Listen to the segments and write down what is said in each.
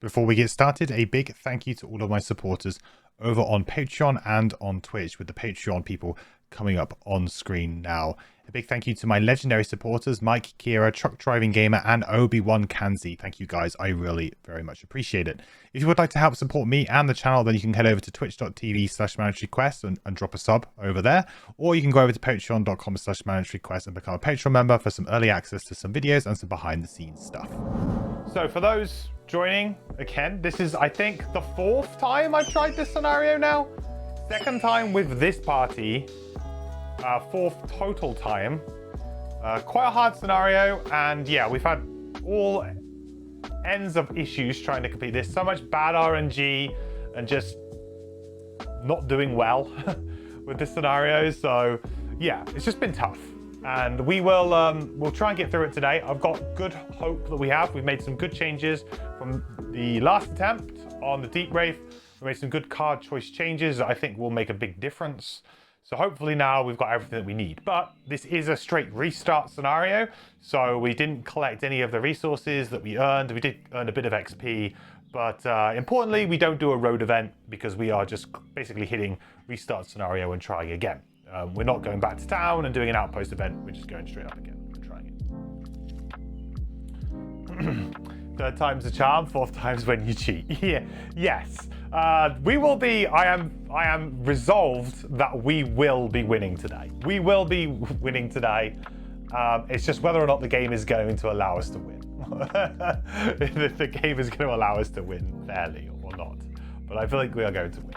Before we get started, a big thank you to all of my supporters over on Patreon and on Twitch, with the Patreon people coming up on screen now. A big thank you to my legendary supporters, Mike, Kira, Truck Driving Gamer, and Obi-Wan Kanzi. Thank you guys, I really very much appreciate it. If you would like to help support me and the channel, then you can head over to twitch.tv/mandatoryquest and drop a sub over there. Or you can go over to patreon.com/mandatoryquest and become a Patreon member for some early access to some videos and some behind the scenes stuff. So for those joining, again, this is, I think, the 4th time I've tried this scenario now. 2nd time with this party. 4th total time. Quite a hard scenario, and yeah, we've had all ends of issues trying to complete this. So much bad RNG and just not doing well with this scenario. So yeah, it's just been tough, and we will we'll try and get through it today. I've got good hope that we've made some good changes from the last attempt on the Deep Wraith. We made some good card choice changes that I think will make a big difference. So hopefully now we've got everything that we need. But this is a straight restart scenario, so we didn't collect any of the resources that we earned. We did earn a bit of XP, but importantly, we don't do a road event because we are just basically hitting restart scenario and trying again. We're not going back to town and doing an outpost event. We're just going straight up again and trying it. 3rd time's a charm, 4th time's when you cheat. Yeah, yes. We will be, I am resolved that we will be winning today. We will be winning today. It's just whether or not the game is going to allow us to win. If the game is going to allow us to win fairly or not. But I feel like we are going to win.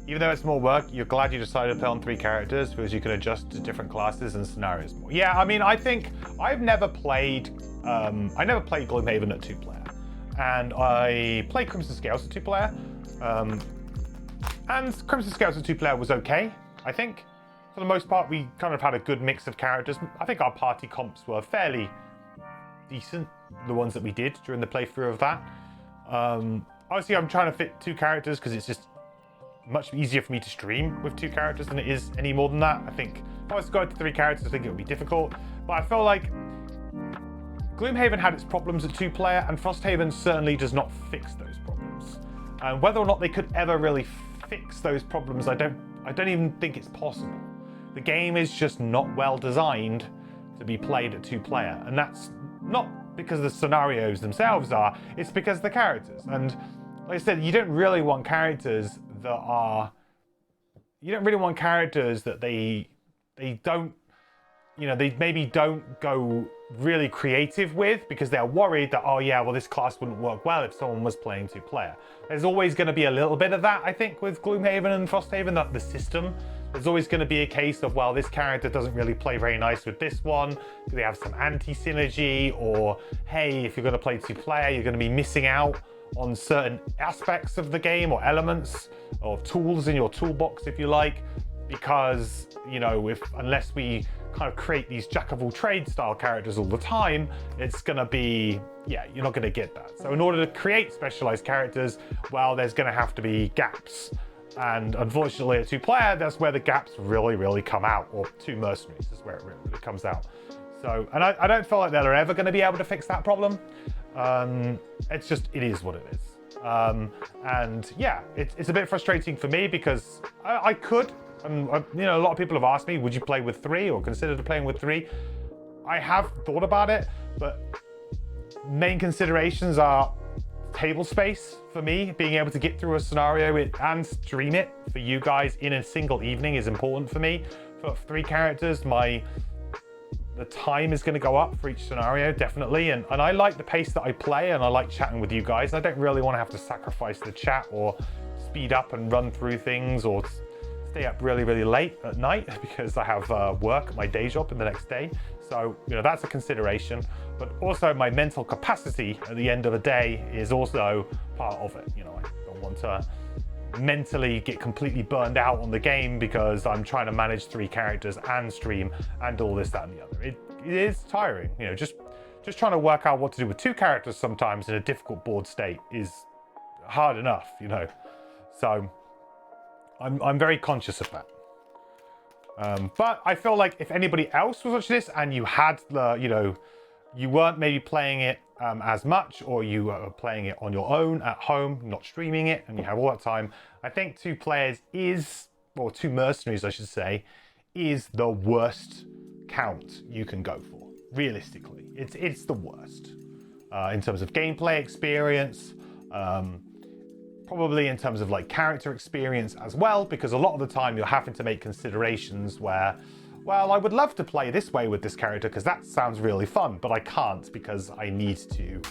Even though it's more work, you're glad you decided to play on 3 characters because you can adjust to different classes and scenarios more. Yeah, I mean, I think I've never played, I never played Gloomhaven at 2-player, and I played Crimson Scales at 2-player, and Crimson Scales at 2-player was okay, I think. For the most part, we kind of had a good mix of characters. I think our party comps were fairly decent, the ones that we did during the playthrough of that. Obviously, I'm trying to fit 2 characters because it's just much easier for me to stream with 2 characters than it is any more than that. I think if I was to go to 3 characters, I think it would be difficult. But I feel like Gloomhaven had its problems at 2-player, and Frosthaven certainly does not fix those problems. And whether or not they could ever really fix those problems, I don't even think it's possible. The game is just not well designed to be played at 2-player, and that's not because the scenarios themselves are, it's because the characters. And like I said, you don't really want characters that they don't, you know, they maybe don't go really creative with because they're worried that, oh yeah, well, this class wouldn't work well if someone was playing 2-player. There's always going to be a little bit of that, I think, with Gloomhaven and Frosthaven, that the system. There's always going to be a case of, well, this character doesn't really play very nice with this one. Do they have some anti-synergy? Or, hey, if you're going to play 2-player, you're going to be missing out on certain aspects of the game or elements or tools in your toolbox, if you like, because, you know, unless we kind of create these jack of all trades style characters all the time, it's gonna be, yeah, you're not gonna get that. So in order to create specialized characters, well, there's gonna have to be gaps, and unfortunately at 2-player, that's where the gaps really come out, or 2 mercenaries is where it really comes out. So, and I don't feel like they're ever going to be able to fix that problem. It's just, it is what it is. And yeah, it's a bit frustrating for me because I could, and you know, a lot of people have asked me, would you play with 3 or consider playing with 3? I have thought about it, but main considerations are table space for me. Being able to get through a scenario and stream it for you guys in a single evening is important for me. For 3 characters, the time is going to go up for each scenario, definitely. And I like the pace that I play, and I like chatting with you guys. I don't really want to have to sacrifice the chat or speed up and run through things or stay up really late at night because I have work at my day job in the next day. So, you know, that's a consideration. But also my mental capacity at the end of the day is also part of it. You know, I don't want to mentally get completely burned out on the game because I'm trying to manage 3 characters and stream and all this, that, and the other. It is tiring, you know, just trying to work out what to do with 2 characters sometimes in a difficult board state is hard enough, you know. So I'm very conscious of that. But I feel like if anybody else was watching this and you had the, you know, you weren't maybe playing it as much, or you were playing it on your own at home, not streaming it, and you have all that time, I think 2 players is, or 2 mercenaries, I should say, is the worst count you can go for. Realistically, it's the worst in terms of gameplay experience, probably in terms of like character experience as well, because a lot of the time you're having to make considerations where, well, I would love to play this way with this character because that sounds really fun, but I can't because I need to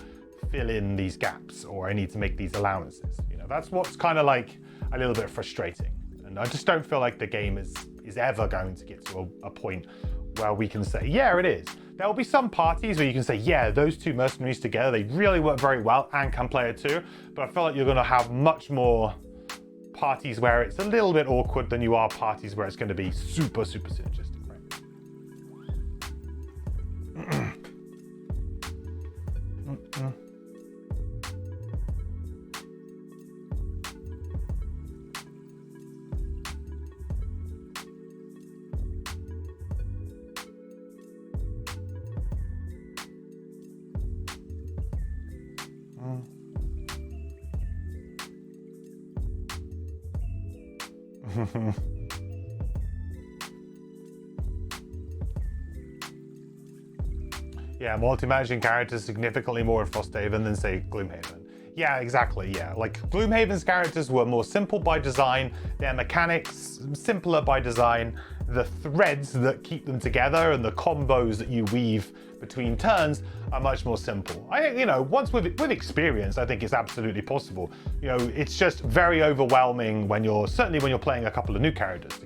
fill in these gaps, or I need to make these allowances. You know, that's what's kind of like a little bit frustrating. And I just don't feel like the game is ever going to get to a point where we can say, yeah, it is. There will be some parties where you can say, yeah, those 2 mercenaries together, they really work very well and can play it too. But I feel like you're going to have much more parties where it's a little bit awkward than you are parties where it's going to be super, super synergistic. Yeah, multi-managing characters significantly more in Frosthaven than, say, Gloomhaven. Yeah, exactly, yeah. Like, Gloomhaven's characters were more simple by design, their mechanics simpler by design, the threads that keep them together and the combos that you weave between turns are much more simple. I think, you know, once with experience, I think it's absolutely possible. You know, it's just very overwhelming when you're, certainly when you're playing a couple of new characters to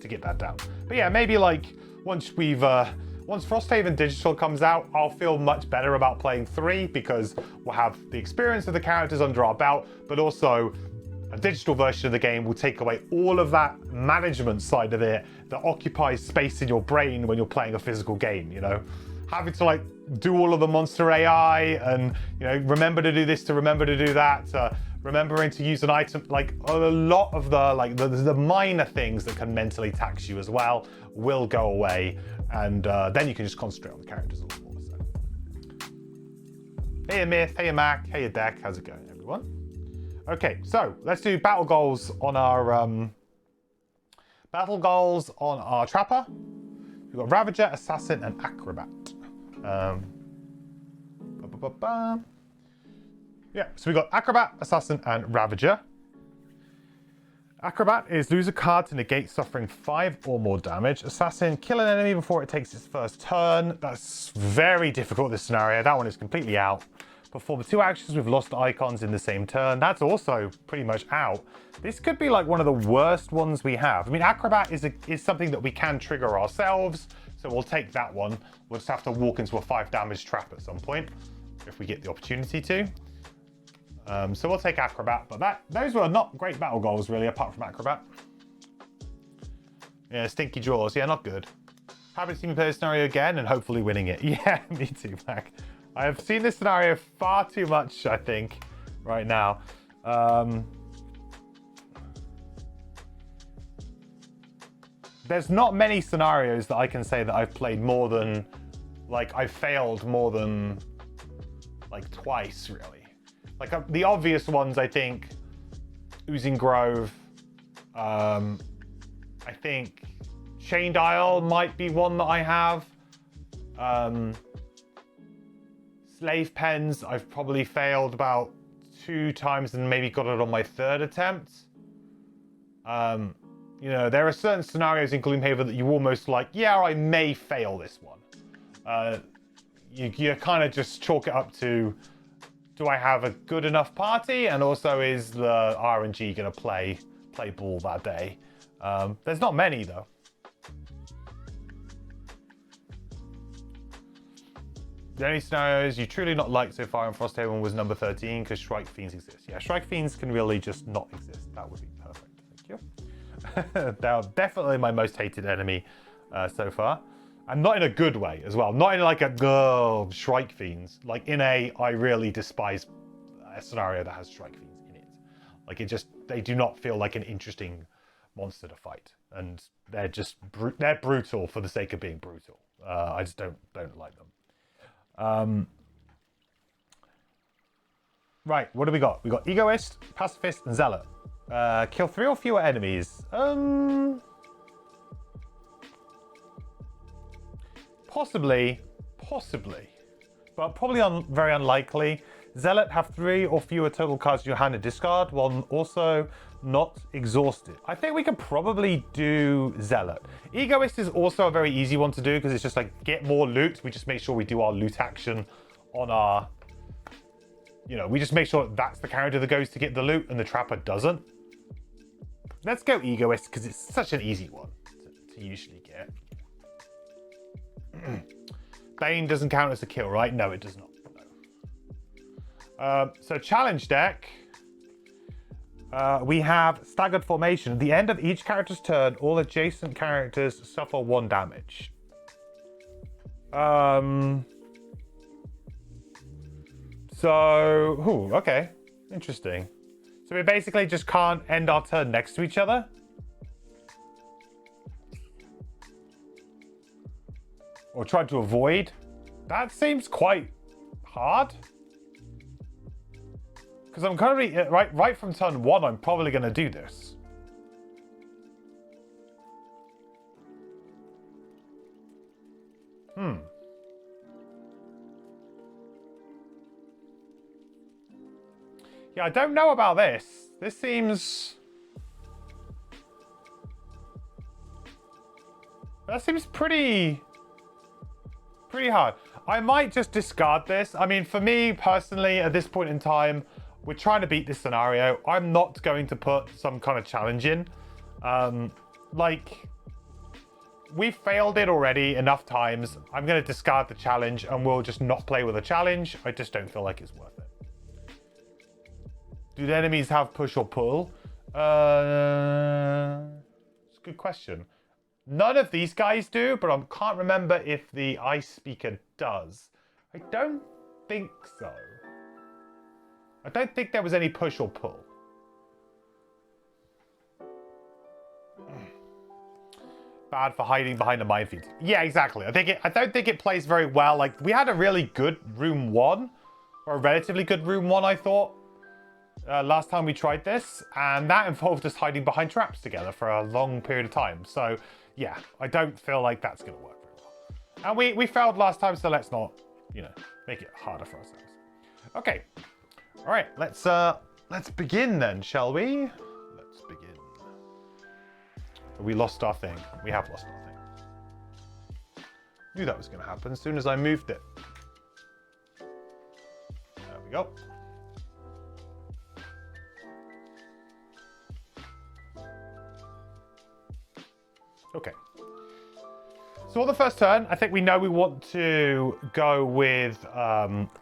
get that down. But yeah, maybe like once Frosthaven Digital comes out, I'll feel much better about playing 3 because we'll have the experience of the characters under our belt, but also a digital version of the game will take away all of that management side of it that occupies space in your brain when you're playing a physical game, you know? Having to like do all of the monster AI and, you know, remember to do this, to remember to do that, remembering to use an item, like a lot of the minor things that can mentally tax you as well will go away, and then you can just concentrate on the characters a lot more. So. Hey Myth, hey Mac, hey Deck, how's it going everyone? Okay, so let's do battle goals on our Trapper. We've got Ravager, Assassin, and Acrobat. Yeah, so we've got Acrobat, Assassin, and Ravager. Acrobat is lose a card to negate suffering 5 or more damage. Assassin, kill an enemy before it takes its first turn. That's very difficult, this scenario. That one is completely out. Perform 2 actions with lost icons in the same turn. That's also pretty much out. This could be like one of the worst ones we have. I mean, Acrobat is something that we can trigger ourselves, so we'll take that one. We'll just have to walk into a 5 damage trap at some point if we get the opportunity to. So we'll take Acrobat, but those were not great battle goals really, apart from Acrobat. Yeah, stinky draws. Yeah, not good. Happy to see me play this scenario again and hopefully winning it. Yeah, me too, Mac. I have seen this scenario far too much, I think, right now. There's not many scenarios that I can say that I've played more than, like, I've failed more than, like, twice, really. Like, the obvious ones, I think, Oozing Grove, I think Chained Isle might be one that I have. Slave Pens, I've probably failed about 2 times and maybe got it on my 3rd attempt. You know, there are certain scenarios in Gloomhaven that you almost like, yeah, I may fail this one. You kind of just chalk it up to, do I have a good enough party? And also, is the RNG going to play ball that day? There's not many, though. The only scenarios you truly not liked so far in Frosthaven was number 13, because Shrike Fiends exist. Yeah, Shrike Fiends can really just not exist. That would be perfect. Thank you. They are definitely my most hated enemy so far. And not in a good way as well. Not in like a Shrike Fiends. Like in a I really despise a scenario that has Shrike Fiends in it. Like they do not feel like an interesting monster to fight, and they're just they're brutal for the sake of being brutal. I just don't like them. Right, what do we got? We got Egoist, Pacifist, and Zealot. Kill 3 or fewer enemies. Possibly, but probably very unlikely. Zealot have 3 or fewer total cards in your hand and discard, while also not exhausted. I think we could probably do Zealot. Egoist is also a very easy one to do because it's just like get more loot. We just make sure we do our loot action on our, we just make sure that's the character that goes to get the loot and the Trapper doesn't. Let's go Egoist because it's such an easy one to usually get. Bane doesn't count as a kill, right? No, it does not. No. So challenge deck. We have staggered formation. At the end of each character's turn, all adjacent characters suffer 1 damage. Okay. Interesting. So we basically just can't end our turn next to each other? Or try to avoid? That seems quite hard. Because I'm currently, right from turn 1, I'm probably going to do this. Yeah, I don't know about this. This seems... That seems pretty hard. I might just discard this. I mean, for me personally, at this point in time, we're trying to beat this scenario. I'm not going to put some kind of challenge in. We failed it already enough times. I'm going to discard the challenge and we'll just not play with a challenge. I just don't feel like it's worth it. Do the enemies have push or pull? It's a good question. None of these guys do, but I can't remember if the Ice Speaker does. I don't think so. I don't think there was any push or pull. Bad for hiding behind a minefield. Yeah, exactly. I don't think it plays very well. Like, we had a really good room 1, or a relatively good room 1, I thought. Last time we tried this, and that involved us hiding behind traps together for a long period of time. So, yeah, I don't feel like that's going to work very well. And we failed last time, so let's not, make it harder for ourselves. Okay. All right, let's begin then, shall we? Let's begin. We lost our thing. We have lost our thing. Knew that was going to happen as soon as I moved it. There we go. Okay. So on the first turn, I think we know we want to go with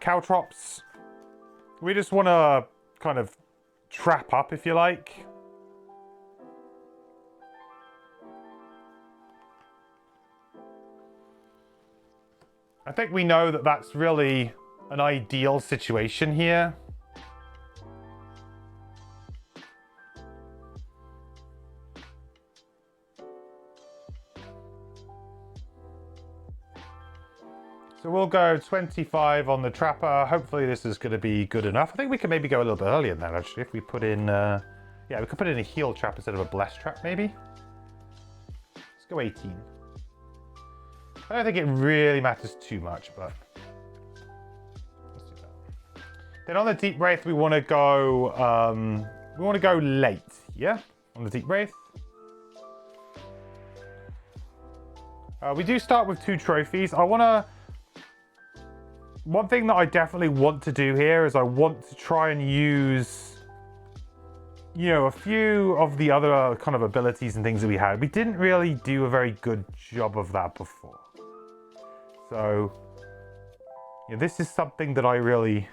Caltrops. We just want to kind of trap up, if you like. I think we know that that's really an ideal situation here. So we'll go 25 on the Trapper. Hopefully this is going to be good enough. I think we can maybe go a little bit earlier than that, actually. If we put in... yeah, we could put in a heal trap instead of a bless trap, maybe. Let's go 18. I don't think it really matters too much, but... let's do that. Then on the Deep Wraith, we want to go... late, yeah? On the Deep Wraith. We do start with 2 trophies. I want to... One thing that I definitely want to do here is I want to try and use, a few of the other kind of abilities and things that we had. We didn't really do a very good job of that before. So, this is something that I really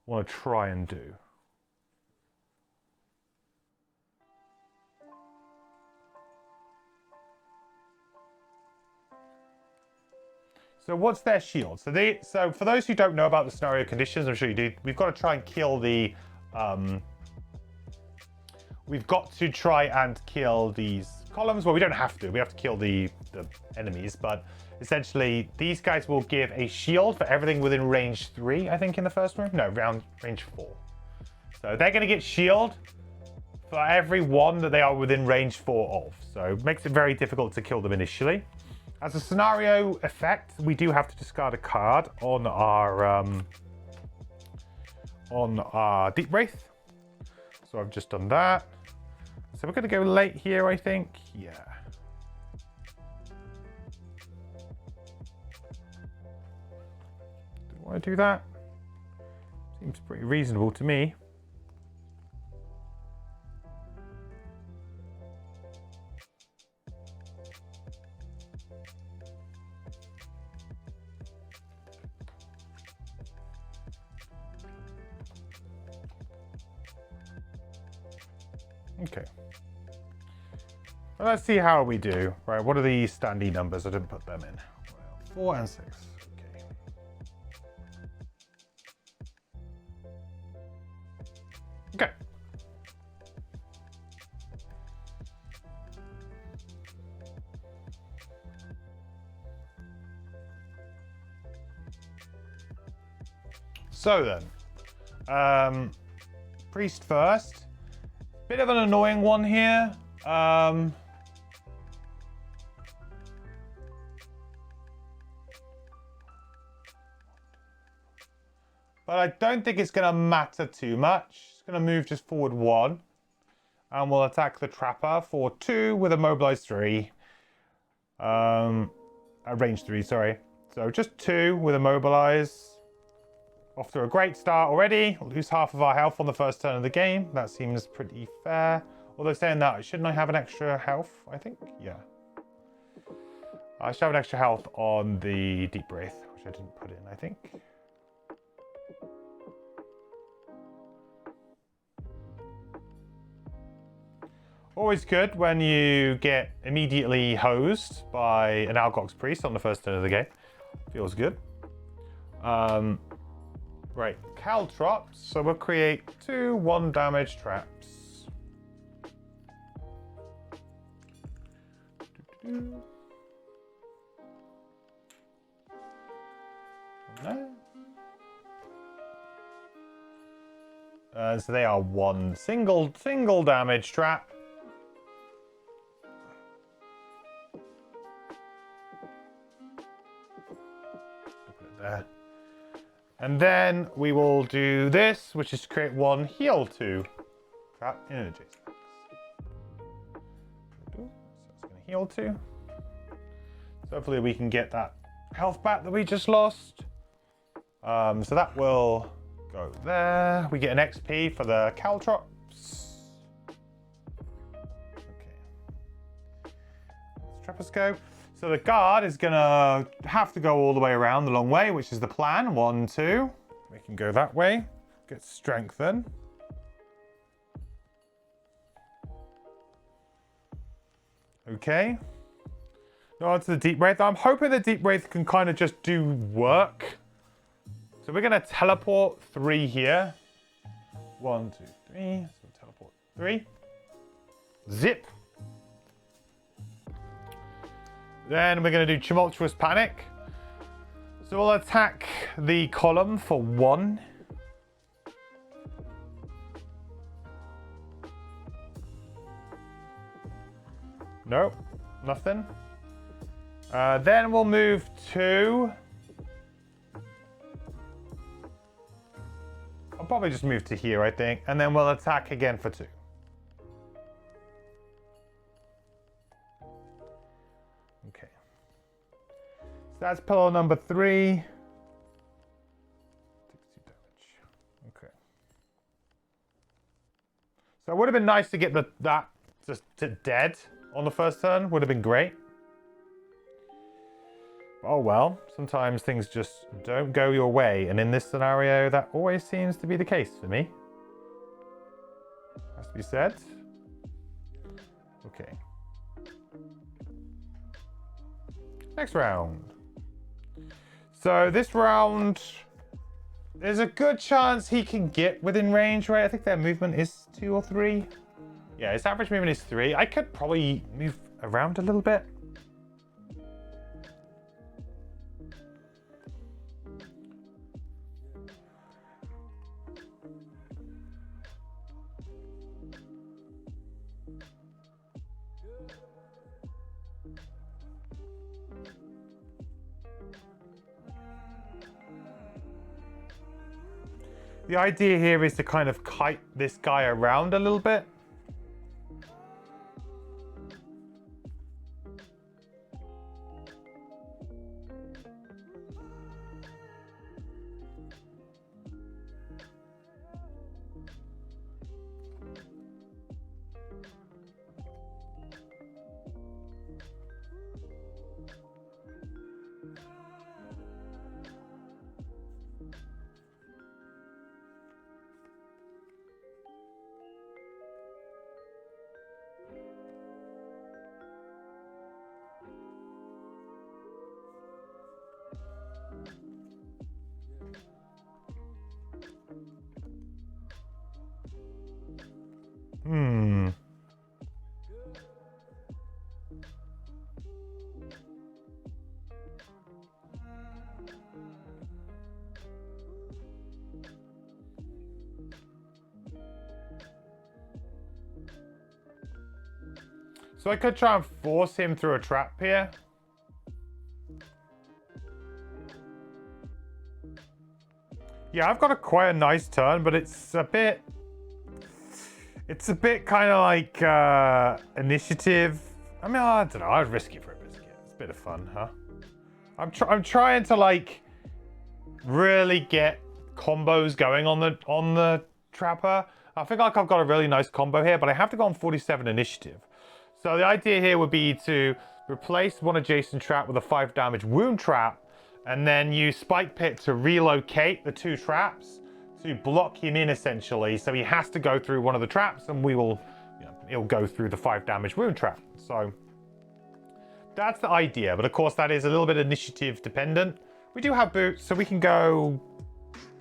want to try and do. So what's their shield? So for those who don't know about the scenario conditions, I'm sure you do, we've got to try and kill the we've got to try and kill these columns. Well, we don't have to. We have to kill the enemies, but essentially these guys will give a shield for everything within range 3, I think, in the first room. No, range 4. So they're going to get shield for every one that they are within range 4 of. So it makes it very difficult to kill them initially. As a scenario effect, we do have to discard a card on our Deep Wraith. So I've just done that. So we're going to go late here, I think. Yeah. Do I want to do that? Seems pretty reasonable to me. Okay. Well, let's see how we do. Right, what are the standee numbers? I didn't put them in. 4 and 6. Okay. Okay. So then, priest first. Bit of an annoying one here. But I don't think it's going to matter too much. It's going to move just forward 1. And we'll attack the trapper for 2 with a mobilize 3. Range 3, sorry. So just 2 with a mobilize. Off to a great start already. We'll lose half of our health on the first turn of the game. That seems pretty fair. Although saying that, shouldn't I have an extra health, I think? Yeah. I should have an extra health on the Deep Wraith, which I didn't put in, I think. Always good when you get immediately hosed by an Algox Priest on the first turn of the game. Feels good. Right, caltrops. So we'll create 2 1 damage traps. No. So they are 1 single damage trap. Put it there. And then we will do this, which is to create 1 heal 2 trap in an adjacent. So it's going to heal 2. So hopefully we can get that health back that we just lost. So that will go there. We get an XP for the caltrops. Okay. Let's trappers go. So the guard is going to have to go all the way around the long way, which is the plan. 1, 2. We can go that way. Get strengthen. Okay. Now on to the Deep Wraith. I'm hoping the Deep Wraith can kind of just do work. So we're going to teleport 3 here. 1, 2, 3. So teleport 3. Zip. Then we're going to do Tumultuous Panic. So we'll attack the column for 1. Nope, nothing. Then we'll move to... I'll probably just move to here, I think. And then we'll attack again for 2. Okay. So that's pillar number 3. 62 damage. Okay. So it would have been nice to get that just to dead on the first turn. Would have been great. Oh well, sometimes things just don't go your way, and in this scenario, that always seems to be the case for me. Has to be said. Okay. Next round. So this round, there's a good chance he can get within range, right? I think their movement is 2 or 3. Yeah, his average movement is 3. I could probably move around a little bit. The idea here is to kind of kite this guy around a little bit. So I could try and force him through a trap here. Yeah, I've got quite a nice turn, but it's a bit kind of like initiative. I mean, I don't know. I'd risk it for a biscuit. It's a bit of fun, huh? I'm trying to like really get combos going on the trapper. I feel like I've got a really nice combo here, but I have to go on 47 initiative. So the idea here would be to replace one adjacent trap with a 5 damage wound trap, and then use Spike Pit to relocate the 2 traps to block him in essentially. So he has to go through one of the traps, and we will, he'll go through the 5 damage wound trap. So that's the idea, but of course that is a little bit initiative dependent. We do have boots, so we can go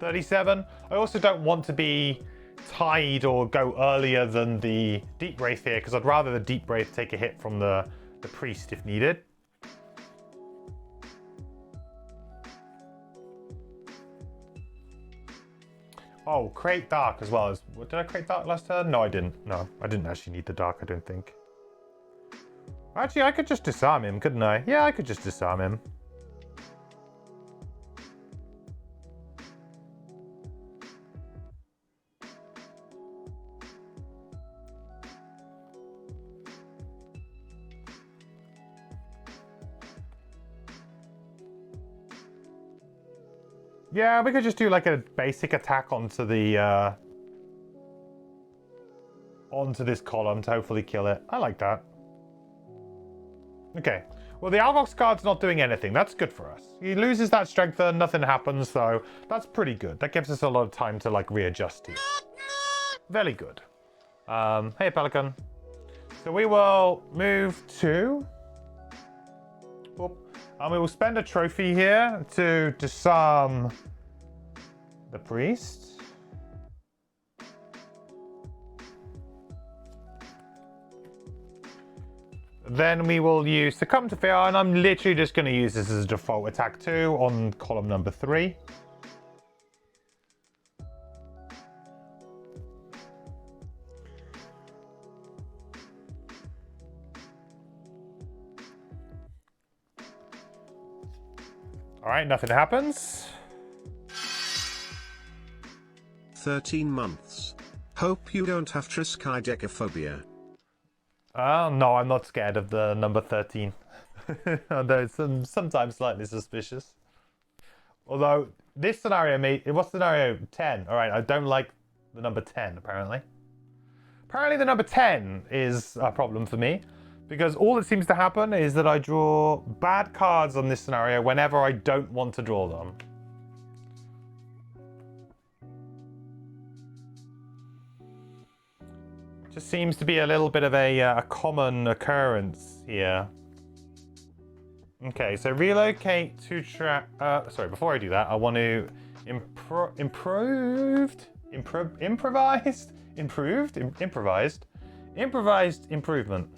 37. I also don't want to be tied or go earlier than the Deep Wraith here, because I'd rather the Deep Wraith take a hit from the priest if needed. Oh, create dark as well. Did I create dark last turn? No, I didn't. No, I didn't actually need the dark, I don't think. Actually, I could just disarm him, couldn't I? Yeah, I could just disarm him. Yeah, we could just do like a basic attack onto the onto this column to hopefully kill it. I like that. Okay. Well, the Algox card's not doing anything. That's good for us. He loses that strengthen, nothing happens, so that's pretty good. That gives us a lot of time to like readjust here. Very good. Hey, Pelican. So we will move to... And we will spend a trophy here to disarm the priest. Then we will use Succumb to Fear, and I'm literally just going to use this as a default attack 2 on column number 3. Alright, nothing happens. 13 months. Hope you don't have triskaidekaphobia. No, I'm not scared of the number 13. Although it's sometimes slightly suspicious. Although, this scenario what's scenario 10? Alright, I don't like the number 10, apparently. Apparently the number 10 is a problem for me. Because all that seems to happen is that I draw bad cards on this scenario whenever I don't want to draw them. Just seems to be a little bit of a common occurrence here. Okay, so relocate to trap... sorry, before I do that, I want to improvised Improvised improvement.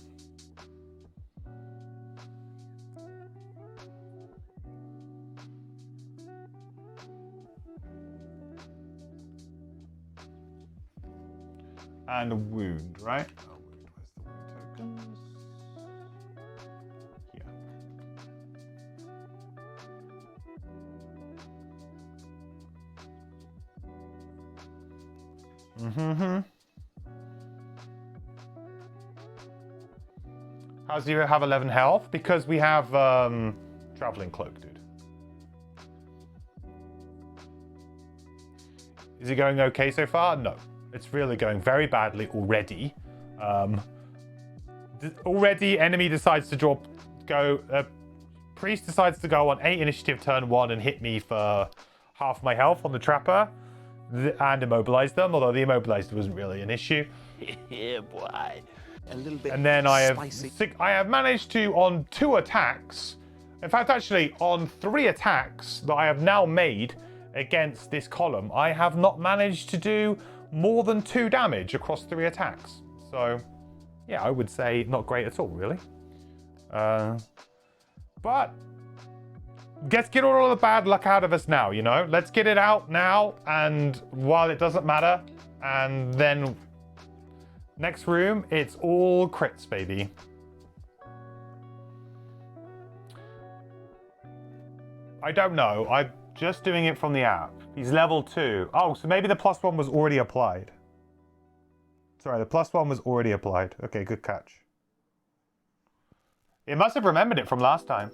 And a wound, right? Oh, wound. Where's the wound tokens? Here. Mm-hmm. How does he have 11 health? Because we have traveling cloak, dude. Is he going okay so far? No. It's really going very badly already. Already, enemy decides to priest decides to go on 8 initiative turn 1 and hit me for half my health on the trapper and immobilize them, although the immobilized wasn't really an issue. Yeah, boy. A little bit And then I spicy. have managed to, on 2 attacks, in fact actually on 3 attacks that I have now made against this column, I have not managed to do more than 2 damage across 3 attacks. So yeah, I would say not great at all, really. But let's get all the bad luck out of us now, you know? Let's get it out now, and while it doesn't matter, and then next room, it's all crits, baby. I don't know. I'm just doing it from the app. He's level 2. Oh, so maybe the +1 was already applied. Sorry, the +1 was already applied. Okay, good catch. It must have remembered it from last time.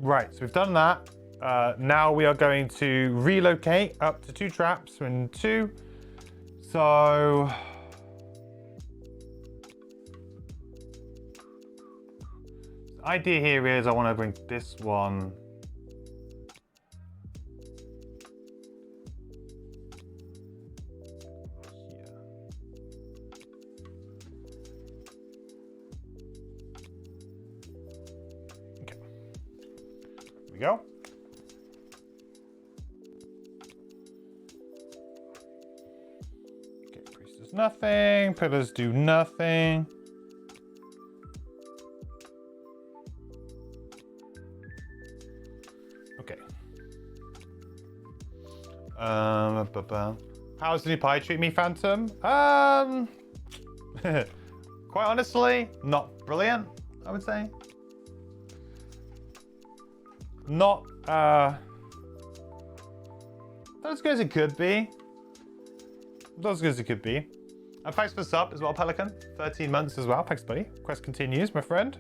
Right, so we've done that. Now we are going to relocate up to 2 traps. We're in 2. So the idea here is I want to bring this one here. Okay. Here we go. Okay, priest does nothing, pillars do nothing. Okay. How's the new pie treat me, Phantom? Quite honestly, not brilliant, I would say. Not not as good as it could be. Not as good as it could be. And thanks for the sub as well, Pelican. 13 months as well. Thanks, buddy. Quest continues, my friend.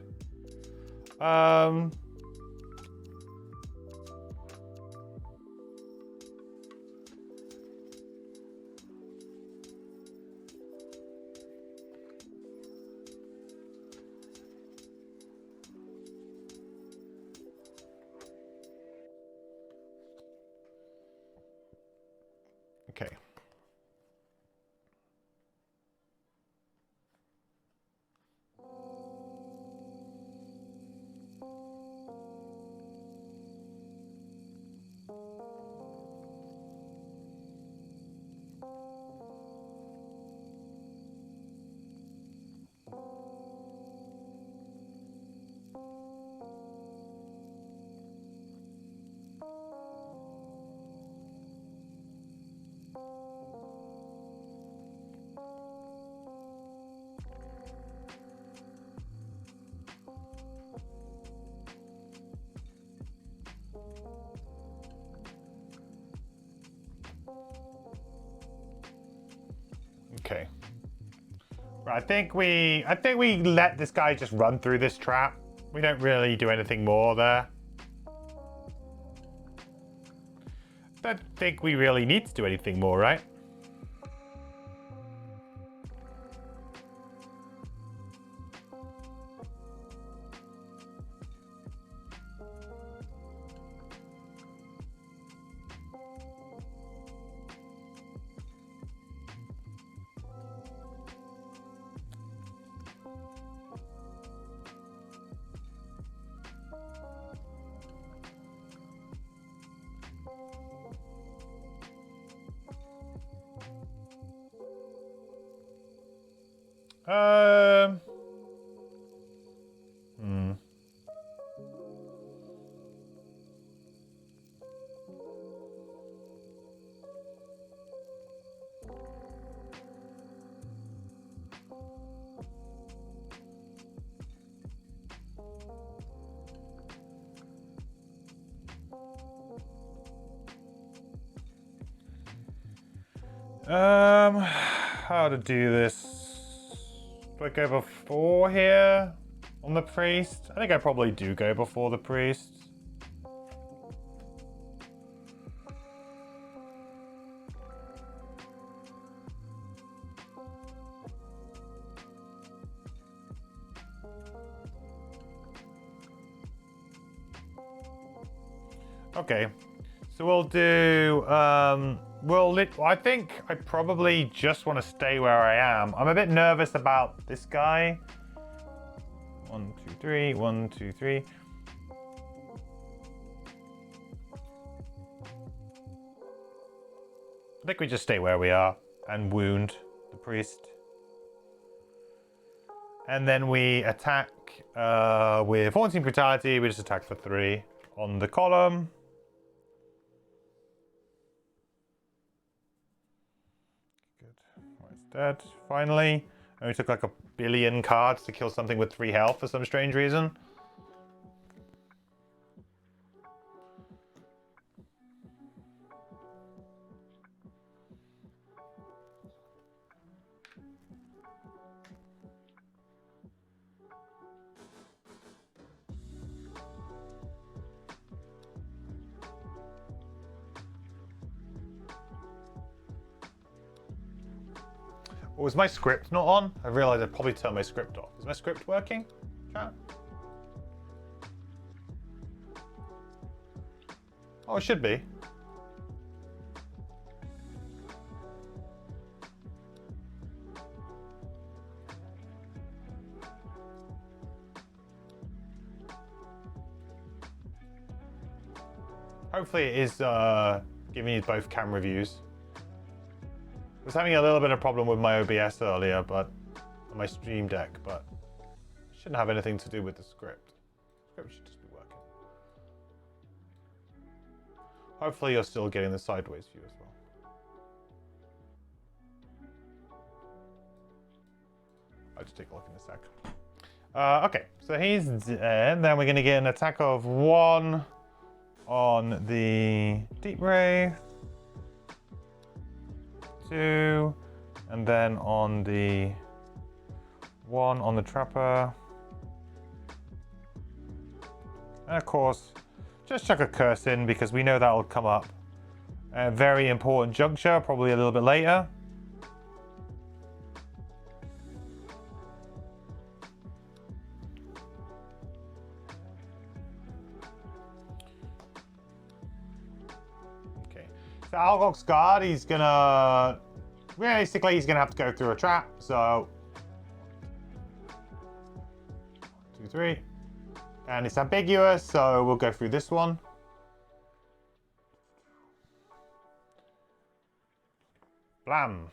Okay. Okay. Right, I think we let this guy just run through this trap. We don't really do anything more there. Don't think we really need to do anything more, right? Hmm. How to do this? Do I go before here on the priest? I think I probably do go before the priest. Okay, so we'll do, I think I probably just want to stay where I am. I'm a bit nervous about this guy. 1, 2, 3, 1, 2, 3. I think we just stay where we are and wound the priest. And then we attack with 14 brutality. We just attack for 3 on the column. Dead, finally. And we took like 1 billion cards to kill something with 3 health for some strange reason. Oh, was my script not on? I realized I probably turned my script off. Is my script working? Chat? Oh, it should be. Hopefully it is giving you both camera views. I was having a little bit of problem with my OBS earlier, but on my Stream Deck, but it shouldn't have anything to do with the script. The script should just be working. Hopefully you're still getting the sideways view as well. I'll just take a look in a sec. Okay, so he's dead. Then we're going to get an attack of 1 on the Deep Wraith. 2, and then on the 1 on the Trapper. And of course, just chuck a curse in because we know that will come up at a very important juncture, probably a little bit later. So Algok's guard, he's gonna... Realistically, he's gonna have to go through a trap, so... 2, 3. And it's ambiguous, so we'll go through this one. Blam.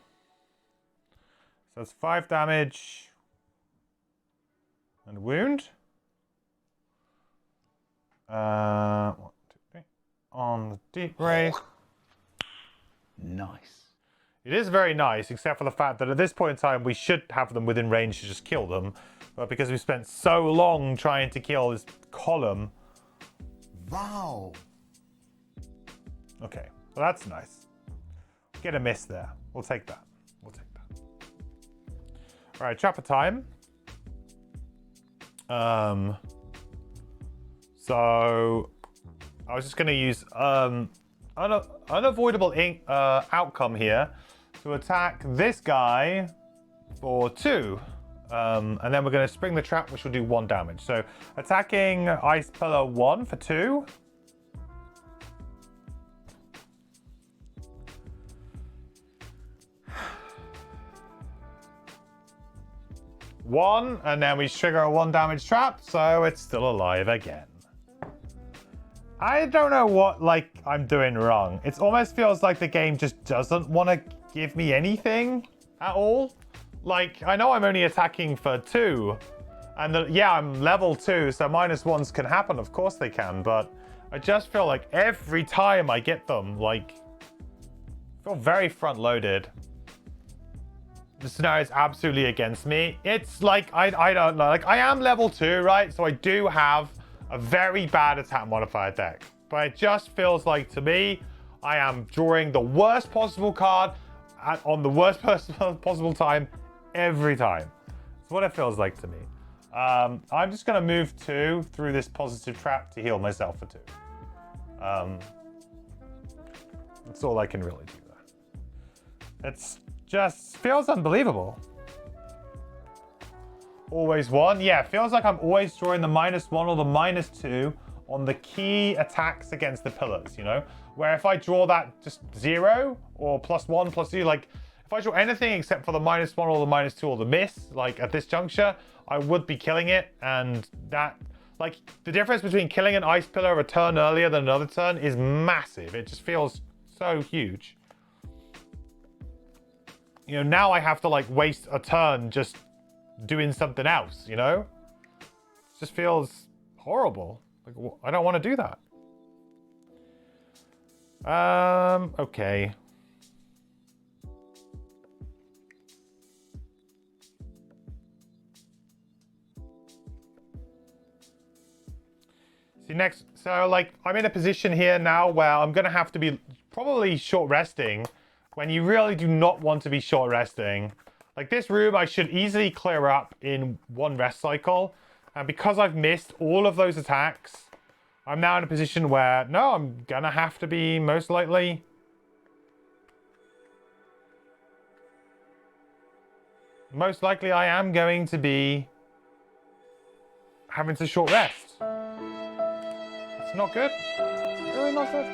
So that's 5 damage. And wound. 1, 2, 3. On the Deep Wraith. Nice. It is very nice, except for the fact that at this point in time, we should have them within range to just kill them. But because we spent so long trying to kill this column... Wow. Okay, well that's nice. Get a miss there. We'll take that. We'll take that. All right, chapter time. So I was just going to use unavoidable outcome here to attack this guy for 2. And then we're going to spring the trap, which will do 1 damage. So attacking Ice Pillar 1 for 2. One, and then we trigger a 1 damage trap, so it's still alive again. I don't know what, I'm doing wrong. It almost feels like the game just doesn't want to give me anything at all. Like, I know I'm only attacking for 2. And yeah, I'm level 2, so -1s can happen. Of course they can, but I just feel like every time I get them, like, I feel very front-loaded. The scenario is absolutely against me. It's like, I don't know. Like, I am level 2, right? So I do have a very bad attack modifier deck. But it just feels like, to me, I am drawing the worst possible card on the worst possible time every time. That's what it feels like to me. I'm just going to move 2 through this positive trap to heal myself for 2. That's all I can really do there. It's just feels unbelievable. Always 1. Yeah, it feels like I'm always drawing the -1 or the -2 on the key attacks against the pillars, you know? Where if I draw that just 0 or +1, +2, like if I draw anything except for the -1 or the -2 or the miss, like at this juncture, I would be killing it. And that, like, the difference between killing an ice pillar a turn earlier than another turn is massive. It just feels so huge. You know, now I have to like waste a turn just doing something else, you know? It just feels horrible. Like, I don't want to do that. Okay. See, next, so like, I'm in a position here now where I'm going to have to be probably short resting when you really do not want to be short resting. Like, this room I should easily clear up in 1 rest cycle. And because I've missed all of those attacks, I'm now in a position where, no, I'm going to have to be most likely... Most likely I am going to be having to short rest. It's not good. Really not good.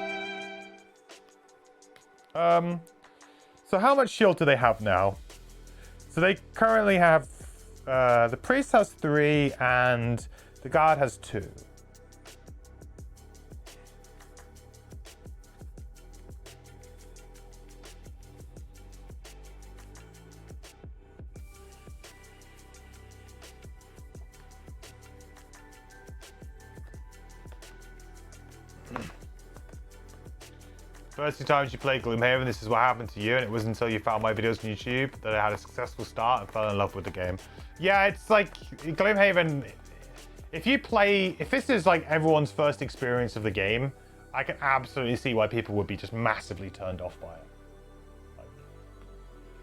So how much shield do they have now? So they currently have... the priest has 3 and the guard has 2. First 2 times you played Gloomhaven, this is what happened to you, and it wasn't until you found my videos on YouTube that I had a successful start and fell in love with the game. Yeah, it's like, Gloomhaven, if this is like everyone's first experience of the game, I can absolutely see why people would be just massively turned off by it. Like,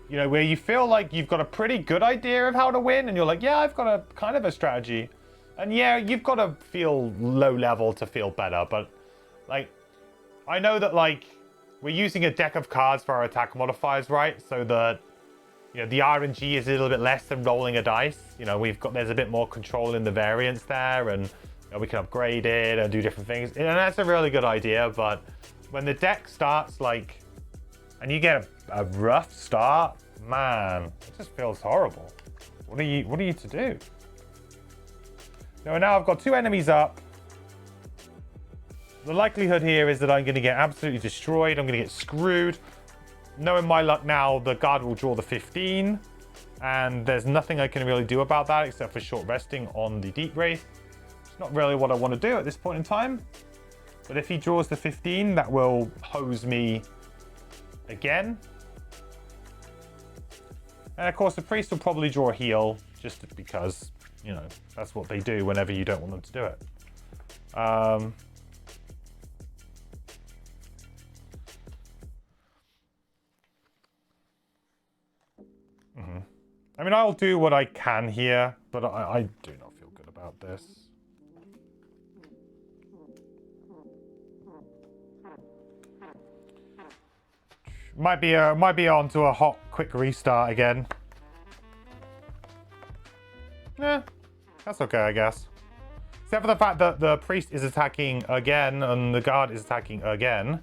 you know, where you feel like you've got a pretty good idea of how to win, and you're like, yeah, I've got a kind of a strategy. And yeah, you've got to feel low level to feel better, but like, I know that like, we're using a deck of cards for our attack modifiers, right? So that, you know, the RNG is a little bit less than rolling a dice. You know, there's a bit more control in the variance there, and you know, we can upgrade it and do different things. And that's a really good idea, but when the deck starts, like, and you get a rough start, man, it just feels horrible. What are you to do? Now I've got 2 enemies up. The likelihood here is that I'm going to get absolutely destroyed. I'm going to get screwed. Knowing my luck now, the guard will draw the 15. And there's nothing I can really do about that except for short resting on the Deep Wraith. It's not really what I want to do at this point in time. But if he draws the 15, that will hose me again. And of course, the priest will probably draw a heal just because, you know, that's what they do whenever you don't want them to do it. I mean, I'll do what I can here, but I do not feel good about this. Might be on to a hot, quick restart again. Yeah, that's okay, I guess. Except for the fact that the priest is attacking again and the guard is attacking again.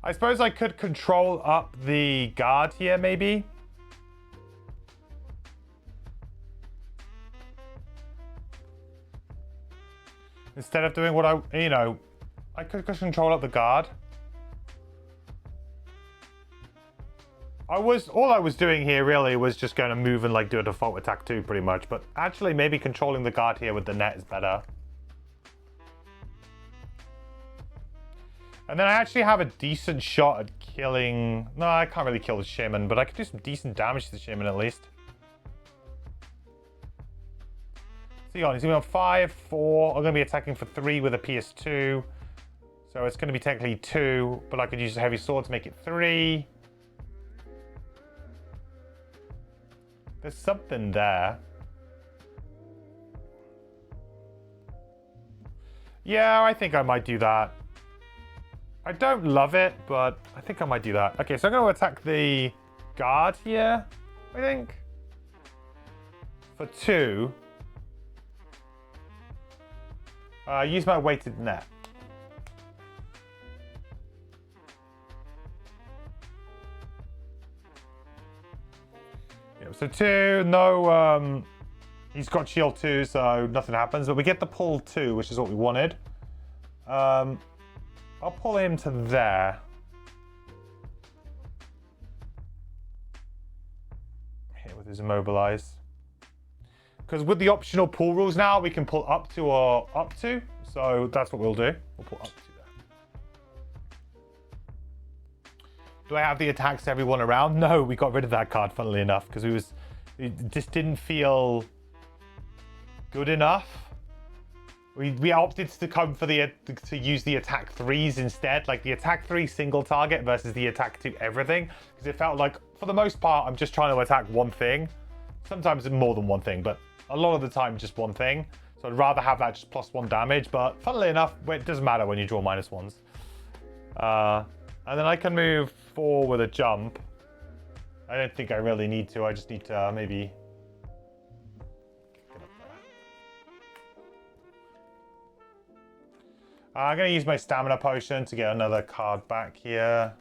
I suppose I could control up the guard here, maybe. Instead of doing what I could just control up the guard. All I was doing here really was just going to move and like do a default attack 2 pretty much, but actually maybe controlling the guard here with the net is better. And then I actually have a decent shot at killing... No, I can't really kill the shaman, but I could do some decent damage to the shaman at least. So he's going to be on 5, 4. I'm going to be attacking for 3 with a PS2. So it's going to be technically 2, but I could use a heavy sword to make it 3. There's something there. Yeah, I think I might do that. I don't love it, but I think I might do that. Okay, so I'm going to attack the guard here, I think. For 2. Use my weighted net. Yeah, so 2, no, he's got shield 2, so nothing happens. But we get the pull 2, which is what we wanted. I'll pull him to there. Here with his immobilize. Because with the optional pull rules now, we can pull up to or up to. So that's what we'll do. We'll pull up to there. Do I have the attacks to everyone around? No, we got rid of that card, funnily enough, because it just didn't feel good enough. We opted to come for to use the attack 3s instead, like the attack 3 single target versus the attack 2 everything, because it felt like for the most part I'm just trying to attack one thing. Sometimes more than one thing, but a lot of the time just one thing. So I'd rather have that just +1 damage, but funnily enough, it doesn't matter when you draw -1s. And then I can move 4 with a jump. I don't think I really need to. I just need to maybe get up there. I'm going to use my stamina potion to get another card back here.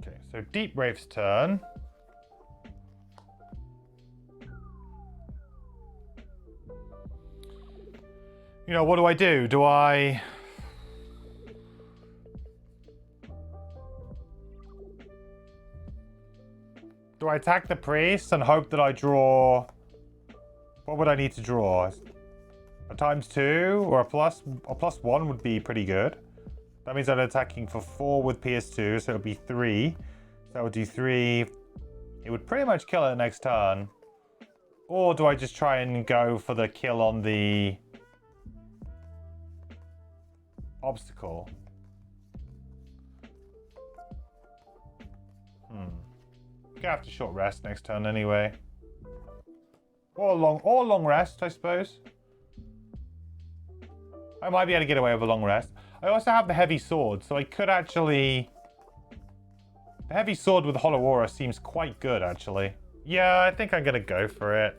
Okay, so Deep Wraith's turn. You know, what do I do? Do I attack the priest and hope that I draw? What would I need to draw? A ×2 or a +1 would be pretty good. That means I'm attacking for 4 with PS2, so it would be 3. So that would do 3. It would pretty much kill it next turn. Or do I just try and go for the kill on the obstacle? Gonna have to short rest next turn anyway. Or long rest, I suppose. I might be able to get away with a long rest. I also have the heavy sword, so I could actually... The heavy sword with Hollow Aura seems quite good, actually. Yeah, I think I'm going to go for it.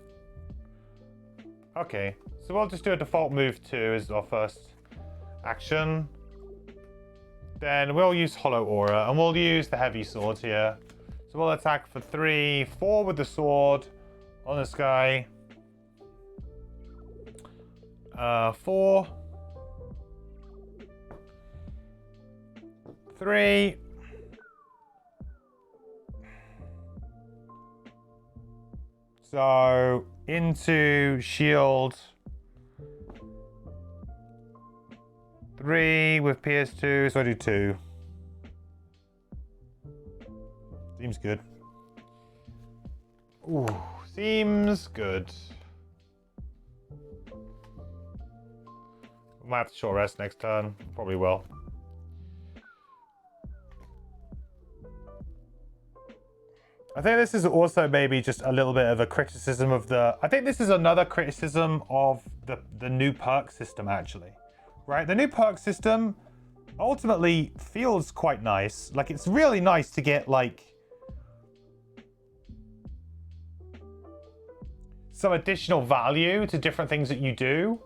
Okay, so we'll just do a default move 2 as our first action. Then we'll use Hollow Aura, and we'll use the heavy sword here. So we'll attack for 3, 4 with the sword on this guy. 4. 3. So into shield. 3 with PS2, so I do 2. Seems good. Ooh, seems good. Might have to short rest next turn. Probably will. I think this is also maybe just a little bit of a criticism of the... I think this is another criticism of the new perk system, actually. Right? The new perk system ultimately feels quite nice. Like, it's really nice to get, like, some additional value to different things that you do.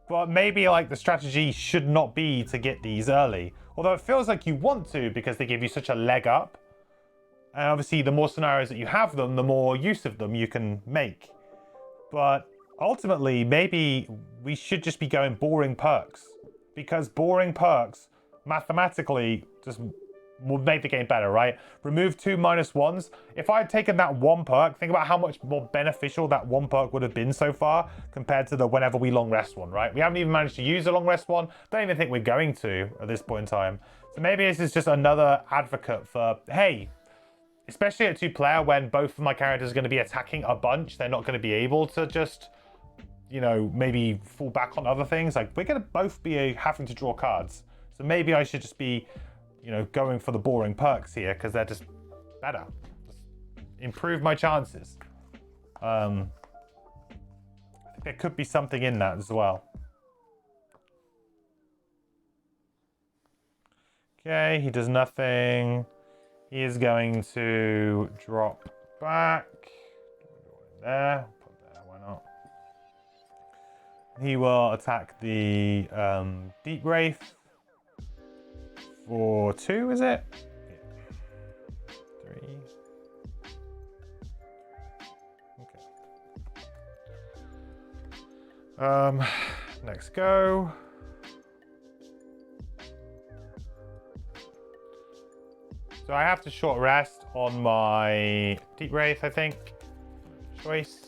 But maybe, like, the strategy should not be to get these early. Although it feels like you want to because they give you such a leg up. And obviously, the more scenarios that you have them, the more use of them you can make. But ultimately, maybe we should just be going boring perks. Because boring perks, mathematically, just will make the game better, right? Remove 2 -1s. If I had taken that one perk, think about how much more beneficial that one perk would have been so far compared to the whenever we long rest one, right? We haven't even managed to use the long rest one. Don't even think we're going to at this point in time. So maybe this is just another advocate for, hey, especially at 2-player when both of my characters are going to be attacking a bunch, they're not going to be able to just, you know, maybe fall back on other things. Like, we're going to both be having to draw cards. So maybe I should just be, you know, going for the boring perks here because they're just better. Just improve my chances. I think there could be something in that as well. Okay, he does nothing. He is going to drop back. There. Put there, why not? He will attack the Deep Wraith for 2, is it? Yeah. 3. Okay. Next go. So I have to short rest on my Deep Wraith, I think. Choice.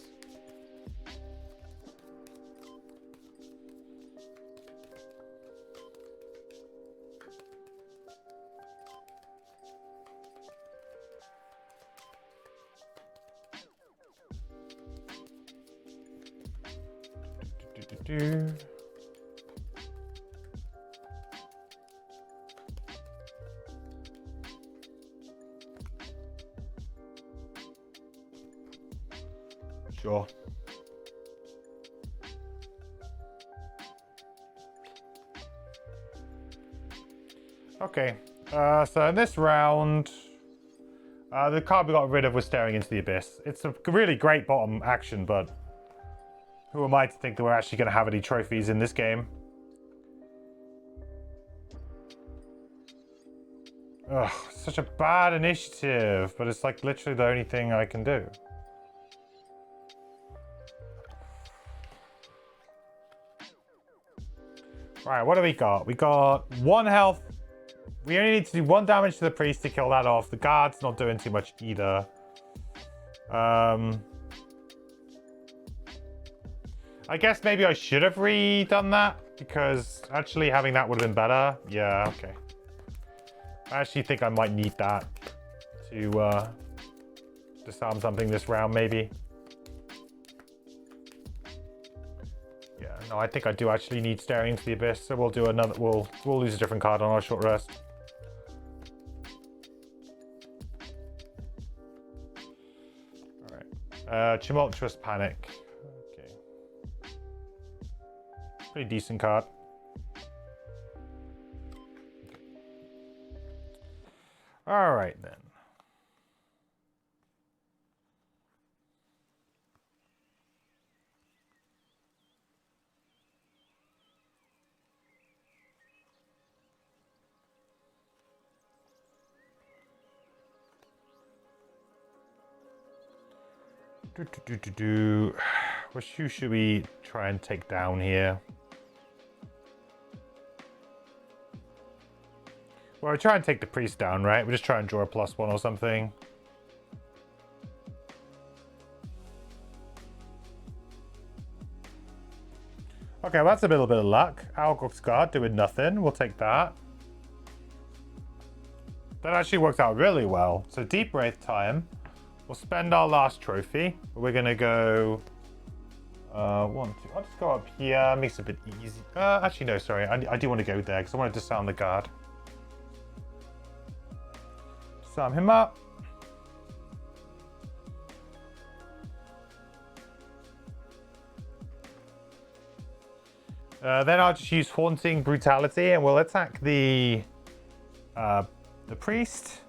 Sure. Okay, so in this round, the card we got rid of was Staring into the Abyss. It's a really great bottom action, but who am I to think that we're actually going to have any trophies in this game? Ugh, such a bad initiative, but it's like literally the only thing I can do. Right, what do we got? We got 1 health. We only need to do 1 damage to the priest to kill that off. The guard's not doing too much either. I guess maybe I should have redone that because actually having that would have been better. Yeah, okay. I actually think I might need that to disarm something this round, maybe. Yeah, no, I think I do actually need Staring into the Abyss, so we'll do another. We'll lose a different card on our short rest. All right, Tumultuous Panic. Okay, pretty decent card. All right, then. Who should we try and take down here? Well, we try and take the priest down, right? We just try and draw a +1 or something. Okay, well, that's a little bit of luck. Algor's Guard doing nothing. We'll take that. That actually worked out really well. So Deep Wraith time. We'll spend our last trophy. We're going to go One, two. I'll just go up here. Makes it a bit easy. Actually, no, sorry. I do want to go there because I want to disarm the guard. Disarm him up. Then I'll just use Haunting Brutality and we'll attack the priest.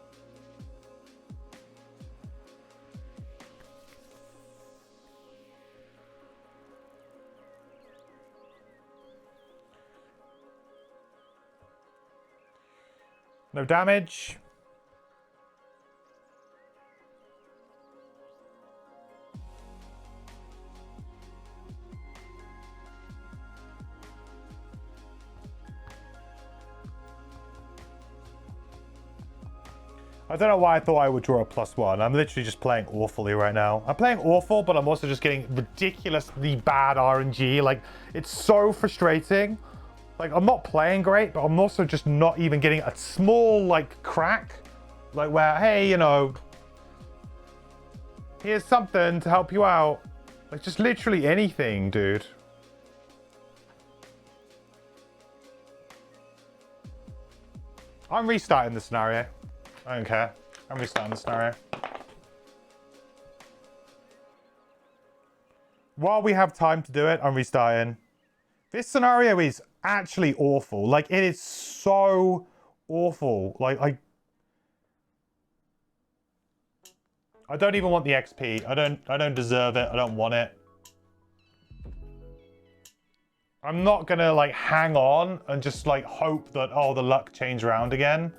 No damage. I don't know why I thought I would draw a +1. I'm literally just playing awfully right now. I'm playing awful, but I'm also just getting ridiculously bad RNG. Like, it's so frustrating. Like, I'm not playing great, but I'm also just not even getting a small, like, crack. Like, where, hey, you know, here's something to help you out. Like, just literally anything, dude. I'm restarting the scenario. I don't care. I'm restarting the scenario. While we have time to do it, I'm restarting. This scenario is actually awful. Like, it is so awful. Like, I don't even want the XP. I don't deserve it. I don't want it. I'm not gonna, like, hang on and just, like, hope that, oh, the luck changed around again.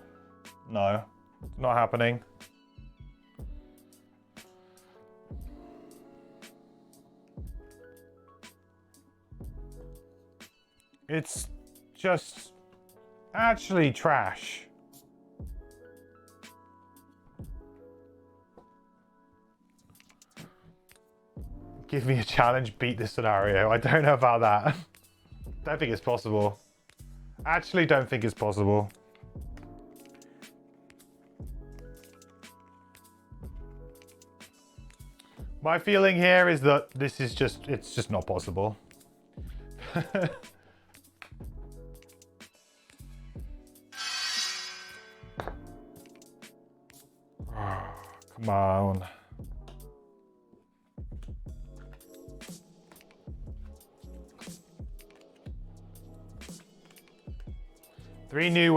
No. It's not happening. It's just actually trash. Give me a challenge, beat this scenario. I don't know about that. Don't think it's possible. Actually don't think it's possible. My feeling here is that this is just, it's just not possible. Come on. Three new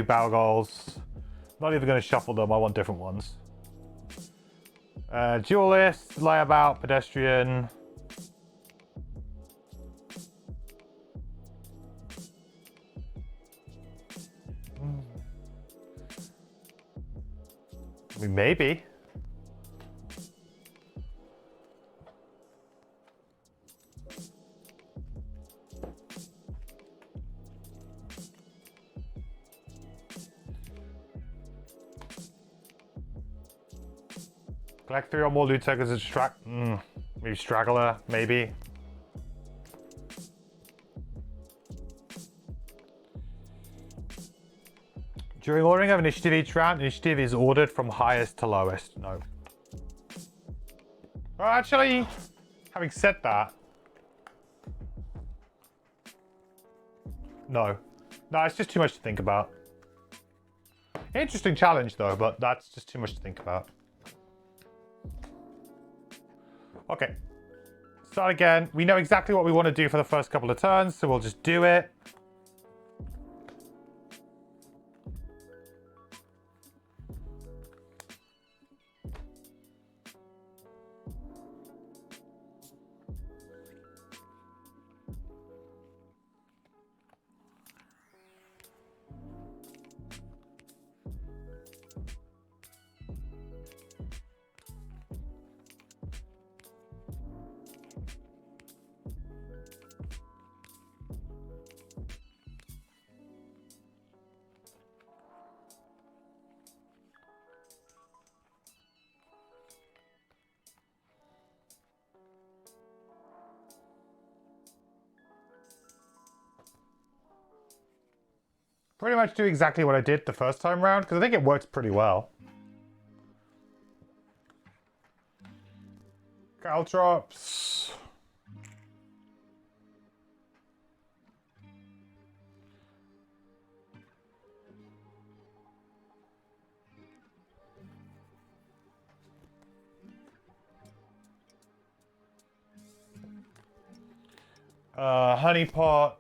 battle goals. Not even going to shuffle them. I want different ones. Duelist, layabout, pedestrian. I mean, maybe. Collect 3 or more loot tokens and maybe straggler, maybe. During ordering of initiative each round, initiative is ordered from highest to lowest. No. Well, actually, having said that, no. No, it's just too much to think about. Interesting challenge though, but that's just too much to think about. Okay. Start again. We know exactly what we want to do for the first couple of turns, so we'll just do it. Pretty much do exactly what I did the first time round, because I think it worked pretty well. Okay. Caltrops. Honeypot.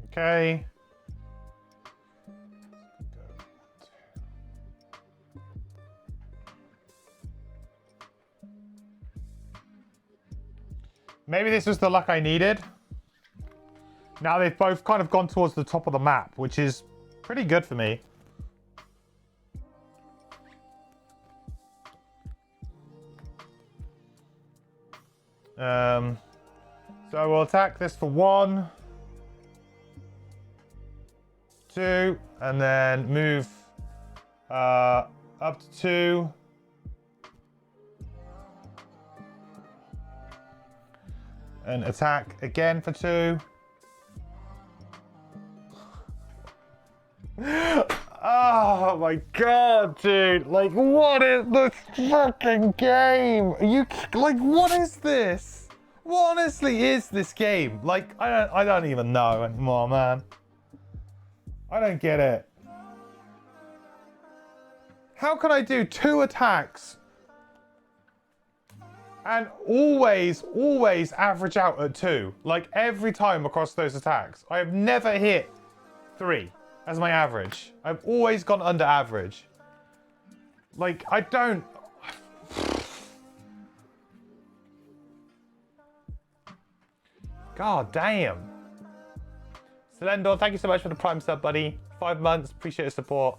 Okay. Maybe this was the luck I needed. Now they've both kind of gone towards the top of the map, which is pretty good for me. So we'll attack this for 1, 2, and then move up to 2. And attack again for 2. Oh my god, dude. Like, what is this fucking game? Are you, like, what is this? What honestly is this game? Like, I don't even know anymore, man. I don't get it. How can I do 2 attacks and always average out at 2? Like, every time across those attacks. I have never hit 3 as my average. I've always gone under average. Like, I don't... God damn. Selendor, thank you so much for the Prime sub, buddy. 5 months, appreciate your support.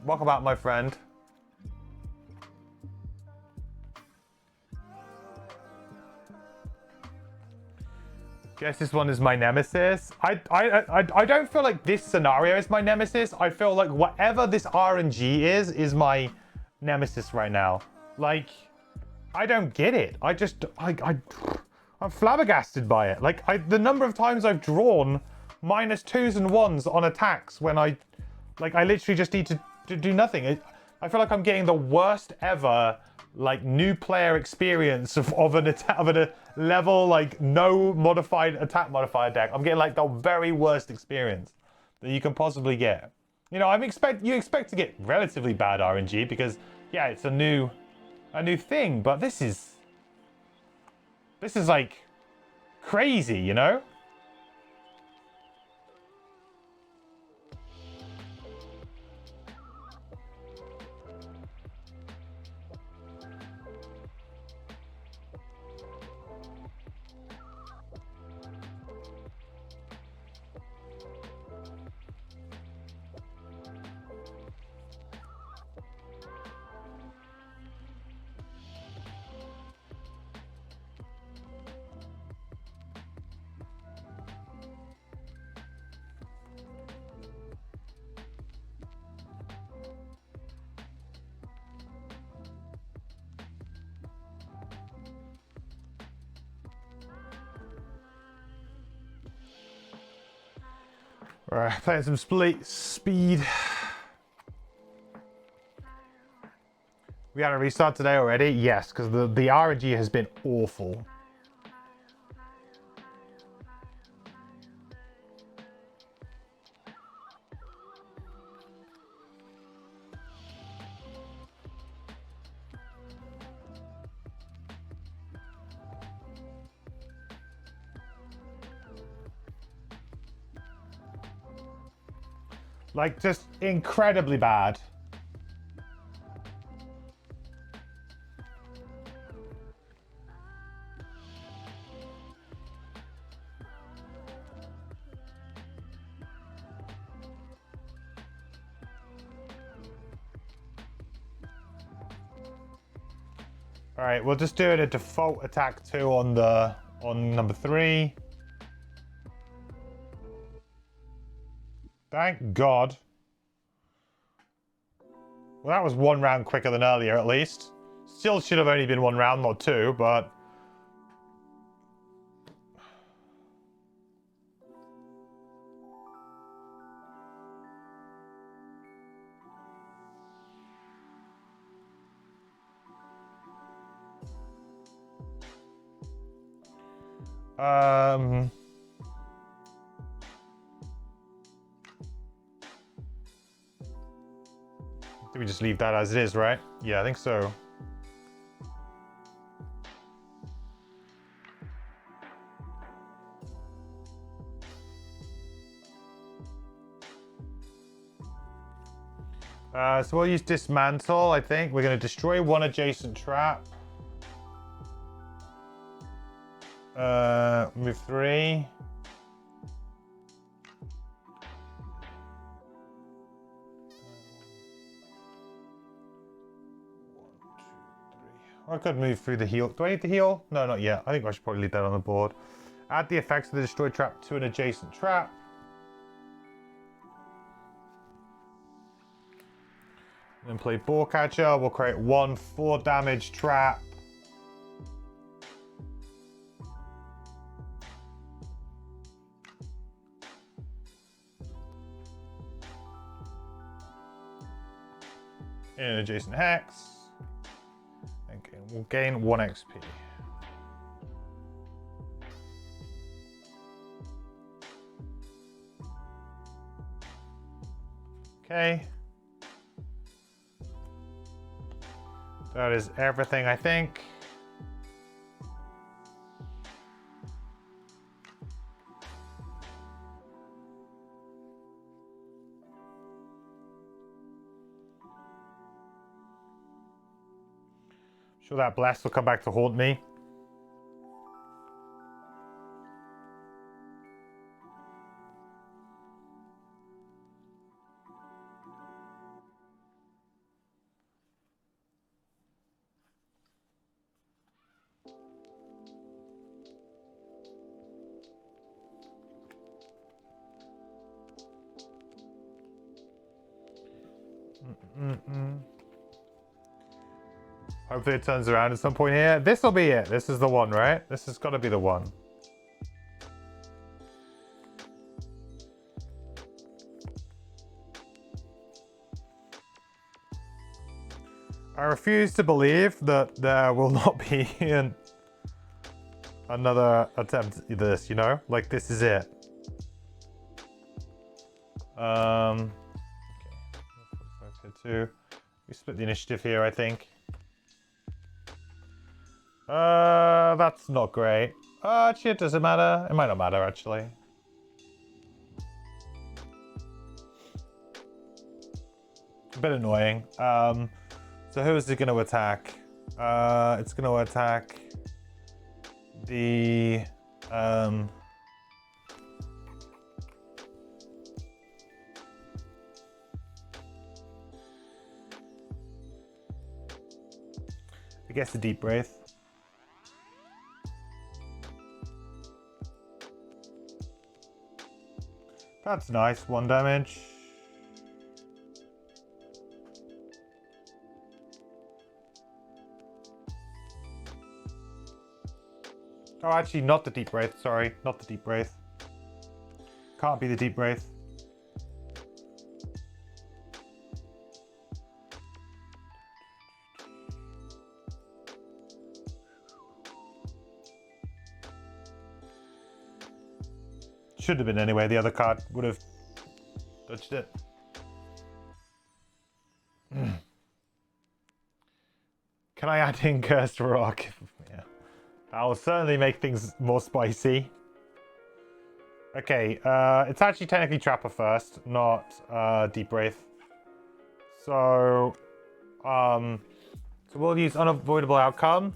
Welcome back, my friend. Guess this one is my nemesis. I don't feel like this scenario is my nemesis. I feel like whatever this RNG is my nemesis right now. Like, I don't get it. I'm flabbergasted by it. Like, the number of times I've drawn -2s and 1s on attacks when I literally just need to do nothing. I feel like I'm getting the worst ever, like, new player experience of a level, like, no modified attack modifier deck. I'm getting, like, the very worst experience that you can possibly get. You know, you expect to get relatively bad RNG because, yeah, it's a new thing, but this is like crazy, you know? Alright, playing some speed. We had a restart today already? Yes, because the RNG has been awful. Like, just incredibly bad. All right, we'll just do it a default attack 2 on number 3. Thank God. Well, that was 1 round quicker than earlier, at least. Still should have only been 1 round, not 2, but... Do we just leave that as it is, right? Yeah, I think so. So we'll use dismantle, I think. We're going to destroy one adjacent trap. Move 3. I could move through the heal. Do I need to heal? No, not yet. I think I should probably leave that on the board. Add the effects of the destroyed trap to an adjacent trap. Then play Ball Catcher. We'll create one 4 damage trap. In an adjacent hex. Okay, we'll gain 1 XP. Okay. That is everything, I think. Sure that blast will come back to haunt me. Hopefully it turns around at some point here. This will be it. This is the one, right? This has got to be the one. I refuse to believe that there will not be another attempt at this, you know? Like, this is it. Okay. 2. We split the initiative here, I think. That's not great. Actually, it doesn't matter. It might not matter, actually. A bit annoying. So who is it going to attack? It's going to attack the... I guess the Deep Breath. That's nice. 1 damage. Oh, actually, not the Deep Breath. Sorry, not the Deep Breath. Can't be the Deep Breath. Should have been anyway. The other card would have touched it. Can I add in Cursed Rock? Yeah. That will certainly make things more spicy. Okay, it's actually technically Trapper first, not Deep Wraith. So we'll use Unavoidable Outcome.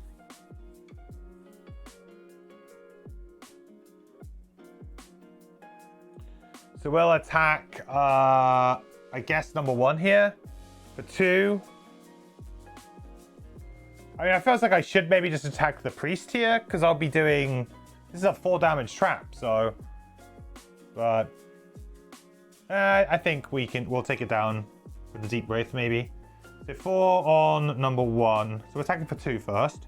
So we'll attack, I guess, number 1 here for 2. I mean, it feels like I should maybe just attack the priest here, because I'll be doing... This is a 4 damage trap, so... But... I think we'll take it down with the Deep Wraith, maybe. So 4 on number 1. So we're attacking for 2 first.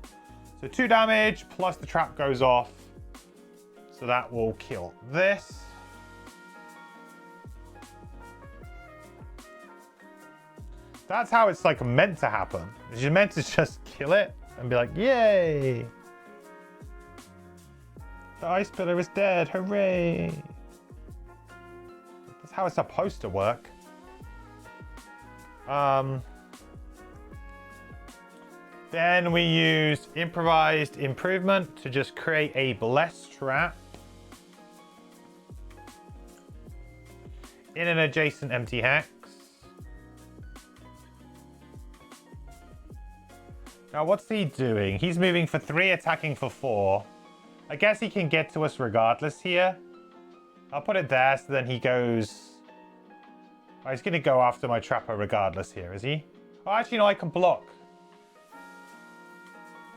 So 2 damage, plus the trap goes off. So that will kill this. That's how it's like meant to happen. You're meant to just kill it and be like, yay. The ice pillar is dead. Hooray! That's how it's supposed to work. Then we use improvised improvement to just create a bless trap in an adjacent empty hex. Now what's he doing? He's moving for 3, attacking for 4. I guess he can get to us regardless here. I'll put it there so then he goes... Oh, he's going to go after my trapper regardless here, is he? Oh, actually, no, I can block.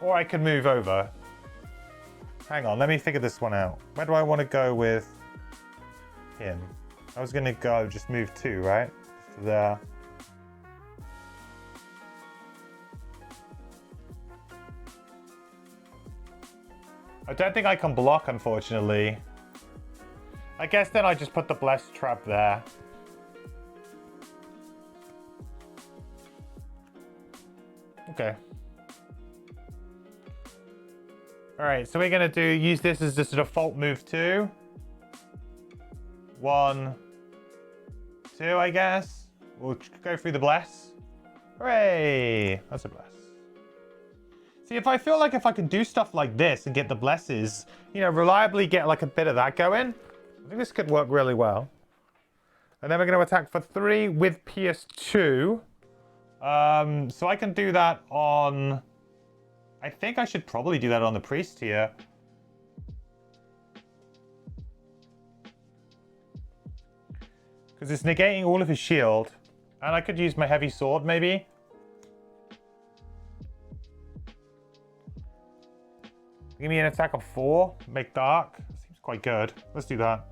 Or I can move over. Hang on, let me figure this one out. Where do I want to go with him? I was going to go just move 2, right? Just there. I don't think I can block, unfortunately. I guess then I just put the blessed trap there. Okay. Alright, so we're going to use this as just a default move 2. 1, 2, I guess. We'll go through the bless. Hooray! That's a bless. See, if I feel like if I can do stuff like this and get the blesses, you know, reliably get like a bit of that going, I think this could work really well. And then we're going to attack for 3 with PS2. So I can do that on... I think I should probably do that on the priest here. Because it's negating all of his shield. And I could use my heavy sword, maybe. Give me an attack of 4. Make dark. Seems quite good. Let's do that.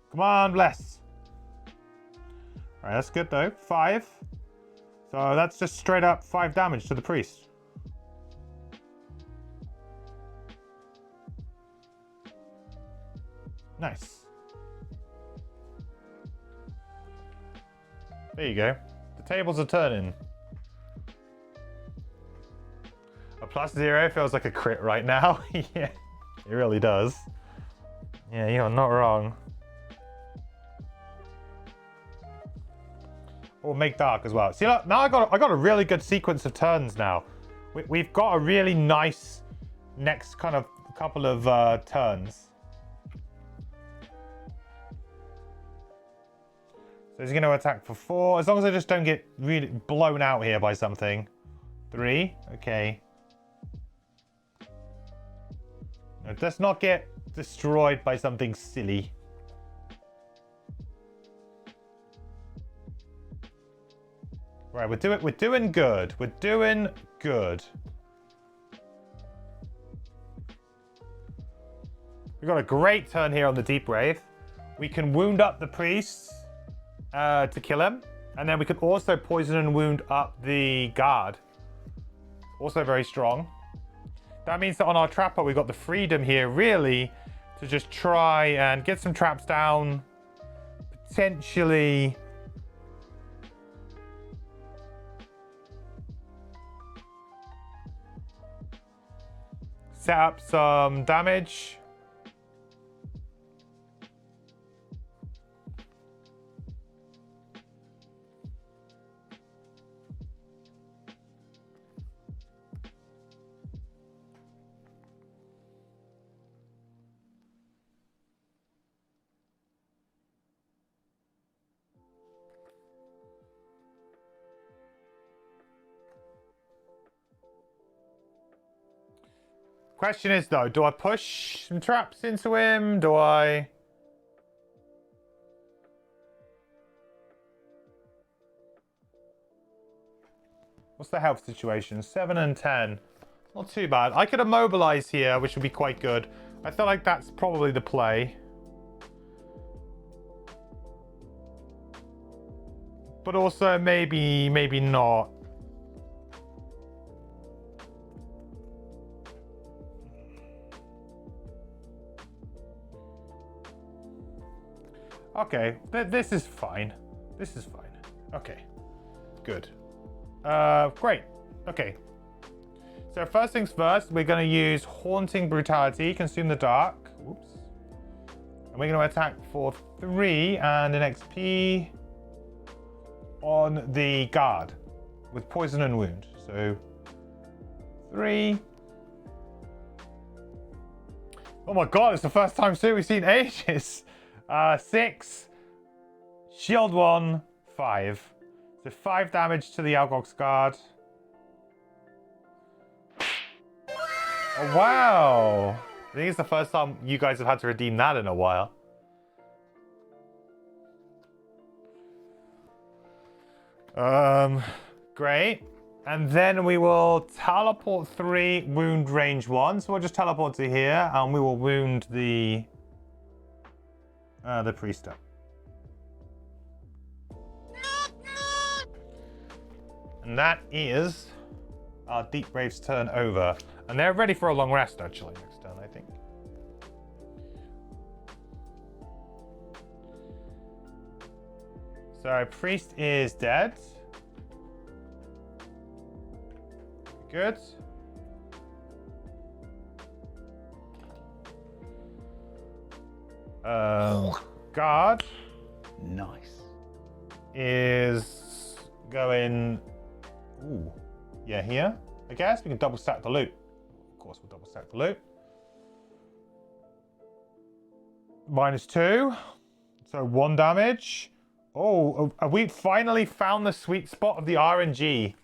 Come on, bless. Alright, that's good though. 5. So that's just straight up 5 damage to the priest. Nice. There you go. The tables are turning. A +0 feels like a crit right now. Yeah, it really does. Yeah, you're not wrong. Or make dark as well. See, look, now I got a really good sequence of turns now. We've got a really nice next kind of couple of turns. So he's going to attack for 4. As long as I just don't get really blown out here by something. 3. Okay. No, let's not get destroyed by something silly. Right, we're doing good. We're doing good. We've got a great turn here on the Deep Wraith. We can wound up the priest to kill him. And then we can also poison and wound up the guard. Also very strong. That means that on our trapper, we've got the freedom here, really, to just try and get some traps down. Potentially... set up some damage. Question is though, do I push some traps into him? Do I... What's the health situation? 7 and 10. Not too bad. I could immobilize here, which would be quite good. I feel like that's probably the play. But also maybe not. Okay, this is fine. This is fine. Okay, good. Great. Okay. So first things first, we're going to use Haunting Brutality, Consume the Dark. Oops. And we're going to attack for 3 and an XP on the guard with Poison and Wound. So 3. Oh my god, it's the first time soon we've seen ages. 6. Shield 1, 5. So 5 damage to the Algog's guard. Oh, wow. I think it's the first time you guys have had to redeem that in a while. Great. And then we will teleport 3, wound range 1. So we'll just teleport to here and we will wound the priester. And that is our Deep Brave's turn over. And they're ready for a long rest, actually, next turn, I think. So, Priest is dead. Good. Guard. Nice. Is going... Ooh. Yeah, here. I guess we can double stack the loot. Of course, we'll double stack the loot. -2. So 1 damage. Oh, have we finally found the sweet spot of the RNG?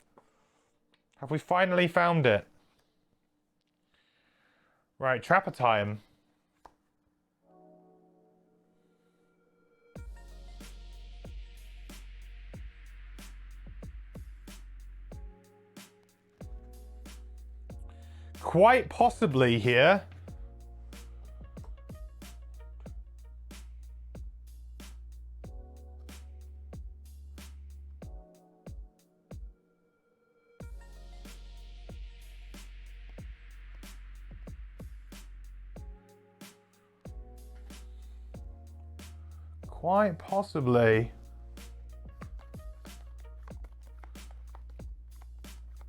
Have we finally found it? Right, Trapper time. Quite possibly here. Quite possibly.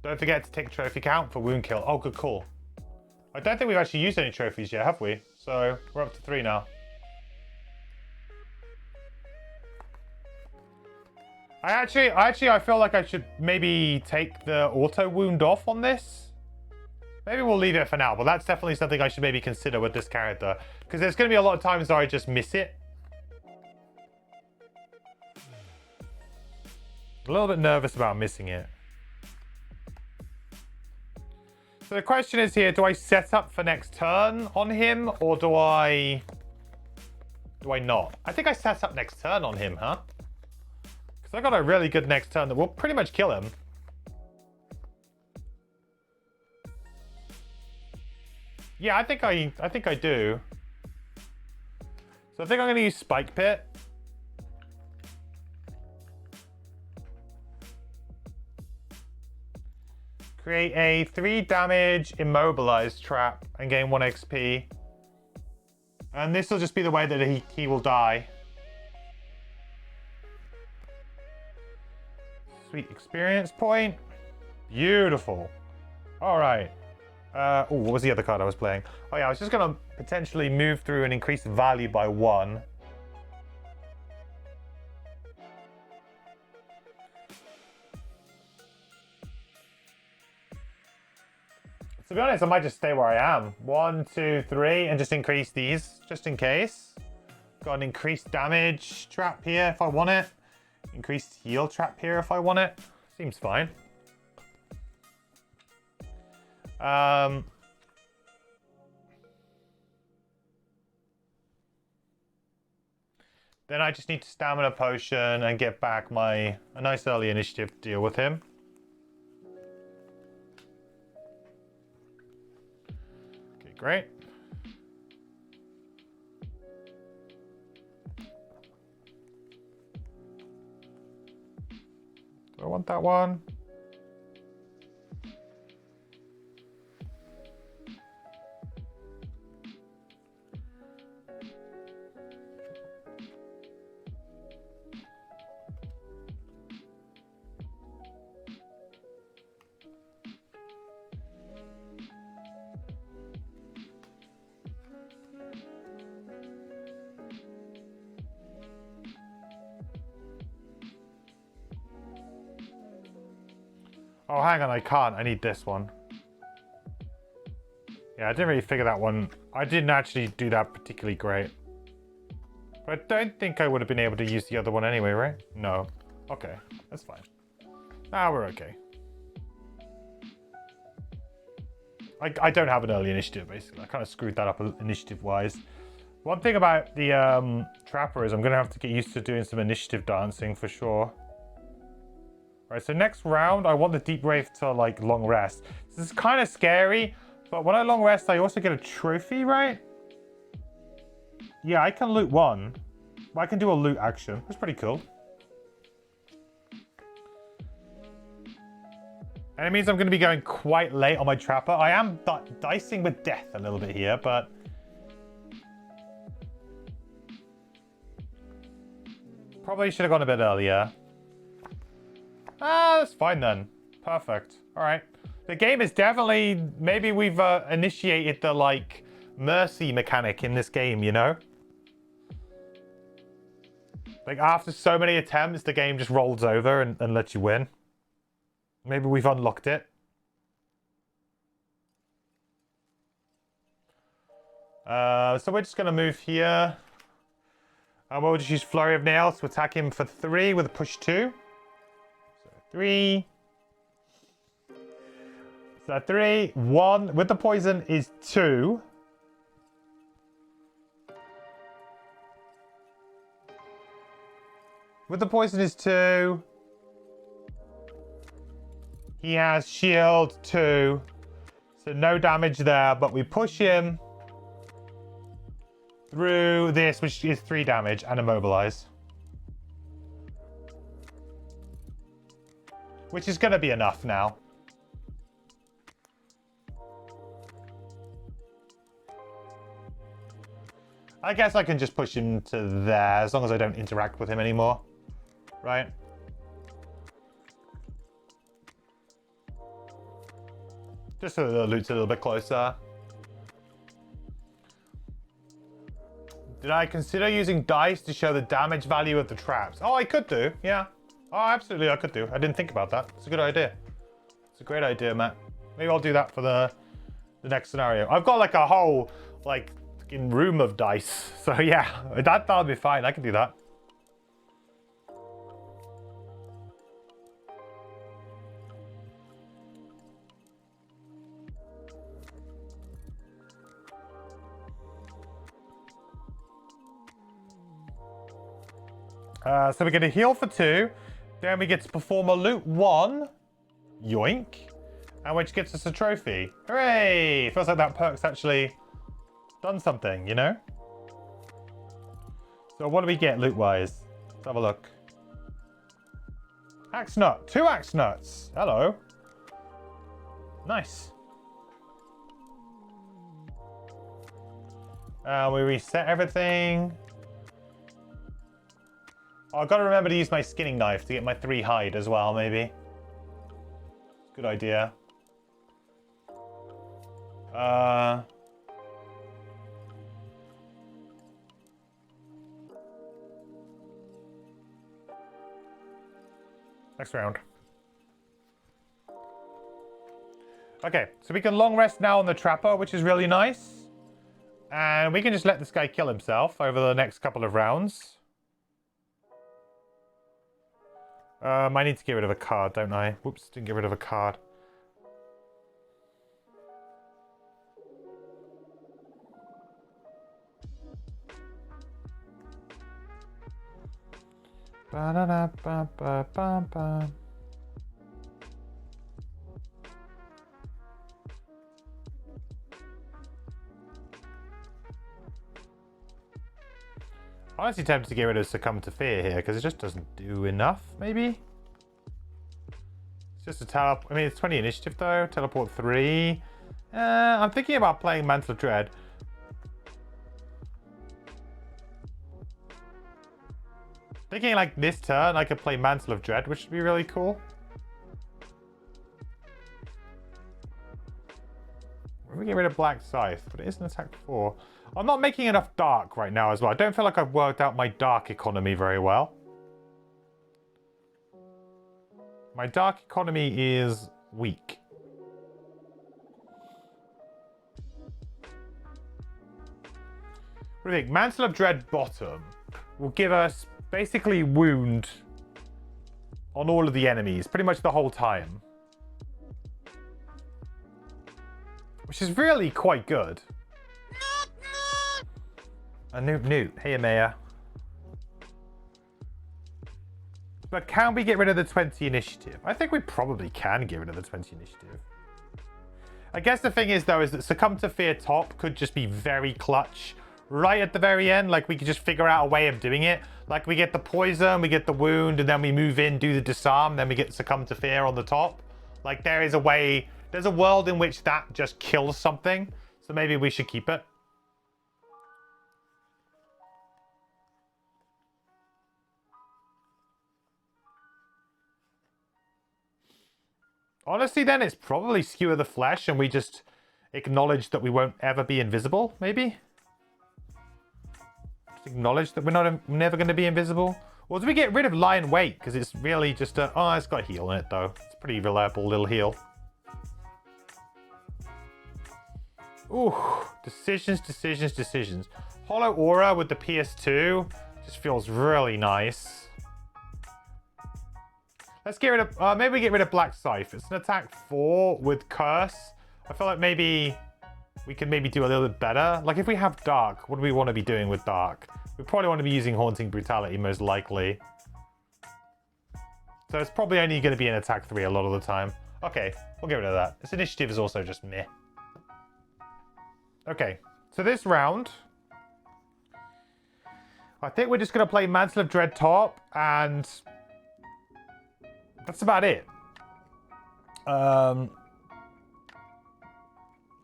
Don't forget to tick trophy count for wound kill. Oh, good call. I don't think we've actually used any trophies yet, have we? So we're up to 3 now. I feel like I should maybe take the auto wound off on this. Maybe we'll leave it for now, but that's definitely something I should maybe consider with this character. Because there's going to be a lot of times where I just miss it. A little bit nervous about missing it. So the question is here, do I set up for next turn on him or do I not? I think I set up next turn on him, huh? Because I got a really good next turn that will pretty much kill him. Yeah, I think I do. So I think I'm going to use Spike Pit. Create a 3 damage immobilized trap and gain 1 XP. And this will just be the way that he will die. Sweet experience point. Beautiful. All right. Oh, what was the other card I was playing? Oh yeah, I was just going to potentially move through and increase value by 1. To be honest, I might just stay where I am. 1, 2, 3, and just increase these, just in case. Got an increased damage trap here if I want it. Increased heal trap here if I want it. Seems fine. Then I just need to stamina potion and get back a nice early initiative to deal with him. Okay, great. Do I want that one? Oh, hang on, I can't. I need this one. Yeah, I didn't really figure that one. I didn't actually do that particularly great. But I don't think I would have been able to use the other one anyway, right? No. Okay, that's fine. Ah, we're okay. I don't have an early initiative, basically. I kind of screwed that up initiative-wise. One thing about the Trapper is I'm going to have to get used to doing some initiative dancing for sure. Right, so next round, I want the Deep Wraith to, like, long rest. This is kind of scary, but when I long rest, I also get a trophy, right? Yeah, I can loot one. I can do a loot action. That's pretty cool. And it means I'm going to be going quite late on my Trapper. I am dicing with death a little bit here, but... probably should have gone a bit earlier. Ah, that's fine then. Perfect. All right. The game is definitely... maybe we've initiated the, like, mercy mechanic in this game, you know? Like, after so many attempts, the game just rolls over and lets you win. Maybe we've unlocked it. So we're just going to move here. We'll just use Flurry of Nails to attack him for 3 with a push 2. So 3. So 3. 1 with the poison is 2. With the poison is 2. He has shield 2. So no damage there, but we push him through this, which is 3 damage, and immobilize. Which is going to be enough now. I guess I can just push him to there, as long as I don't interact with him anymore. Right? Just so the loot's a little bit closer. Did I consider using dice to show the damage value of the traps? Oh, I could do, yeah. Oh, absolutely, I could do. I didn't think about that. It's a good idea. It's a great idea, Matt. Maybe I'll do that for the next scenario. I've got like a whole, like, fucking room of dice. So yeah, that'll be fine. I can do that. So we're going to heal for 2. Then we get to perform a loot 1. Yoink. And which gets us a trophy. Hooray! Feels like that perk's actually done something, you know? So what do we get loot-wise? Let's have a look. Axe nut. 2 axe nuts. Hello. Nice. We reset everything. Oh, I've got to remember to use my skinning knife to get my 3 hide as well, maybe. Good idea. Next round. Okay, so we can long rest now on the Trapper, which is really nice. And we can just let this guy kill himself over the next couple of rounds. I need to get rid of a card, don't I? Whoops, didn't get rid of a card. Ba-da-da-ba-ba-ba-ba. I'm honestly tempted to get rid of Succumb to Fear here because it just doesn't do enough, maybe? It's just a teleport. I mean, it's 20 initiative though. Teleport 3. I'm thinking about playing Mantle of Dread. Thinking like this turn, I could play Mantle of Dread, which would be really cool. We get rid of Black Scythe, but it is an attack 4. I'm not making enough dark right now as well. I don't feel like I've worked out my dark economy very well. My dark economy is weak. What do you think? Mantle of Dread bottom will give us basically wound on all of the enemies, pretty much the whole time. Which is really quite good. A Newt. Hey, Amaya. But can we get rid of the 20 initiative? I think we probably can get rid of the 20 initiative. I guess the thing is, though, is that Succumb to Fear top could just be very clutch right at the very end. Like, we could just figure out a way of doing it. Like, we get the poison, we get the wound, and then we move in, do the disarm, then we get Succumb to Fear on the top. Like, there is a way, there's a world in which that just kills something. So maybe we should keep it. Honestly, then, it's probably Skewer the Flesh, and we just acknowledge that we won't ever be invisible, maybe? Just acknowledge that we're never going to be invisible? Or do we get rid of Lie in Wait? Because it's really just a... Oh, it's got a heal in it, though. It's a pretty reliable little heal. Ooh, decisions. Hollow Aura with the PS2 just feels really nice. Let's get rid of, maybe we get rid of Black Scythe. It's an attack 4 with Curse. I feel like maybe we can maybe do a little bit better. Like if we have Dark, what do we want to be doing with Dark? We probably want to be using Haunting Brutality most likely. So it's probably only going to be an attack 3 a lot of the time. Okay, we'll get rid of that. This initiative is also just meh. Okay, so this round, I think we're just going to play Mantle of Dread top and... that's about it.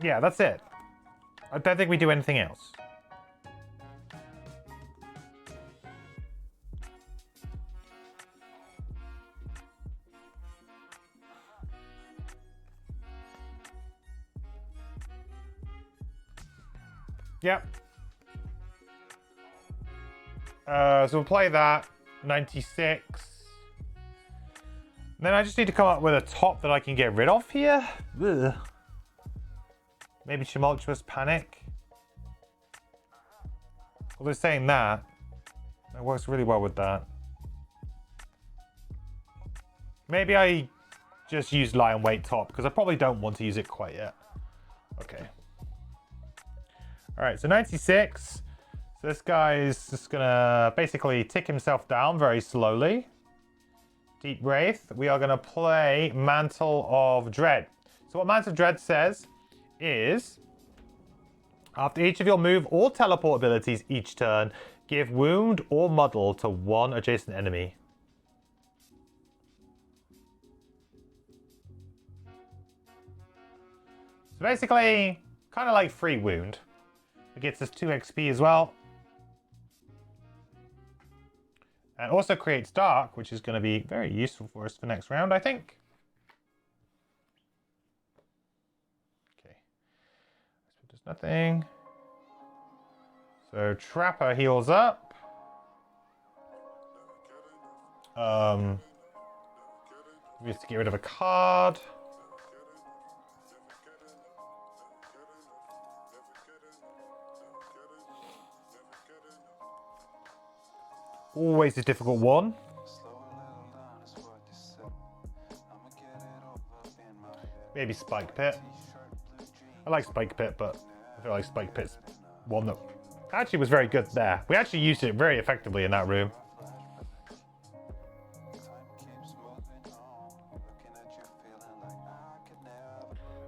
Yeah, that's it. I don't think we do anything else. Yep. So we'll play that. 96. Then I just need to come up with a top that I can get rid of here. Ugh. Maybe Tumultuous Panic. Although saying that, it works really well with that. Maybe I just use Lie in Wait top, because I probably don't want to use it quite yet. Okay. Alright, so 96. So this guy is just gonna basically tick himself down very slowly. Deep Wraith. We are gonna play Mantle of Dread. So what Mantle of Dread says is, after each of your move or teleport abilities each turn, give wound or muddle to one adjacent enemy. So basically, kind of like free wound. It gets us 2 XP as well. And also creates Dark, which is going to be very useful for us for next round, I think. Okay. There's nothing. So Trapper heals up. We have to get rid of a card. Always a difficult one. Maybe Spike Pit. I like Spike Pit, but I feel like Spike Pit's one that actually was very good there. We actually used it very effectively in that room.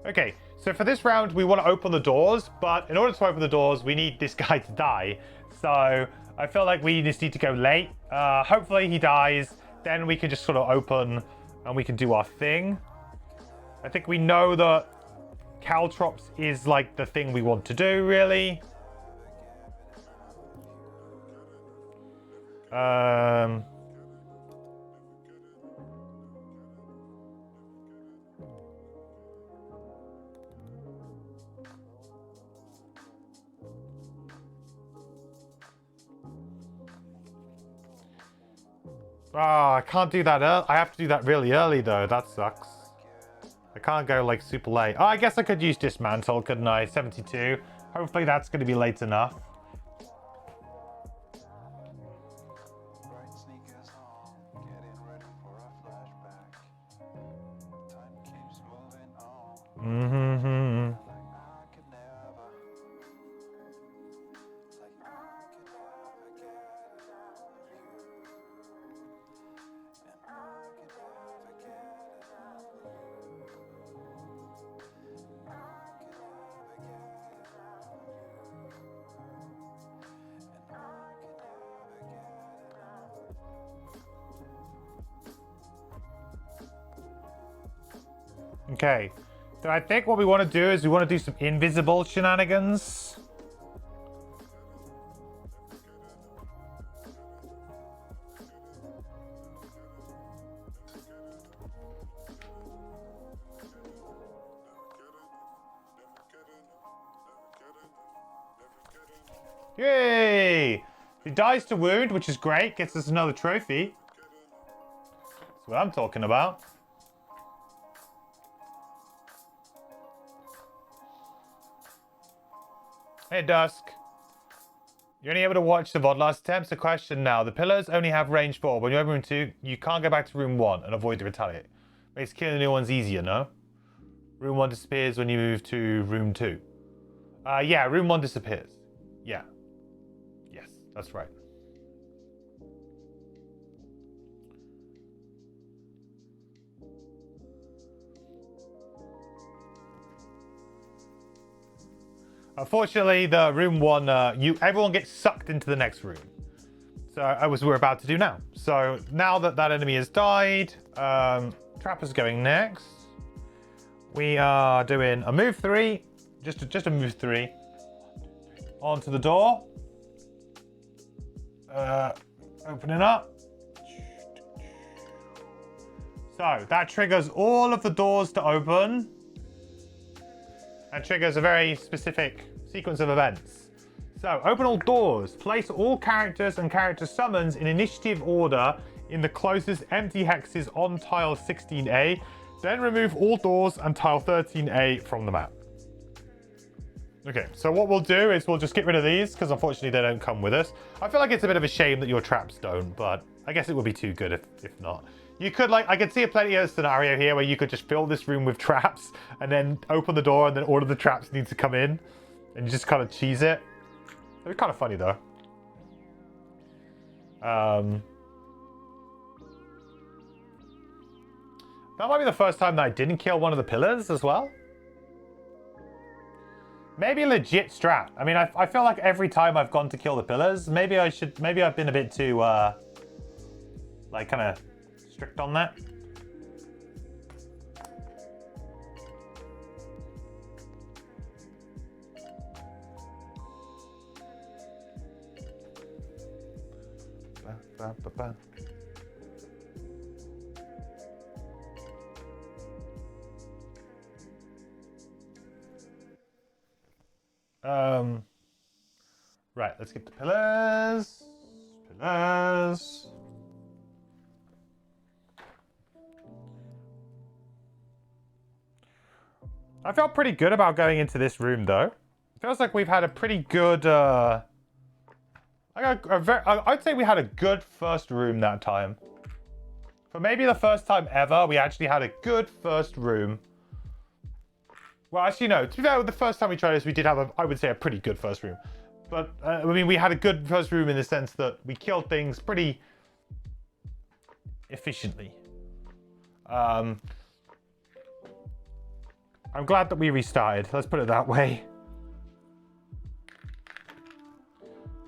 Okay, so for this round, we want to open the doors, but in order to open the doors, we need this guy to die. So I feel like we just need to go late. Hopefully he dies. Then we can just sort of open and we can do our thing. I think we know that Caltrops is like the thing we want to do, really. I can't do that. I have to do that really early, though. That sucks. I can't go like super late. Oh, I guess I could use dismantle, couldn't I? 72. Hopefully that's going to be late enough. Mm-hmm. Okay, so I think what we want to do is we want to do some invisible shenanigans. Yay! He dies to wound, which is great. Gets us another trophy. That's what I'm talking about. Hey, Dusk. You're only able to watch the VOD last attempts. The question now. The pillars only have range 4. When you're in room 2, you can't go back to room 1 and avoid the retaliate. Makes killing the new ones easier, no? Room 1 disappears when you move to room 2. Yeah, room 1 disappears. Yeah. Yes, that's right. Unfortunately, the room 1, everyone gets sucked into the next room. So, as we're about to do now. So, now that that enemy has died, Trapper's going next. We are doing a move 3. Just a move 3. Onto the door. Opening up. So, that triggers all of the doors to open. And triggers a very specific sequence of events. So, open all doors. Place all characters and character summons in initiative order in the closest empty hexes on tile 16A. Then remove all doors and tile 13A from the map. Okay, so what we'll do is we'll just get rid of these because unfortunately they don't come with us. I feel like it's a bit of a shame that your traps don't, but I guess it would be too good if not. You could, like, I could see plenty of scenario here where you could just fill this room with traps and then open the door and then all of the traps need to come in and you just kind of cheese it. It'd be kind of funny though. That might be the first time that I didn't kill one of the pillars as well. Maybe legit strat. I mean, I feel like every time I've gone to kill the pillars, maybe I've been a bit too, like, kind of strict on that. Right, let's get the pillars. Pillars. I felt pretty good about going into this room, though. It feels like we've had a pretty good, I'd say we had a good first room that time. For maybe the first time ever, we actually had a good first room. Well, actually, no. To be fair, the first time we tried this, we did have, I would say, a pretty good first room. But, I mean, we had a good first room in the sense that we killed things pretty efficiently. I'm glad that we restarted. Let's put it that way.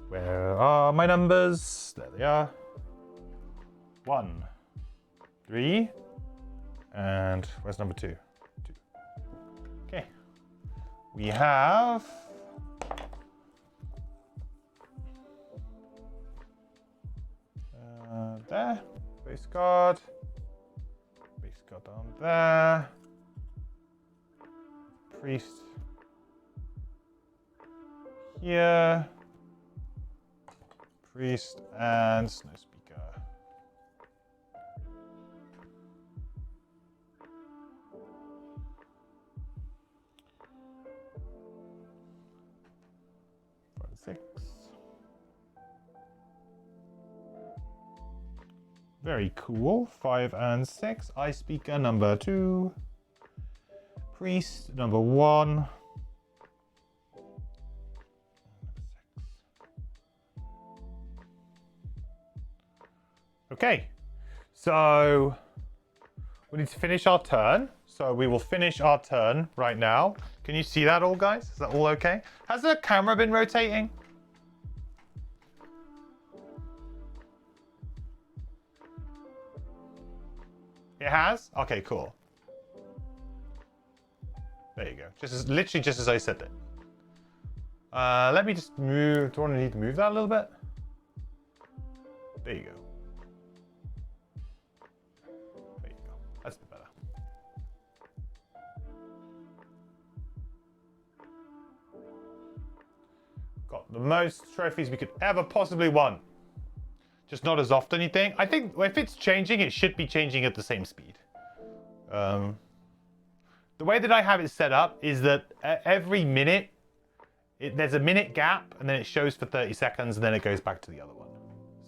Where are my numbers? There they are. 1, 3, and where's number 2? 2. Okay. We have there. Base guard down there. Priest here. Priest and Snow Speaker. 6. Very cool. 5 and 6. Ice Speaker number 2. Priest number 1. Okay, so we need to finish our turn. So we will finish our turn right now. Can you see that all, guys? Is that all okay? Has the camera been rotating? It has? Okay, cool. There you go. Literally just as I said it. Let me just move. Do I need to move that a little bit? There you go. There you go. That's a bit better. Got the most trophies we could ever possibly want. Just not as often, you think? I think if it's changing, it should be changing at the same speed. The way that I have it set up is that every minute, there's a minute gap, and then it shows for 30 seconds, and then it goes back to the other one.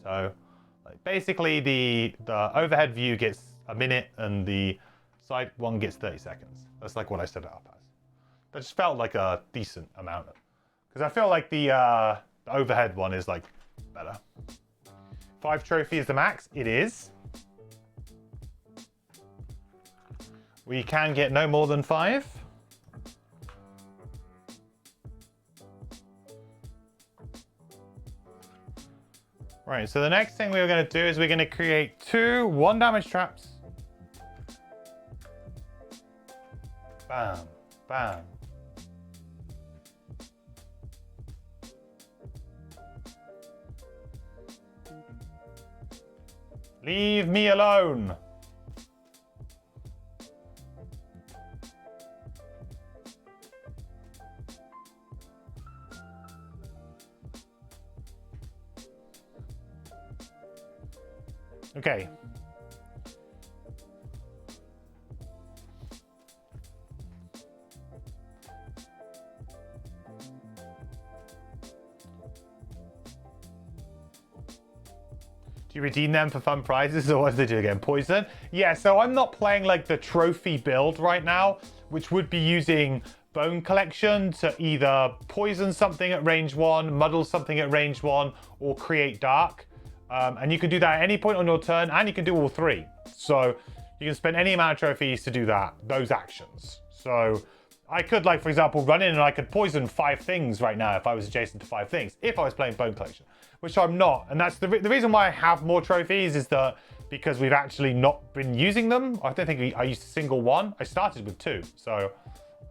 So, like, basically, the overhead view gets a minute, and the side one gets 30 seconds. That's like what I set it up as. That just felt like a decent amount. Because I feel like the overhead one is, like, better. 5 trophies the max. It is. We can get no more than 5. Right, so the next thing we're going to do is we're going to create 2 1-damage traps. Bam, bam. Leave me alone. Okay. Do you redeem them for fun prizes, or what do they do again? Poison? Yeah, so I'm not playing like the trophy build right now, which would be using Bone Collection to either poison something at range 1, muddle something at range 1, or create dark. And you can do that at any point on your turn, and you can do all 3. So you can spend any amount of trophies to do that, those actions. So I could, like, for example, run in and I could poison 5 things right now if I was adjacent to 5 things, if I was playing Bone Collection, which I'm not. And that's the reason why I have more trophies is that because we've actually not been using them. I don't think I used a single one. I started with 2. So,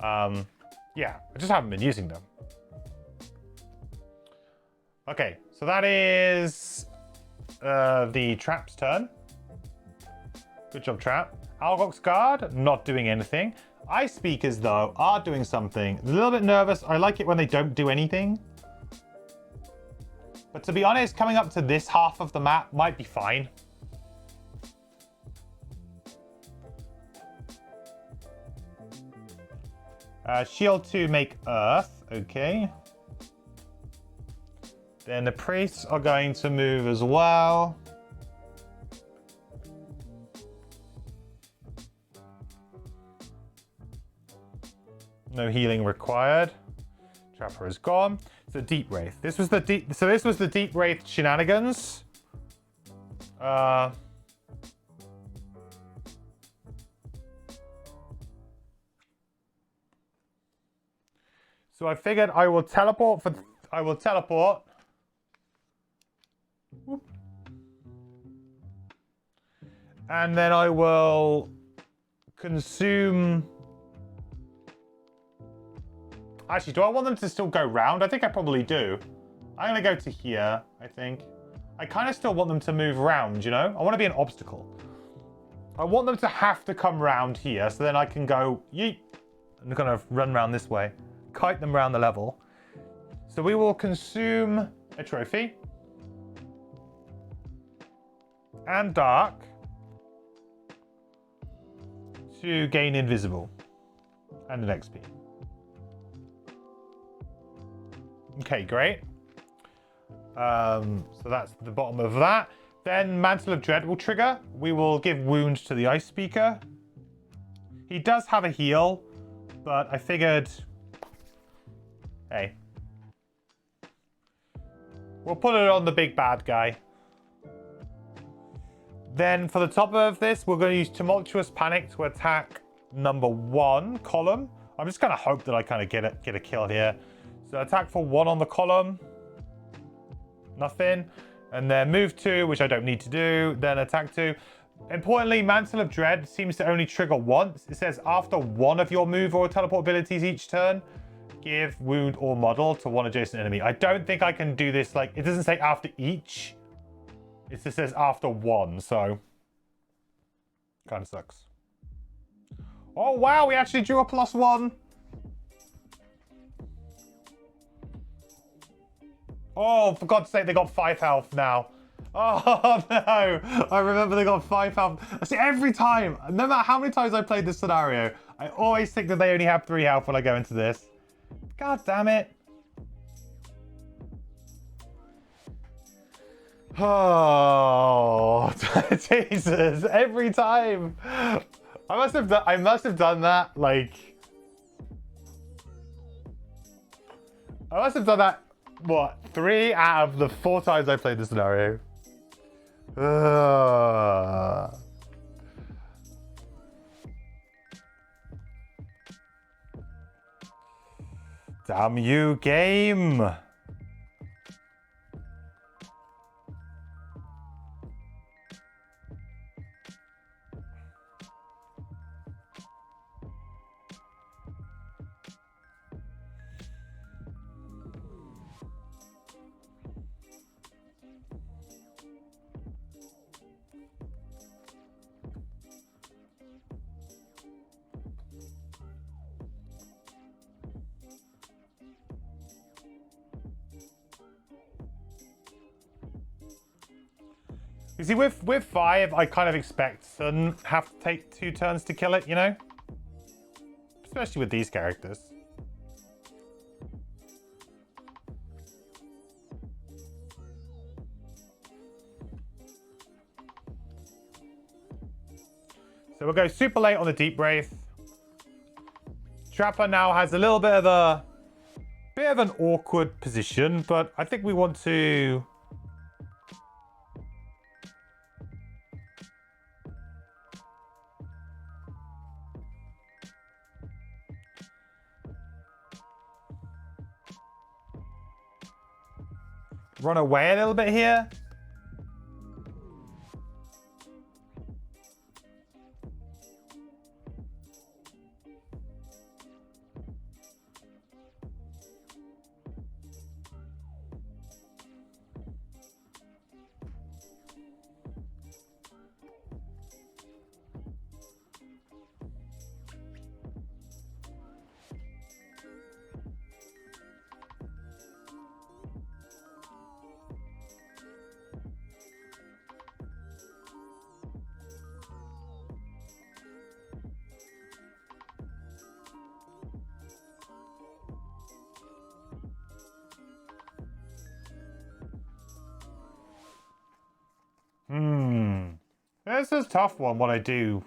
yeah, I just haven't been using them. Okay, so that is the Trap's turn. Good job, Trap. Algox Guard, not doing anything. Ice Speakers, though, are doing something. A little bit nervous. I like it when they don't do anything. But to be honest, coming up to this half of the map might be fine. Shield 2 make Earth. Okay. Then the priests are going to move as well. No healing required. Trapper is gone. So Deep Wraith. This was the Deep Wraith shenanigans. So I figured I will teleport. Whoop. And then I will consume. Actually, do I want them to still go round? I think I probably do. I'm going to go to here, I think. I kind of still want them to move round, you know? I want to be an obstacle. I want them to have to come round here, so then I can go, yeet. I'm going to run around this way. Kite them around the level. So we will consume a trophy. And dark. To gain invisible. And an XP. Okay, great. So that's the bottom of that. Then Mantle of Dread will trigger. We will give wound to the Ice Speaker. He does have a heal, but I figured, hey, we'll put it on the big bad guy. Then for the top of this, we're going to use Tumultuous Panic to attack number 1 column. I'm just going to hope that I kind of get a kill here. So attack for 1 on the column. Nothing. And then move 2, which I don't need to do. Then attack 2. Importantly, Mantle of Dread seems to only trigger once. It says after 1 of your move or teleport abilities each turn, give wound or model to 1 adjacent enemy. I don't think I can do this. Like, it doesn't say after each. It just says after 1, so kind of sucks. Oh wow, we actually drew a +1. Oh, for God's sake, they got 5 health now. Oh no, I remember they got 5 health. See, every time, no matter how many times I played this scenario, I always think that they only have 3 health when I go into this. God damn it. Oh, Jesus, every time. I must have done that, like, I must have done that, what, 3 out of the 4 times I played this scenario. Damn you, game. You see, with 5, I kind of expect Sun have to take 2 turns to kill it, you know? Especially with these characters. So we'll go super late on the Deep Wraith. Trapper now has a little bit of an awkward position, but I think we want to run away a little bit here. This is a tough one, what I do.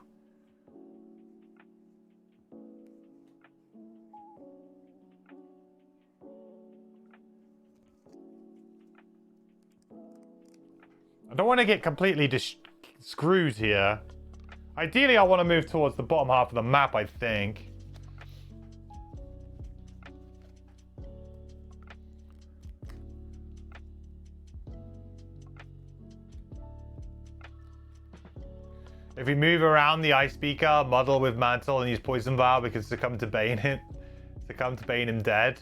I don't want to get completely screwed here. Ideally, I want to move towards the bottom half of the map, I think. If we move around the Ice Speaker, muddle with Mantle, and use Poison Vow, we can succumb to Bane him dead.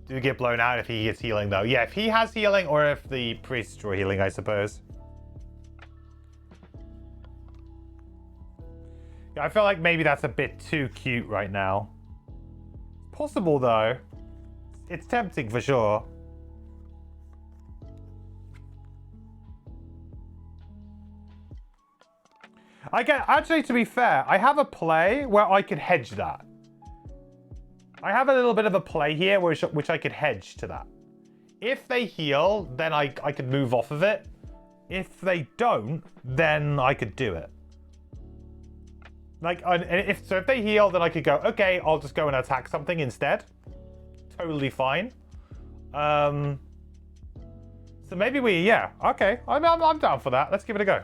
Do get blown out if he gets healing, though. Yeah, if he has healing, or if the priests draw healing, I suppose. Yeah, I feel like maybe that's a bit too cute right now. Possible, though. It's tempting for sure. Actually, to be fair, I have a play where I could hedge that. I have a little bit of a play here which I could hedge to that. if they heal, then I could move off of it. If they don't, then I could do it. Like, if they heal, then I could go, okay, I'll just go and attack something instead. Totally fine. So maybe yeah, okay. I'm down for that. Let's give it a go.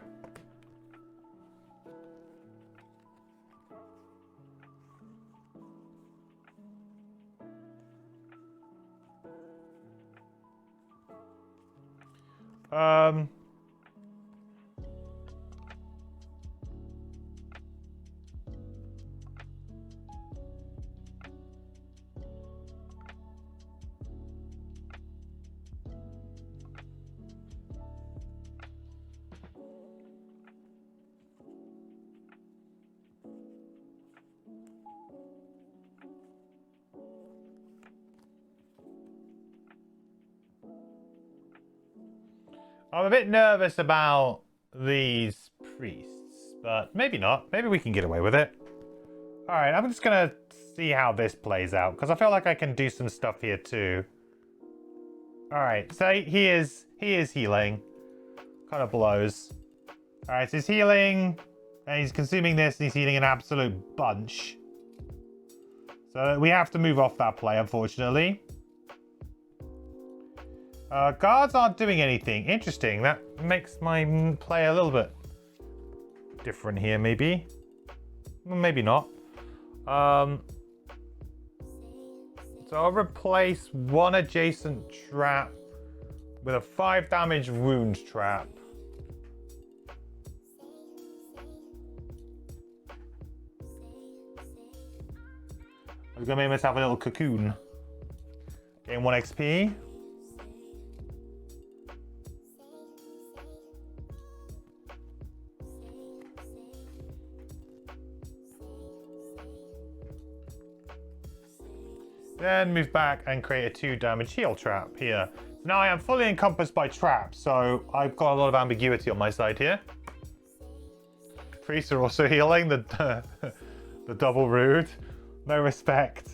I'm a bit nervous about these priests, but maybe not. Maybe we can get away with it. All right, I'm just gonna see how this plays out because I feel like I can do some stuff here too. All right, so he is healing. Kind of blows. All right, so he's healing, and he's consuming this, and he's healing an absolute bunch. So we have to move off that play, unfortunately. Guards aren't doing anything. Interesting. That makes my play a little bit different here, maybe. Maybe not. So I'll replace one adjacent trap with a 5 damage wound trap. I'm gonna make myself a little cocoon. Gain 1 XP. Then move back and create a 2 damage heal trap here. So now I am fully encompassed by traps, so I've got a lot of ambiguity on my side here. Priests are also healing, the double rude. No respect.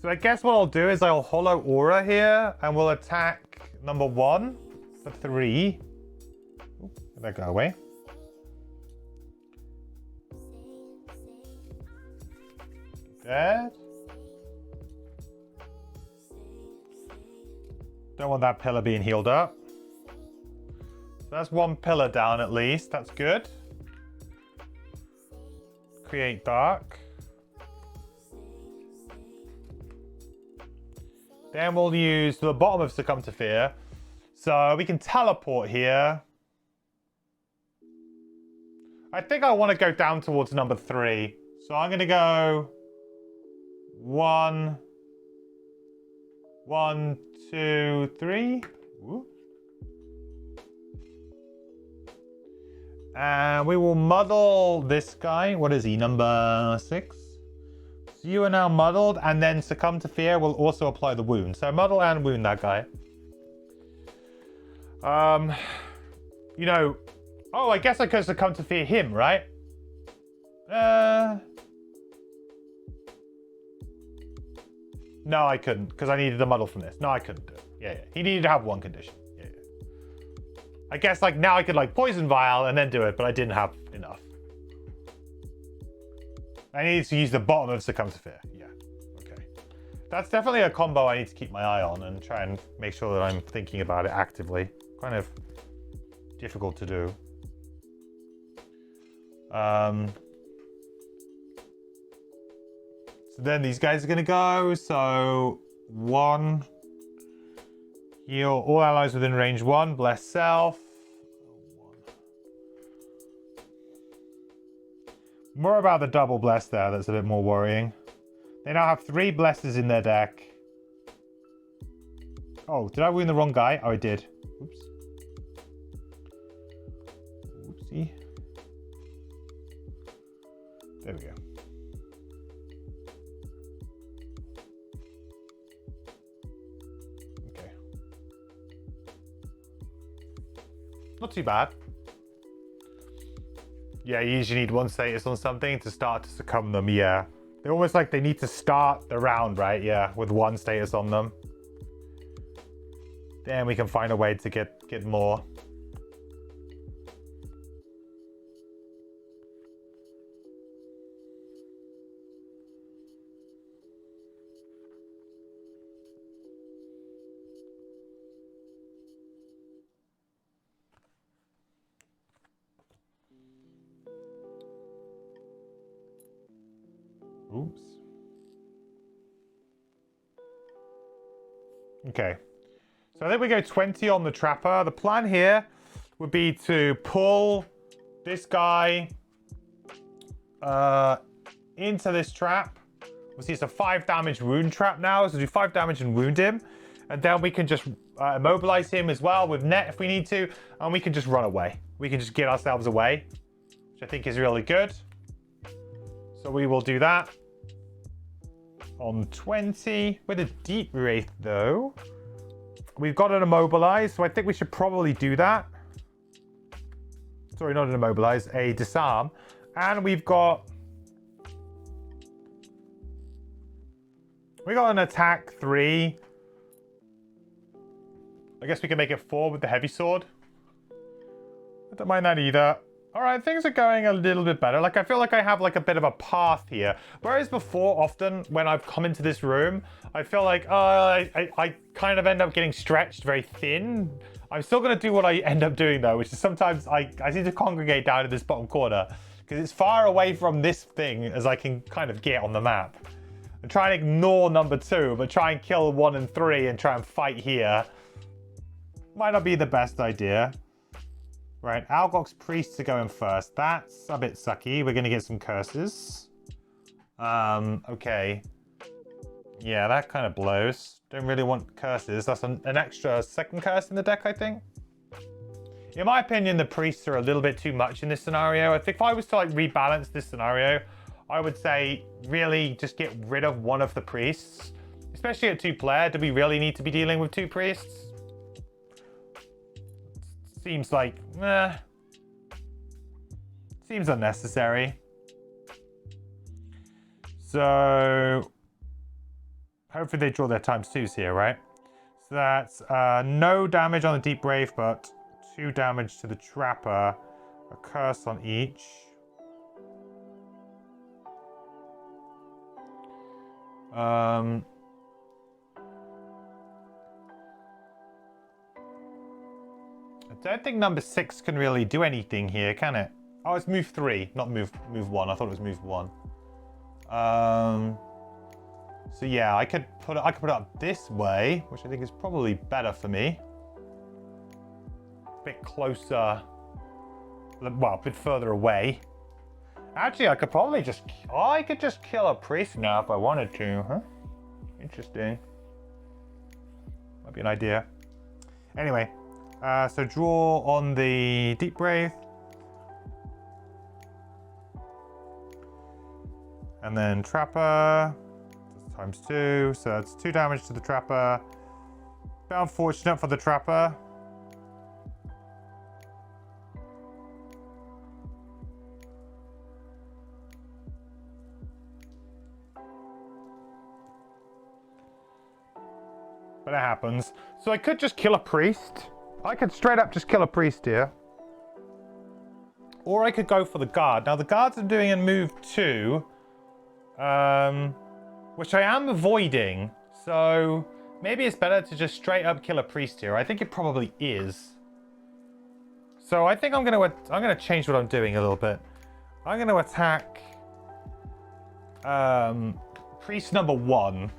So I guess what I'll do is I'll hollow aura here and we'll attack number 1 for 3. Ooh, let that go away. Dead. Don't want that pillar being healed up. So that's 1 pillar down at least. That's good. Create dark. Then we'll use the bottom of Succumb to Fear. So we can teleport here. I think I want to go down towards number 3. So I'm going to go 1, 2, 3. Ooh. And we will muddle this guy. What is he? Number 6? So you are now muddled, and then Succumb to Fear will also apply the wound. So muddle and wound that guy. You know, oh, I guess I could Succumb to Fear him, right? No, I couldn't, because I needed the muddle from this. No, I couldn't do it. Yeah. He needed to have 1 condition. Yeah. I guess, like, now I could, like, Poison Vial and then do it, but I didn't have enough. I needed to use the bottom of Succumb to Fear. Yeah. Okay. That's definitely a combo I need to keep my eye on and try and make sure that I'm thinking about it actively. Kind of difficult to do. So then these guys are going to go. So 1. Heal all allies within range 1. Bless self. More about the double bless there, that's a bit more worrying. They now have 3 blesses in their deck. Oh, did I wound the wrong guy? Oh, I did. Oops. Oopsie. There we go. Not too bad. Yeah, you usually need one status on something to start to succumb them, yeah. They're almost like they need to start the round, right? Yeah, with one status on them. Then we can find a way to get more. Oops. Okay. So I think we go 20 on the Trapper. The plan here would be to pull this guy into this trap. We'll see it's a 5 damage wound trap now. So do 5 damage and wound him. And then we can just immobilize him as well with net if we need to. And we can just run away. We can just get ourselves away, which I think is really good. So we will do that. On 20. With a Deep Wraith, though, we've got an immobilize, so I think we should probably do that. Sorry, not an immobilize, a disarm. And we've got an attack 3. I guess we can make it 4 with the heavy sword. I don't mind that either. All right, things are going a little bit better. Like, I feel like I have like a bit of a path here. Whereas before, often when I've come into this room, I feel like I kind of end up getting stretched very thin. I'm still going to do what I end up doing though, which is sometimes I seem to congregate down in this bottom corner because it's far away from this thing as I can kind of get on the map. And try and ignore number 2, but try and kill 1 and 3 and try and fight here. Might not be the best idea. Right, Algok's priests are going first. That's a bit sucky. We're going to get some curses. Okay. Yeah, that kind of blows. Don't really want curses. That's an extra second curse in the deck, I think. In my opinion, the priests are a little bit too much in this scenario. I think if I was to like rebalance this scenario, I would say really just get rid of one of the priests. Especially at 2-player. Do we really need to be dealing with 2 priests? Seems like, seems unnecessary. So, hopefully they draw their ×2s here, right? So that's no damage on the Deep Wraith, but 2 damage to the Trapper. A curse on each. I don't think number 6 can really do anything here, can it? Oh, it's move 3, not move 1. I thought it was move 1. So yeah, I could put it up this way, which I think is probably better for me. A bit closer, well, a bit further away. Actually, I could probably just, I could just kill a priest now if I wanted to, huh? Interesting. Might be an idea. Anyway. So draw on the Deep Wraith. And then Trapper. ×2. So it's 2 damage to the Trapper. Bit unfortunate for the Trapper. But it happens. So I could just kill a priest. I could straight up just kill a priest here. Or I could go for the guard. Now the guards are doing a move 2. Which I am avoiding. So maybe it's better to just straight up kill a priest here. I think it probably is. So I think I'm gonna change what I'm doing a little bit. I'm gonna attack priest number 1.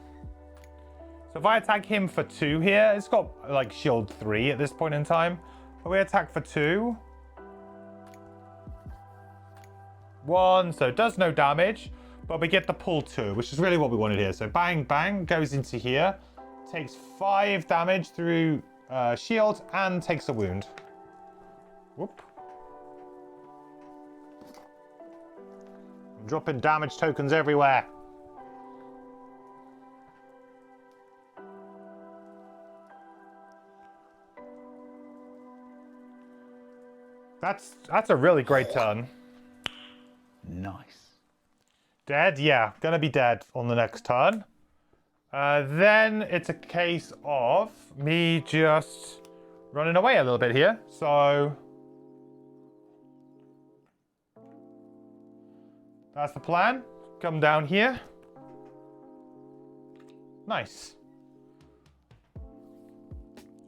So if I attack him for 2 here, it's got like shield 3 at this point in time. But we attack for 2. 1, so it does no damage, but we get the pull 2, which is really what we wanted here. So bang, bang, goes into here, takes 5 damage through shield, and takes a wound. Whoop. I'm dropping damage tokens everywhere. That's a really great turn. Nice. Dead? Yeah, gonna be dead on the next turn. Then it's a case of me just running away a little bit here. So that's the plan. Come down here. Nice.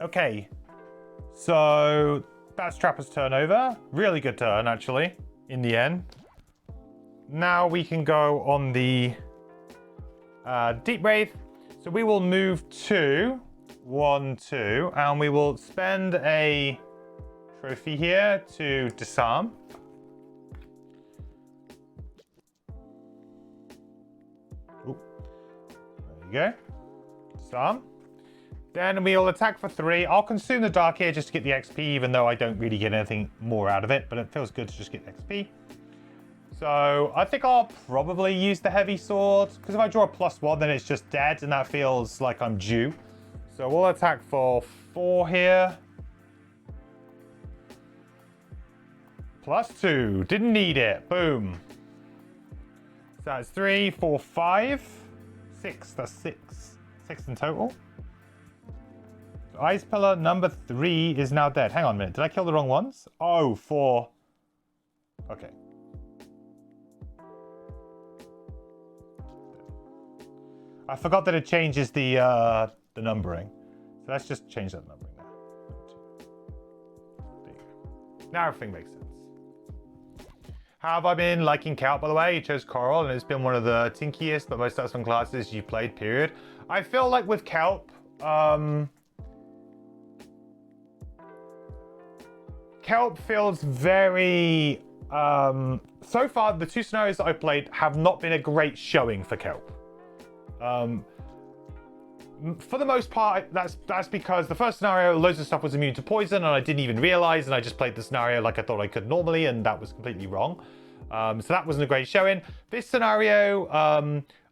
Okay. So that's Trapper's turn over. Really good turn, actually, in the end. Now we can go on the Deep Wraith. So we will move to 1-2, and we will spend a trophy here to disarm. Ooh. There you go. Disarm. Then we'll attack for 3. I'll consume the Dark here just to get the XP, even though I don't really get anything more out of it, but it feels good to just get XP. So I think I'll probably use the Heavy Sword, because if I draw a +1, then it's just dead, and that feels like I'm due. So we'll attack for 4 here. +2. Didn't need it. Boom. So that's 3, 4, 5. 6. That's 6. 6 in total. So Ice Pillar number 3 is now dead. Hang on a minute. Did I kill the wrong ones? Oh, 4. Okay. I forgot that it changes the numbering. So let's just change that numbering there. There you go. Now everything makes sense. How have I been liking Kelp, by the way? You chose Coral, and it's been one of the tinkiest but most satisfying classes you've played, period. I feel like with Kelp, Kelp feels very... so far, the 2 scenarios that I've played have not been a great showing for Kelp. For the most part, that's because the first scenario, loads of stuff was immune to poison, and I didn't even realize, and I just played the scenario like I thought I could normally, and that was completely wrong. So that wasn't a great showing. This scenario,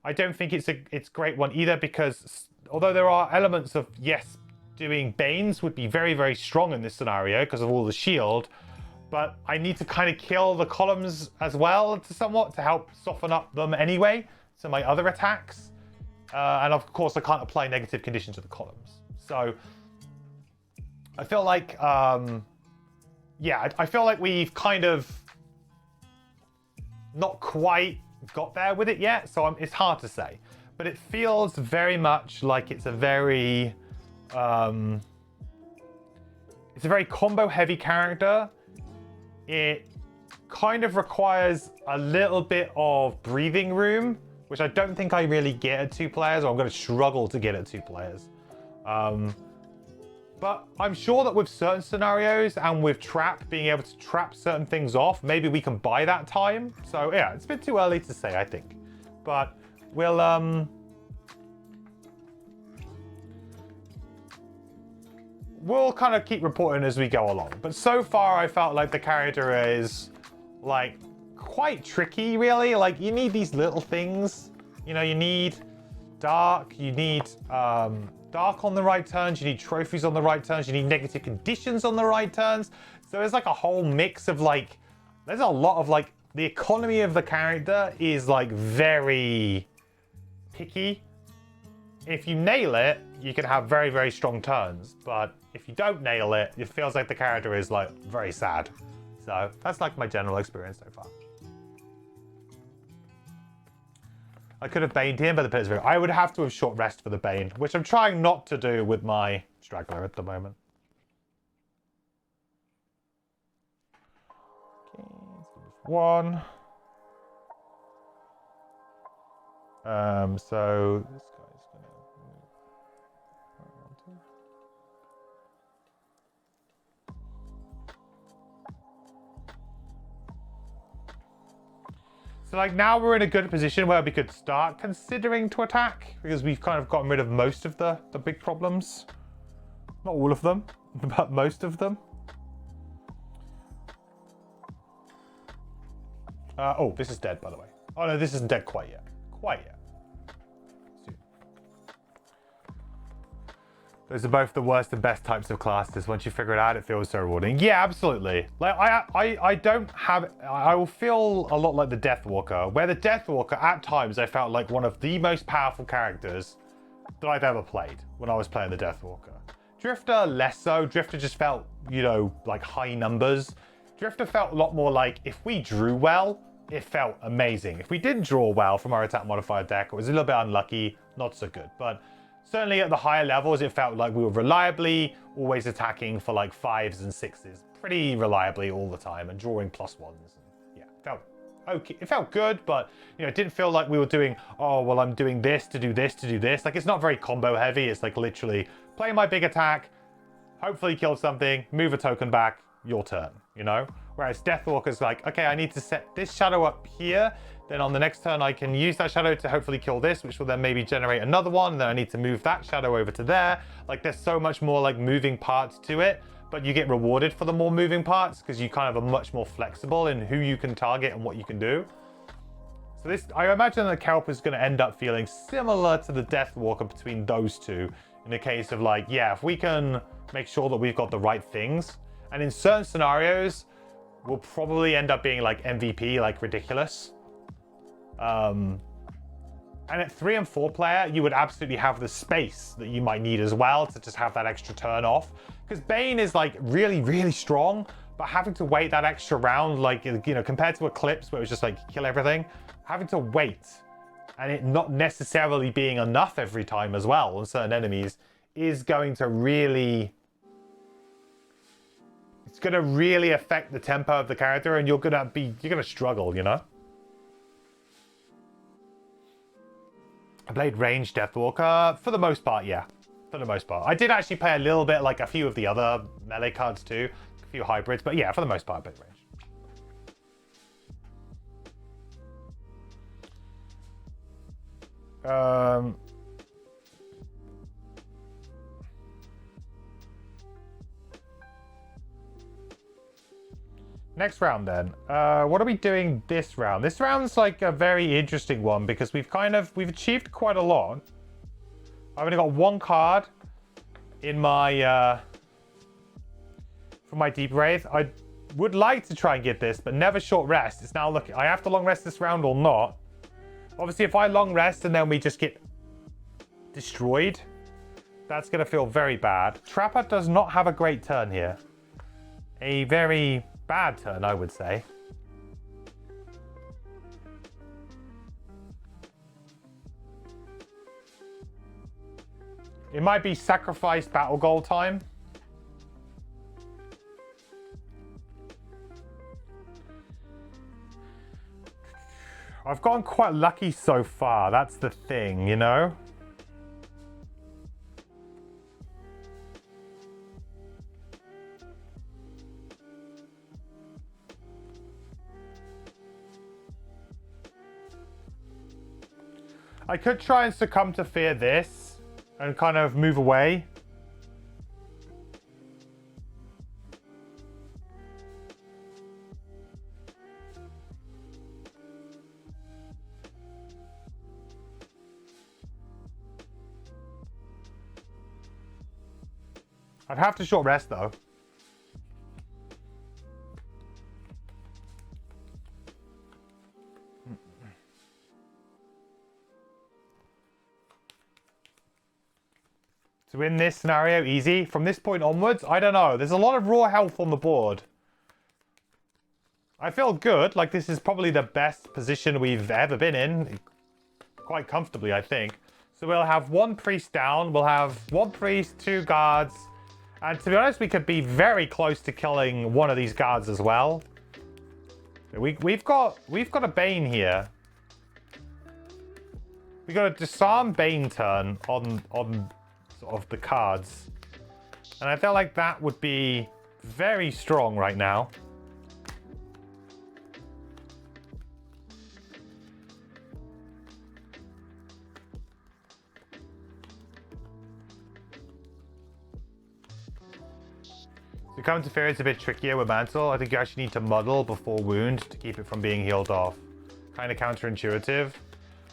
I don't think it's a great one either, because although there are elements of, yes, doing Banes would be very, very strong in this scenario because of all the shield, but I need to kind of kill the columns as well to help soften up them anyway, so my other attacks. And of course, I can't apply negative condition to the columns. So I feel like, yeah, I feel like we've kind of not quite got there with it yet. So it's hard to say, but it feels very much like it's a very combo heavy character. It kind of requires a little bit of breathing room, which I don't think I really get at 2 players, or I'm going to struggle to get at 2 players. But I'm sure that with certain scenarios and with Trap, being able to trap certain things off, maybe we can buy that time. So yeah, it's a bit too early to say, I think. But we'll kind of keep reporting as we go along. But so far, I felt like the character is like quite tricky, really. Like, you need these little things. You know, you need dark, you need dark on the right turns, you need trophies on the right turns, you need negative conditions on the right turns. So there's like a whole mix of like, there's a lot of like, the economy of the character is like very picky. If you nail it, you can have very, very strong turns. But if you don't nail it, it feels like the character is like very sad. So that's like my general experience so far. I could have Baned him, but the pit is very... I would have to have short rest for the Bane, which I'm trying not to do with my Straggler at the moment. Okay, let's do 1. So this guy's gonna move. So like now we're in a good position where we could start considering to attack, because we've kind of gotten rid of most of the big problems. Not all of them, but most of them. Oh, this is dead, by the way. Oh no, this isn't dead quite yet. Quite yet. Those are both the worst and best types of classes. Once you figure it out, it feels so rewarding. Yeah, absolutely. Like I don't have. I will feel a lot like the Deathwalker, where the Deathwalker at times I felt like one of the most powerful characters that I've ever played when I was playing the Deathwalker. Drifter less so. Drifter just felt, you know, like high numbers. Drifter felt a lot more like if we drew well, it felt amazing. If we didn't draw well from our attack modifier deck, it was a little bit unlucky, not so good. But certainly at the higher levels, it felt like we were reliably always attacking for like 5s and 6s, pretty reliably all the time, and drawing +1s. And yeah, felt okay. It felt good, but you know, it didn't feel like we were doing, oh well, I'm doing this to do this to do this. Like, it's not very combo heavy. It's like literally play my big attack, hopefully kill something, move a token back, your turn, you know? Whereas Deathwalker's like, okay, I need to set this shadow up here, then on the next turn I can use that shadow to hopefully kill this, which will then maybe generate another one, then I need to move that shadow over to there. Like, there's so much more like moving parts to it, but you get rewarded for the more moving parts because you kind of are much more flexible in who you can target and what you can do. So this, I imagine the Kelp is going to end up feeling similar to the Deathwalker between those two, in the case of like, yeah, if we can make sure that we've got the right things, and in certain scenarios, we'll probably end up being like MVP, like ridiculous. And at 3 and 4 player, you would absolutely have the space that you might need as well to just have that extra turn off. Because Bane is like really, really strong, but having to wait that extra round, like, you know, compared to Eclipse where it was just like kill everything, having to wait and it not necessarily being enough every time as well on certain enemies is going to really... It's going to really affect the tempo of the character, and you're going to struggle, you know? I played ranged Deathwalker for the most part, yeah. For the most part. I did actually play a little bit, like a few of the other melee cards too. A few hybrids, but yeah, for the most part, I played ranged. Next round then. What are we doing this round? This round's like a very interesting one because we've achieved quite a lot. I've only got one card in my for my Deep Wraith. I would like to try and get this, but never short rest. It's now looking, I have to long rest this round or not. Obviously, if I long rest and then we just get destroyed, that's going to feel very bad. Trapper does not have a great turn here. A very bad turn, I would say. It might be sacrifice battle goal time. I've gotten quite lucky so far. That's the thing, you know? I could try and succumb to fear this and kind of move away. I'd have to short rest though. To win this scenario easy, from this point onwards, I don't know. There's a lot of raw health on the board. I feel good, like this is probably the best position we've ever been in. Quite comfortably, I think. So we'll have one priest down, we'll have one priest, 2 guards, and to be honest, we could be very close to killing one of these guards as well. We've got a Bane here. We got a disarm Bane turn on sort of the cards, and I felt like that would be very strong right now. So counter fear is a bit trickier with Mantle. I think you actually need to muddle before wound to keep it from being healed off. Kind of counterintuitive.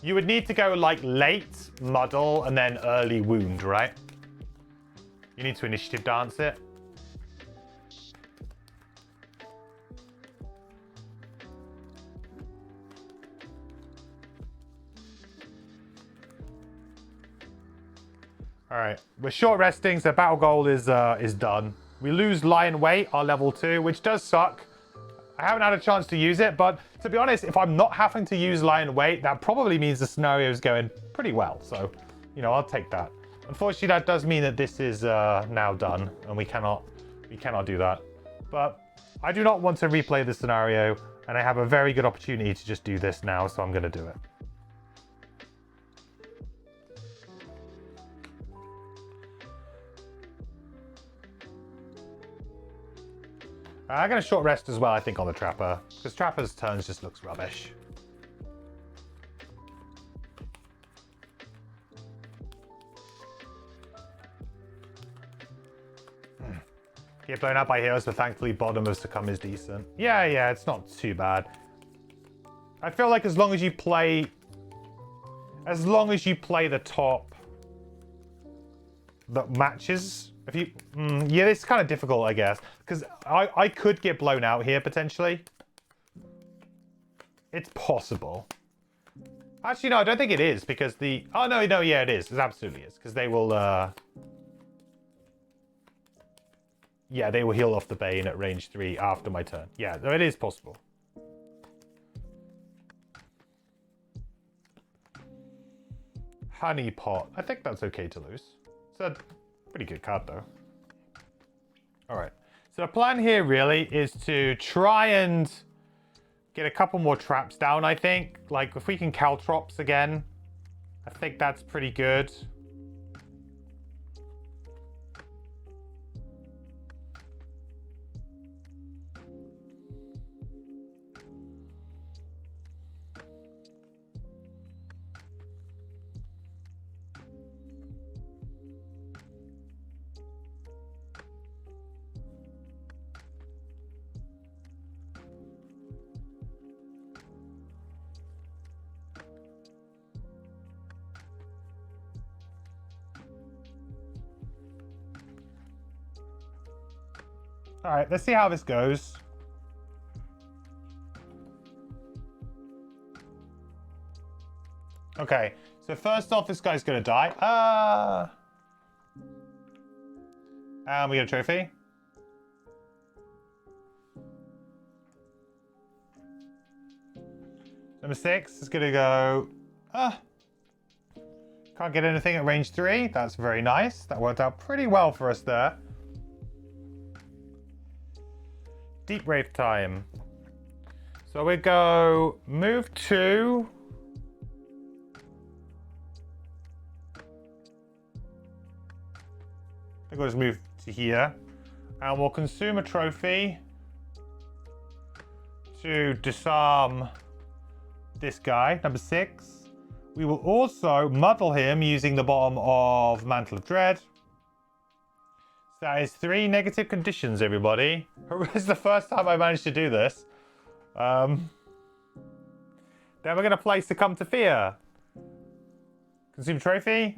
You would need to go like late muddle and then early wound, right? You need to initiative dance it. All right, we're short resting, so battle goal is done. We lose lion weight, our level 2, which does suck. I haven't had a chance to use it, but to be honest, if I'm not having to use lion weight, that probably means the scenario is going pretty well. So, you know, I'll take that. Unfortunately, that does mean that this is now done, and we cannot do that. But I do not want to replay the scenario, and I have a very good opportunity to just do this now, so I'm going to do it. I'm going to short rest as well, I think, on the Trapper, because Trapper's turns just looks rubbish. Get blown out by heroes, but thankfully bottom of Succumb is decent. Yeah, it's not too bad. I feel like as long as you play the top that matches. If you, yeah, it's kind of difficult, I guess, because I could get blown out here potentially. It's possible. Actually, no, I don't think it is because the. Oh no, yeah, it is. It absolutely is because they will. Yeah, they will heal off the Bane at range 3 after my turn. Yeah, no, it is possible. Honeypot. I think that's okay to lose. It's a pretty good card, though. All right. So the plan here really is to try and get a couple more traps down, I think. Like, if we can Caltrops again, I think that's pretty good. All right, let's see how this goes. Okay, so first off, this guy's gonna die. And we get a trophy. Number 6 is gonna go. Can't get anything at range 3. That's very nice. That worked out pretty well for us there. Deep Wraith time. So we go move 2. I think we'll just move to here. And we'll consume a trophy to disarm this guy, number 6. We will also muddle him using the bottom of Mantle of Dread. That is 3 negative conditions, everybody. It's the first time I managed to do this. Then we're going to play Succumb to Fear. Consume trophy.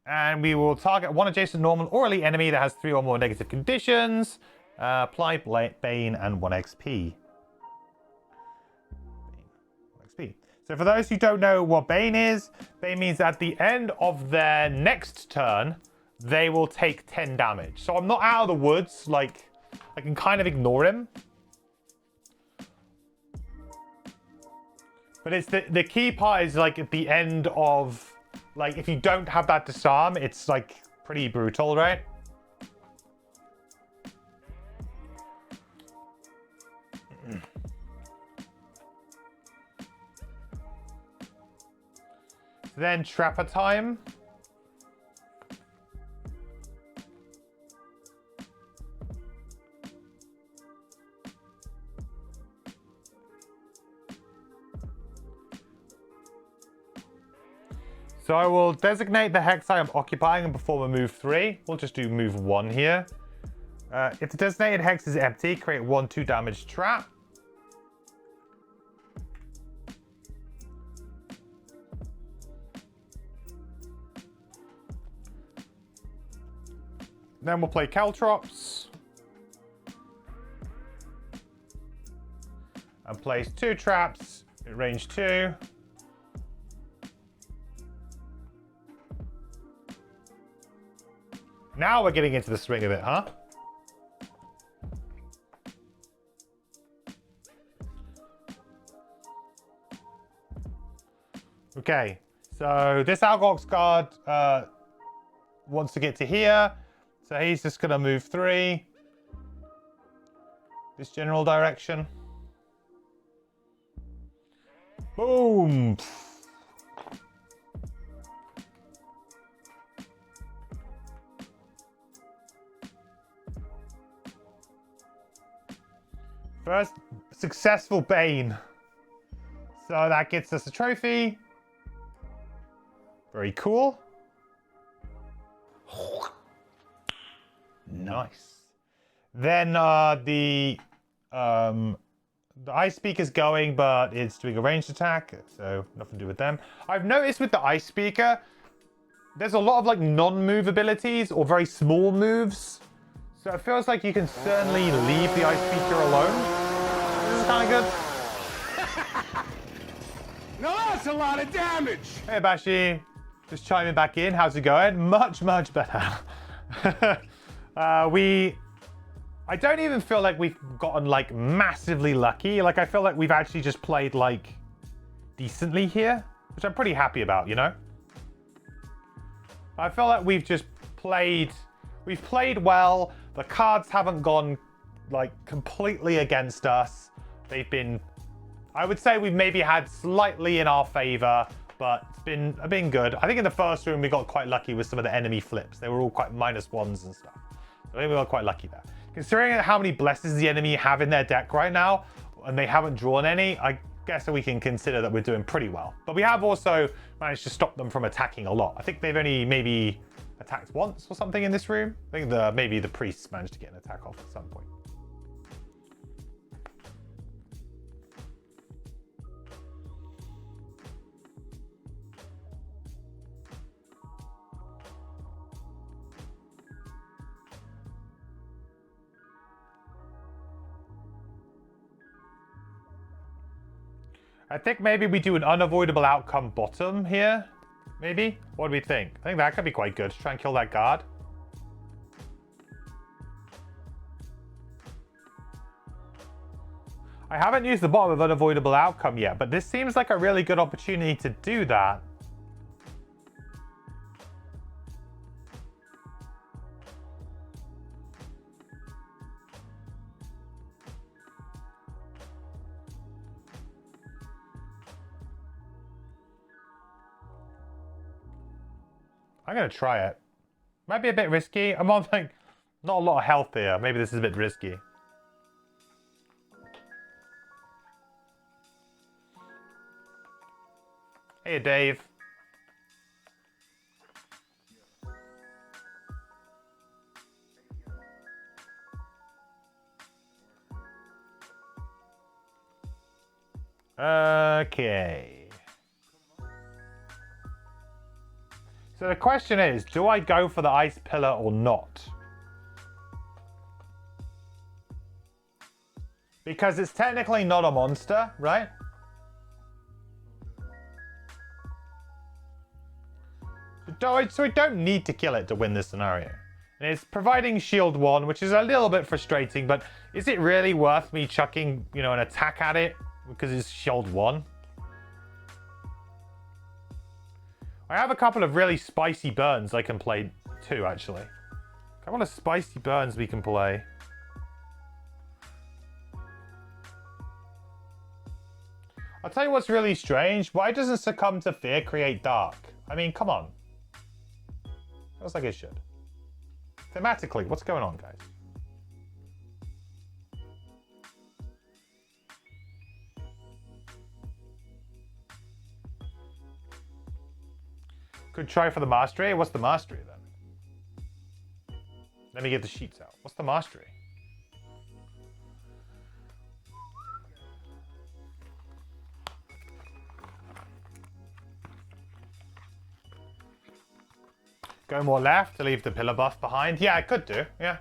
And we will target one adjacent normal or elite enemy that has 3 or more negative conditions. Apply Bane and 1 XP. So for those who don't know what Bane is, Bane means at the end of their next turn, they will take 10 damage. So I'm not out of the woods, like, I can kind of ignore him. But it's the key part is like at the end of, like, if you don't have that disarm, it's like pretty brutal, right? Then Trapper time. So I will designate the hex I am occupying and perform a move 3. We'll just do move 1 here. If the designated hex is empty, create 1/2 damage trap. Then we'll play Caltrops. And place 2 traps at range 2. Now we're getting into the swing of it, huh? Okay, so this Algox guard wants to get to here. So he's just going to move 3. This general direction. Boom! First successful Bane. So that gets us a trophy. Very cool. Nice. Then the ice speaker's going, but it's doing a ranged attack, so nothing to do with them. I've noticed with the ice speaker, there's a lot of like non-move abilities or very small moves. So it feels like you can certainly leave the ice speaker alone. This is kind of good. Now that's a lot of damage! Hey Bashi, just chiming back in. How's it going? Much better. I don't even feel like we've gotten like massively lucky. Like I feel like we've actually just played like decently here, which I'm pretty happy about, you know? I feel like we've played well. The cards haven't gone like completely against us. They've been, I would say we've maybe had slightly in our favor, but it's been good. I think in the first room we got quite lucky with some of the enemy flips. They were all quite -1s and stuff. So I think we got quite lucky there. Considering how many blesses the enemy have in their deck right now, and they haven't drawn any, I guess we can consider that we're doing pretty well. But we have also managed to stop them from attacking a lot. I think they've only maybe attacked once or something in this room. I think maybe the priests managed to get an attack off at some point. I think maybe we do an unavoidable outcome bottom here. Maybe? What do we think? I think that could be quite good. Try and kill that guard. I haven't used the bottom of unavoidable outcome yet, but this seems like a really good opportunity to do that. I'm gonna try it. Might be a bit risky. I'm on like not a lot of health here. Maybe this is a bit risky. Hey Dave. Okay. So the question is, do I go for the ice pillar or not? Because it's technically not a monster, right? So we don't need to kill it to win this scenario. And it's providing shield 1, which is a little bit frustrating, but is it really worth me chucking, you know, an attack at it because it's shield 1? I have a couple of really spicy burns I can play too, actually. A couple of spicy burns we can play. I'll tell you what's really strange. Why doesn't Succumb to Fear create Dark? I mean, come on. Feels like it should. Thematically, what's going on, guys? Could try for the mastery. What's the mastery then? Let me get the sheets out. What's the mastery? Go more left to leave the pillar buff behind. Yeah, I could do. Yeah.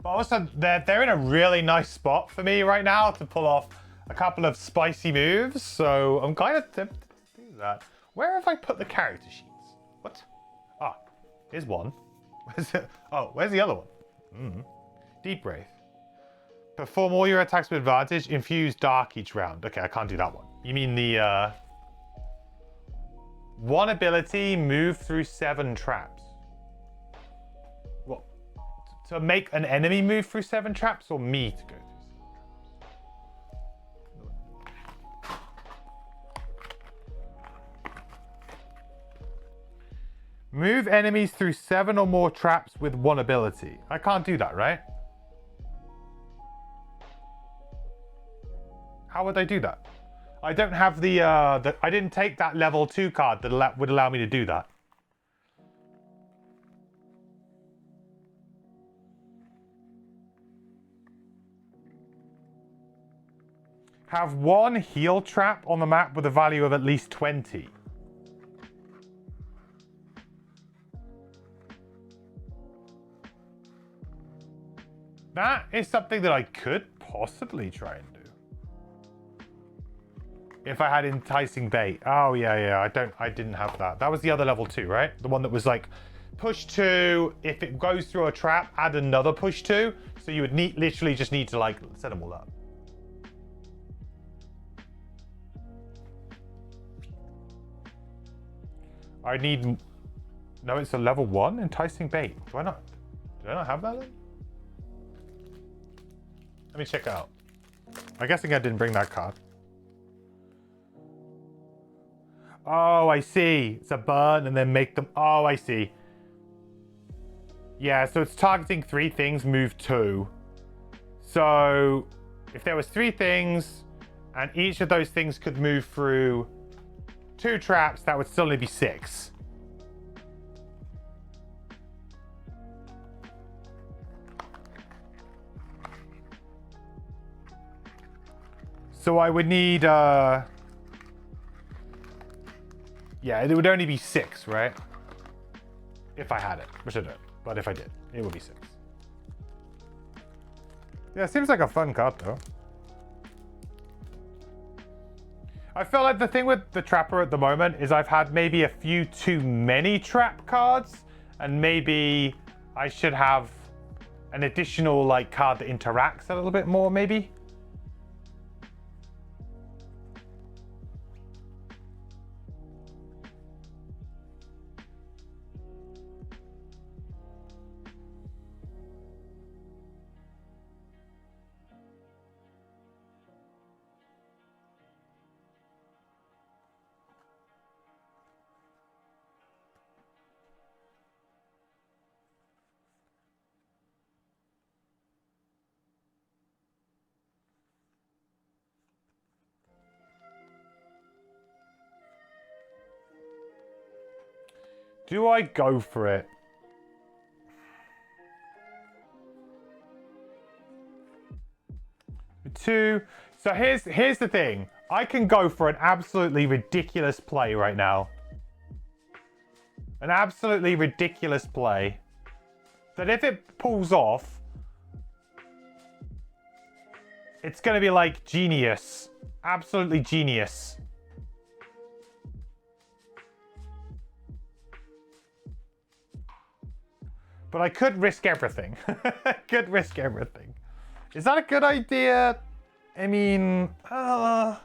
But also, they're in a really nice spot for me right now to pull off a couple of spicy moves. So I'm kind of tempted to do that. Where have I put the character sheets? What? Ah, here's one. Where's it? Oh, where's the other one? Deep Wraith. Perform all your attacks with advantage. Infuse dark each round. Okay, I can't do that one. You mean the one ability, move through 7 traps. What? To make an enemy move through 7 traps, or me to go through 7 traps? Move enemies through 7 or more traps with one ability. I can't do that, right? How would I do that? I don't have the I didn't take that level 2 card that would allow me to do that. Have 1 heal trap on the map with a value of at least 20. That is something that I could possibly try and do. If I had enticing bait. Oh yeah, I didn't have that. That was the other level 2, right? The one that was like push 2, if it goes through a trap, add another push 2. So you would literally just need to like set them all up. I need, no, it's a level 1 enticing bait. Do I not have that then? Let me check out. I'm guessing I didn't bring that card. Oh, I see. It's a burn and then make them. Oh, I see. Yeah, so it's targeting 3 things, move 2. So if there was 3 things and each of those things could move through 2 traps, that would still only be 6. So I would need yeah, it would only be 6, right? If I had it, which I don't. But if I did, it would be 6. Yeah, it seems like a fun card, though. I feel like the thing with the Trapper at the moment is I've had maybe a few too many trap cards, and maybe I should have an additional like card that interacts a little bit more, maybe. Do I go for it? So here's the thing. I can go for an absolutely ridiculous play right now. An absolutely ridiculous play. That if it pulls off, it's going to be like genius. Absolutely genius. But I could risk everything. Could risk everything. Is that a good idea? I mean, kind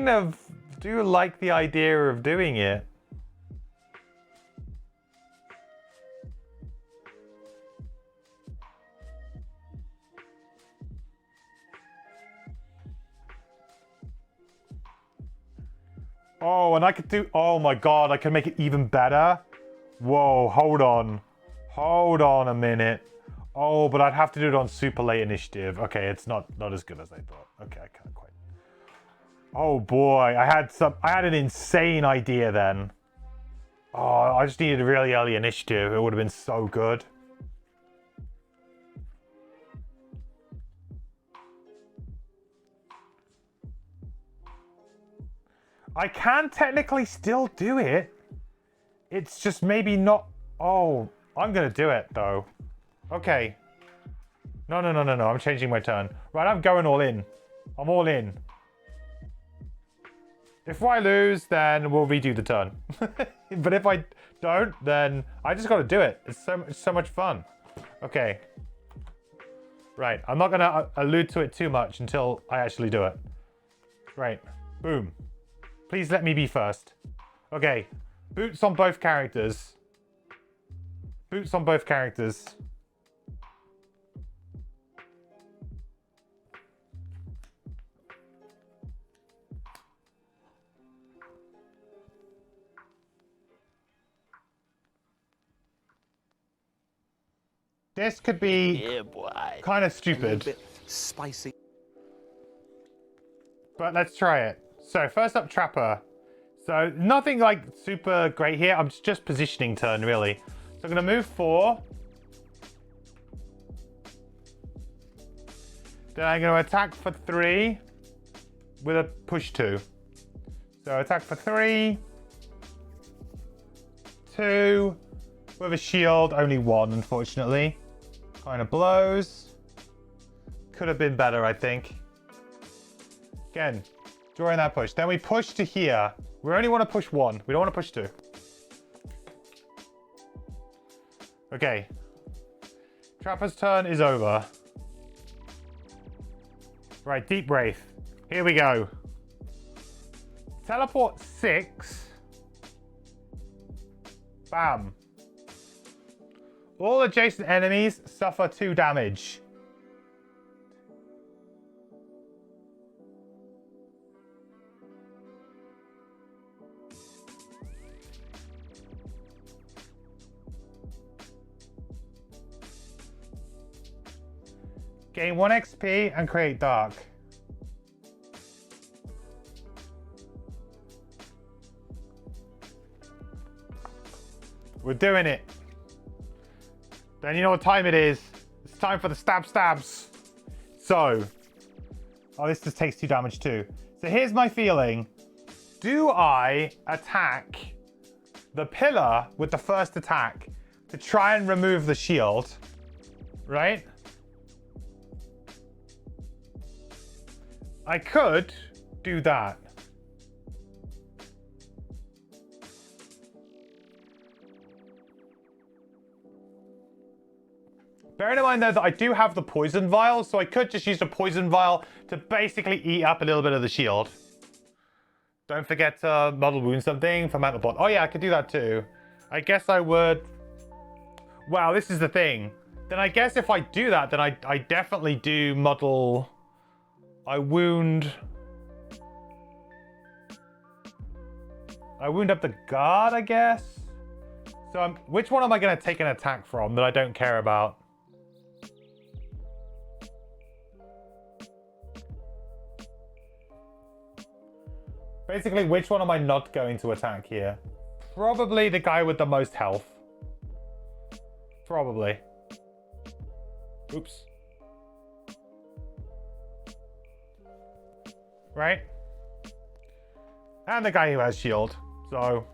of do like the idea of doing it. Oh, and I could do, oh my God, I can make it even better. Whoa, hold on. Hold on a minute. Oh, but I'd have to do it on super late initiative. Okay, it's not as good as I thought. Okay, I can't quite. Oh boy, I had an insane idea then. Oh, I just needed a really early initiative. It would have been so good. I can technically still do it. It's just maybe not... Oh, I'm going to do it, though. Okay. No. I'm changing my turn. Right, I'm going all in. I'm all in. If I lose, then we'll redo the turn. But if I don't, then I just got to do it. It's so much fun. Okay. Right, I'm not going to allude to it too much until I actually do it. Right, boom. Please let me be first. Okay, boots on both characters. Boots on both characters. This could be kind of stupid. Spicy. But let's try it. So first up, Trapper. So nothing like super great here. I'm just positioning turn, really. So I'm going to move 4. Then I'm going to attack for 3 with a push 2. So attack for 3. 2 with a shield. Only 1, unfortunately. Kind of blows. Could have been better, I think. Again, drawing that push. Then we push to here. We only want to push 1. We don't want to push 2. Okay. Trapper's turn is over. Right, Deep Wraith. Here we go. Teleport 6. Bam. All adjacent enemies suffer 2 damage. Gain 1 XP and create dark. We're doing it. Then you know what time it is. It's time for the stabs. So, oh, this just takes 2 damage too. So here's my feeling. Do I attack the pillar with the first attack to try and remove the shield? Right? I could do that. Bearing in mind though that I do have the poison vial, so I could just use the poison vial to basically eat up a little bit of the shield. Don't forget to model wound something for mental bot. Oh yeah, I could do that too. I guess I would. Wow, this is the thing. Then I guess if I do that, then I definitely do model. I wound up the guard, I guess. So which one am I going to take an attack from that I don't care about? Basically, which one am I not going to attack here? Probably the guy with the most health. Probably. Oops. Right? And the guy who has shield. So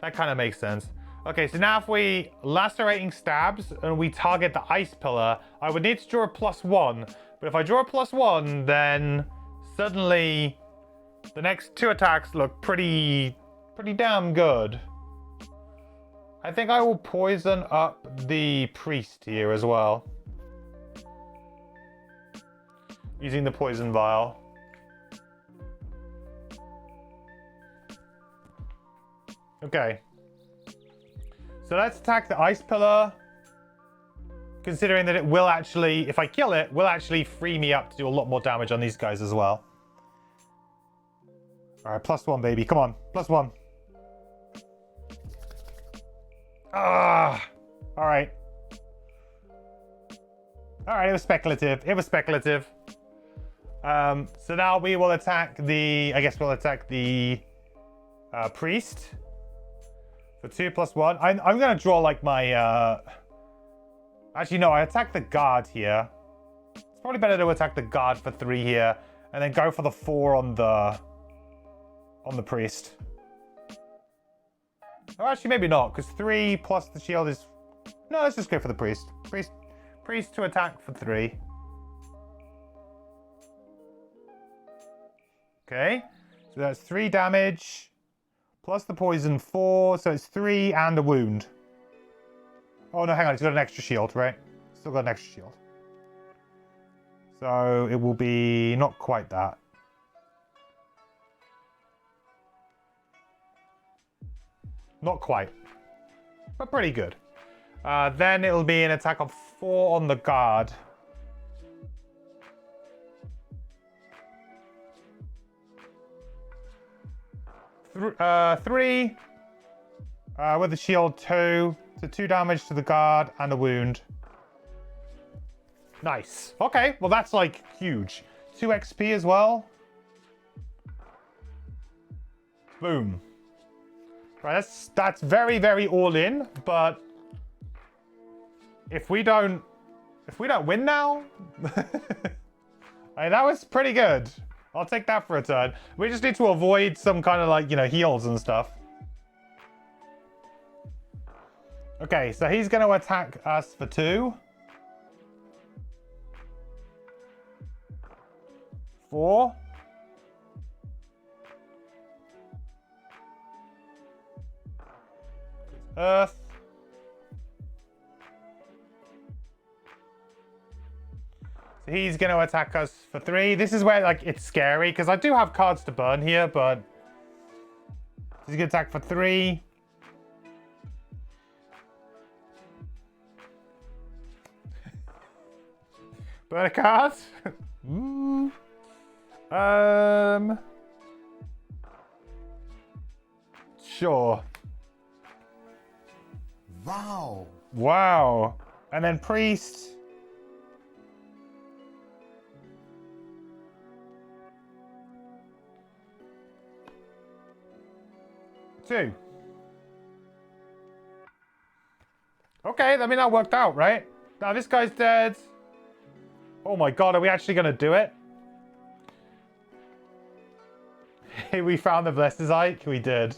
that kind of makes sense. Okay, so now if we lacerating stabs and we target the ice pillar, I would need to draw a +1. But if I draw a +1, then suddenly the next 2 attacks look pretty damn good. I think I will poison up the priest here as well. Using the poison vial. Okay. So let's attack the ice pillar. Considering that it will actually, if I kill it, will actually free me up to do a lot more damage on these guys as well. Alright, +1, baby. Come on. +1. Ah! Alright. Alright, it was speculative. It was speculative. So now we will attack the... I guess we'll attack the priest. For 2 +1. I'm going to draw like my... Actually, no, I attack the guard here. It's probably better to attack the guard for 3 here. And then go for the 4 on the priest. Oh, actually, maybe not, because 3 plus the shield is... No, let's just go for the priest. Priest to attack for 3. Okay, so that's 3 damage, plus the poison 4, so it's 3 and a wound. Oh no, hang on, he's got an extra shield, right? Still got an extra shield. So it will be not quite that. Not quite, but pretty good. Then it'll be an attack of 4 on the guard. Three with the shield 2, so 2 damage to the guard and a wound. Nice. Okay, well that's like huge. 2 XP as well. Boom. Right, that's very, very all in, but if we don't win now, I mean, that was pretty good. I'll take that for a turn. We just need to avoid some kind of like, you know, heals and stuff. Okay, so he's going to attack us for 2. 4. Earth. So he's going to attack us for 3. This is where like it's scary because I do have cards to burn here, but he's going to attack for 3. Burn a card. Sure. Wow. Wow. And then priest. Two. Okay, I mean that worked out, right? Now this guy's dead. Oh my god, are we actually gonna do it? We found the Blesser's Ike. We did.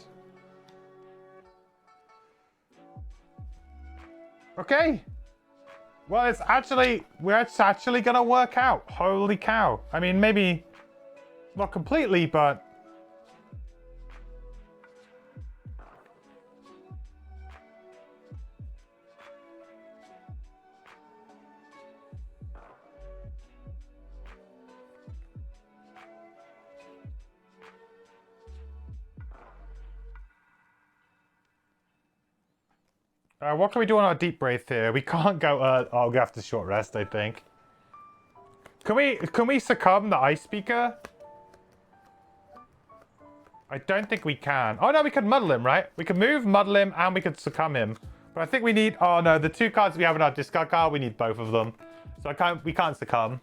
Okay. Well, it's actually gonna work out. Holy cow. I mean, maybe not completely, but what can we do on our deep breath here? We can't go. Oh, we have to short rest, I think. Can we succumb the ice speaker? I don't think we can. Oh no, we could muddle him, right? We could move, muddle him, and we could succumb him. But I think we need. Oh no, the 2 cards we have in our discard card, we need both of them. So we can't succumb.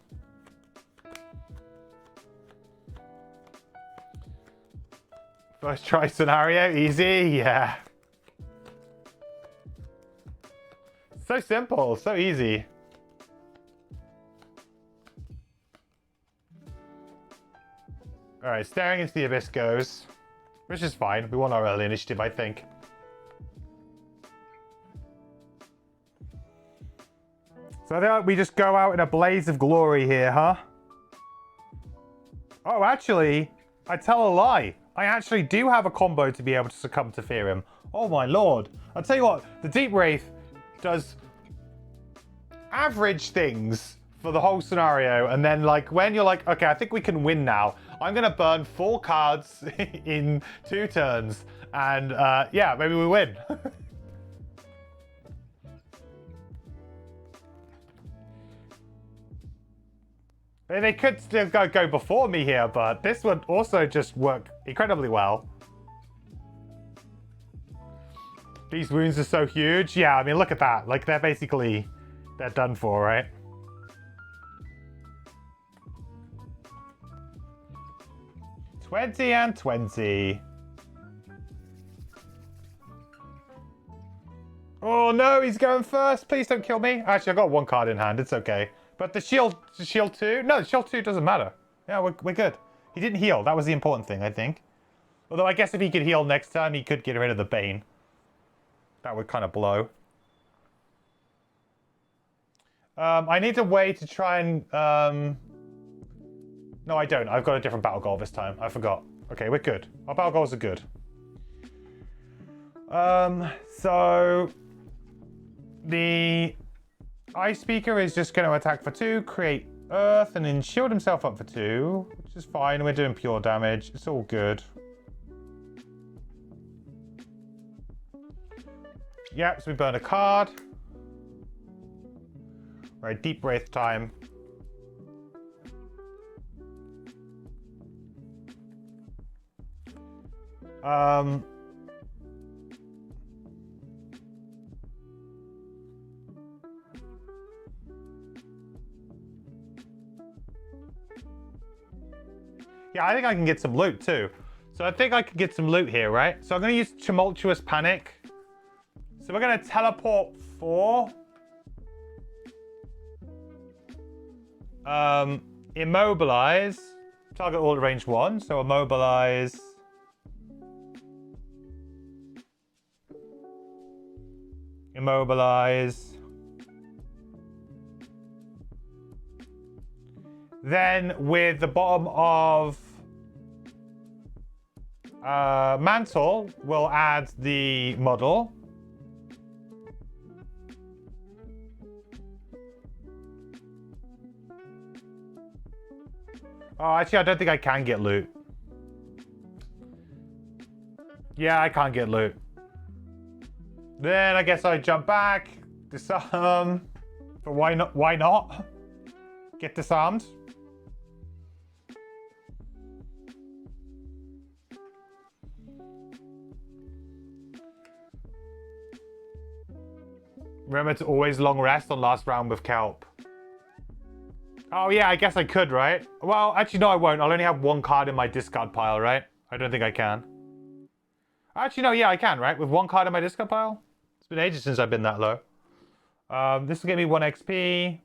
First try scenario, easy, yeah. So simple, so easy. Alright, staring into the abyss goes. Which is fine. We want our early initiative, I think. So I think we just go out in a blaze of glory here, huh? Oh, actually, I tell a lie. I actually do have a combo to be able to succumb to Fearim. Oh my lord. I'll tell you what, the Deep Wraith does average things for the whole scenario, and then like when you're like, okay, I think we can win now, I'm gonna burn 4 cards in 2 turns, and yeah, maybe we win. They could still go before me here, but this would also just work incredibly well. These wounds are so huge. Yeah, I mean, look at that. Like, they're done for, right? $20 and $20. Oh no, he's going first. Please don't kill me. Actually, I got 1 card in hand. It's okay. But the shield 2? No, the shield 2 doesn't matter. Yeah, we're good. He didn't heal. That was the important thing, I think. Although I guess if he could heal next time, he could get rid of the Bane. That would kind of blow. I need a way to try and... No, I don't. I've got a different battle goal this time. I forgot. Okay, we're good. Our battle goals are good. So... The Ice Speaker is just going to attack for 2, create Earth, and then shield himself up for 2, which is fine. We're doing pure damage. It's all good. Yep, so we burn a card. Right, Deep Wraith time. Yeah, I think I can get some loot too. So I think I can get some loot here, right? So I'm going to use Tumultuous Panic. So we're going to teleport 4. Immobilize. Target all at range 1. So immobilize. Immobilize. Then with the bottom of Mantle, we'll add the model. Oh, actually, I don't think I can get loot. Yeah, I can't get loot. Then I guess I jump back, disarm. But why not? Why not? Get disarmed. Remember to always long rest on last round with Kelp. Oh yeah, I guess I could, right? Well, actually no, I won't. I'll only have 1 card in my discard pile, right? I don't think I can. Actually no, yeah, I can, right? With 1 card in my discard pile? It's been ages since I've been that low. This will give me 1 XP.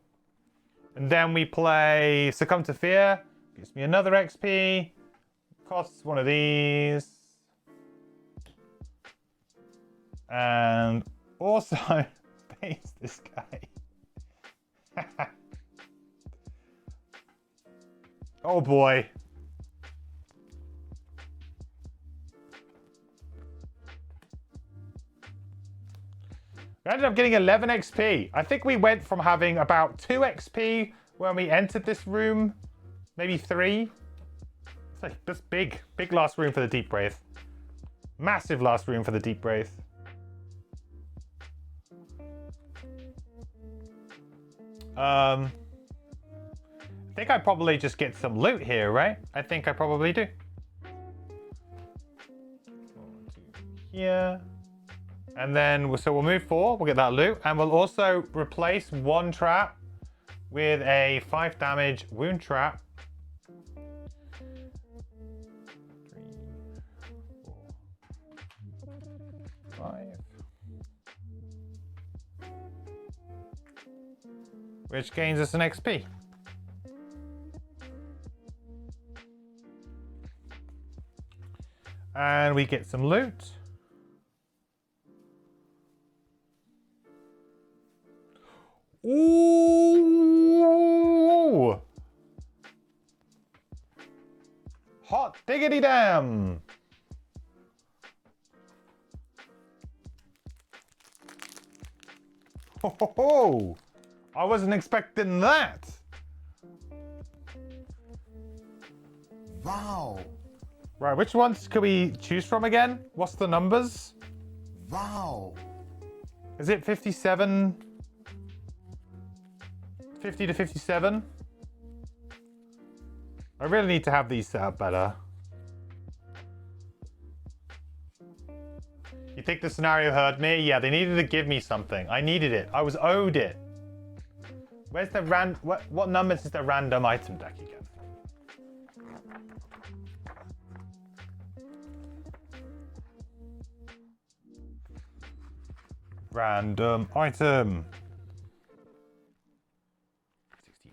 And then we play Succumb to Fear. Gives me another XP. Costs 1 of these. And also face this guy. Oh boy. We ended up getting 11 XP. I think we went from having about 2 XP when we entered this room, maybe 3. It's like this big last room for the Deep Wraith. Massive last room for the Deep Wraith. I think I probably just get some loot here, right? I think I probably do. Here. And then, so we'll move 4, we'll get that loot, and we'll also replace 1 trap with a 5 damage wound trap. 3, 4, 5. Which gains us an XP. And we get some loot. Ooh! Hot diggity damn! Ho ho ho! I wasn't expecting that! Wow. Right, which ones can we choose from again? What's the numbers? Wow. Is it 57? 50 to 57? I really need to have these set up better. You think the scenario hurt me? Yeah, they needed to give me something. I needed it. I was owed it. Where's the what numbers is the random item deck again? Random item. 16.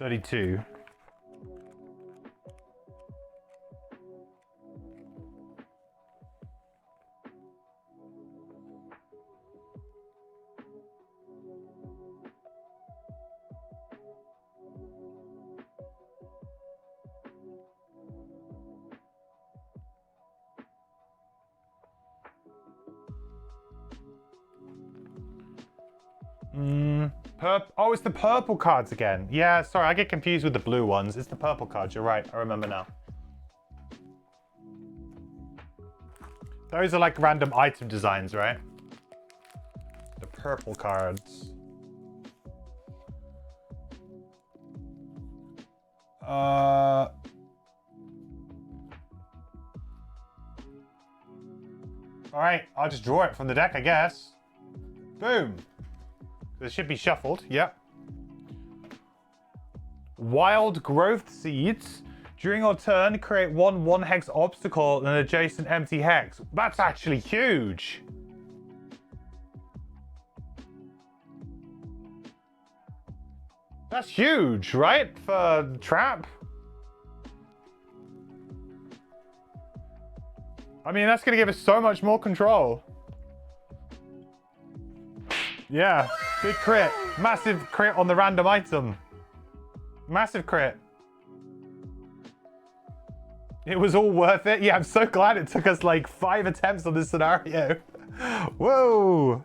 $32. Oh, it's the purple cards again. Yeah, sorry, I get confused with the blue ones. It's the purple cards. You're right. I remember now. Those are like random item designs, right? The purple cards. All right, I'll just draw it from the deck, I guess. Boom. This should be shuffled. Yep. Wild growth seeds. During your turn, create one hex obstacle and an adjacent empty hex. That's actually huge. That's huge, right? For trap. I mean, that's going to give us so much more control. Yeah, big crit. Massive crit on the random item. Massive crit. It was all worth it. Yeah, I'm so glad it took us like 5 attempts on this scenario. Whoa.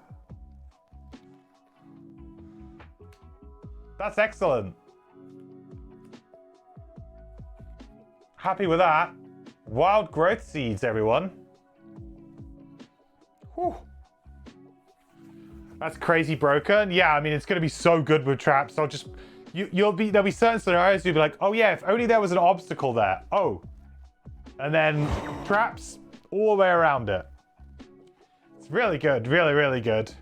That's excellent. Happy with that. Wild growth seeds, everyone. Whew. That's crazy broken. Yeah, I mean, it's going to be so good with traps. I'll just... there'll be certain scenarios you'll be like, oh yeah, if only there was an obstacle there. Oh. And then traps all the way around it. It's really good. Really, really good.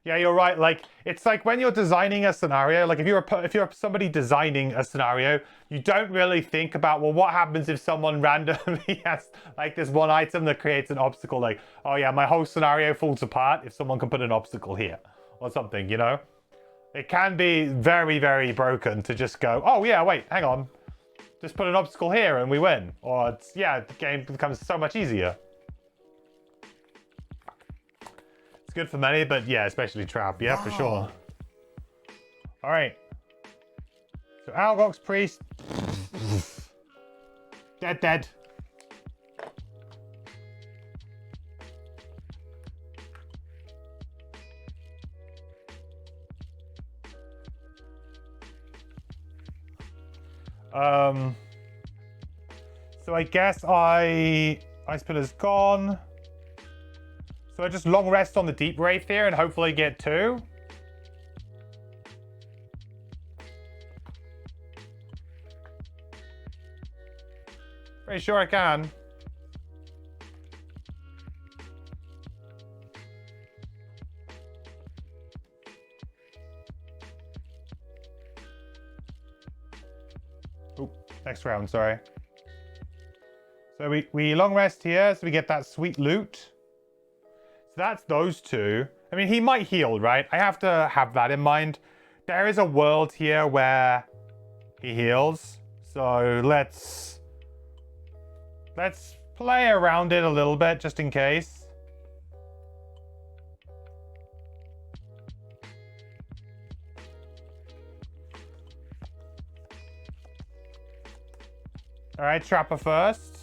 Yeah, you're right. Like, it's like when you're designing a scenario, like if you're somebody designing a scenario, you don't really think about, well, what happens if someone randomly has like this one item that creates an obstacle? Like, oh yeah, my whole scenario falls apart if someone can put an obstacle here or something, you know? It can be very, very broken to just go, oh yeah, wait, hang on. Just put an obstacle here and we win. Or it's, yeah, the game becomes so much easier. It's good for many, but yeah, especially trap. Yeah, for sure. All right. So Algox Priest. Dead. So I guess Ice Pillar's gone. So I just long rest on the Deep Wraith here and hopefully get 2. Pretty sure I can. Next round, sorry. So we long rest here, so we get that sweet loot. So that's those 2. I mean, he might heal, right? I have to have that in mind. There is a world here where he heals. So let's play around it a little bit, just in case. All right, Trapper first.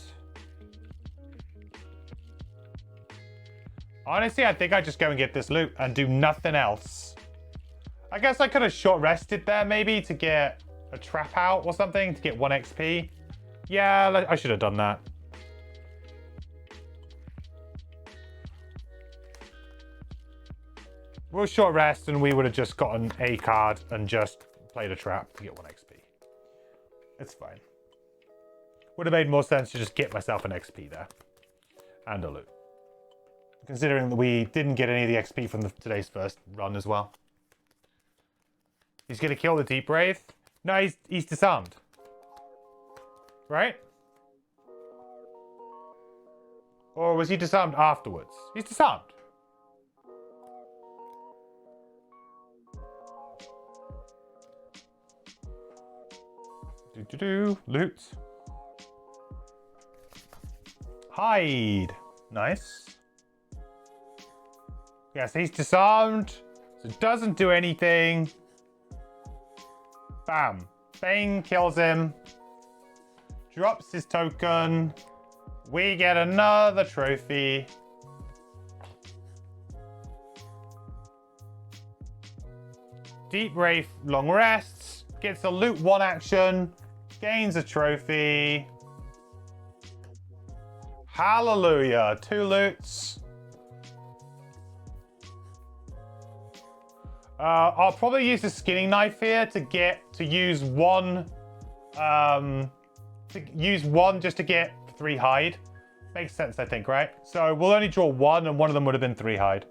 Honestly, I think I just go and get this loot and do nothing else. I guess I could have short rested there maybe to get a trap out or something to get 1 XP. Yeah, I should have done that. We'll short rest and we would have just gotten a card and just played a trap to get 1 XP. It's fine. Would have made more sense to just get myself an XP there. And a loot. Considering that we didn't get any of the XP from today's first run as well. He's going to kill the Deep Wraith. No, he's disarmed. Right? Or was he disarmed afterwards? He's disarmed. Loot. Hide. Nice. Yes, he's disarmed. So it doesn't do anything. Bam. Bane kills him. Drops his token. We get another trophy. Deep Wraith long rests, gets a loot 1 action, gains a trophy. Hallelujah, 2 loots. I'll probably use the skinning knife here to use one just to get 3 hide. Makes sense, I think, right? So we'll only draw 1, and one of them would have been 3 hide.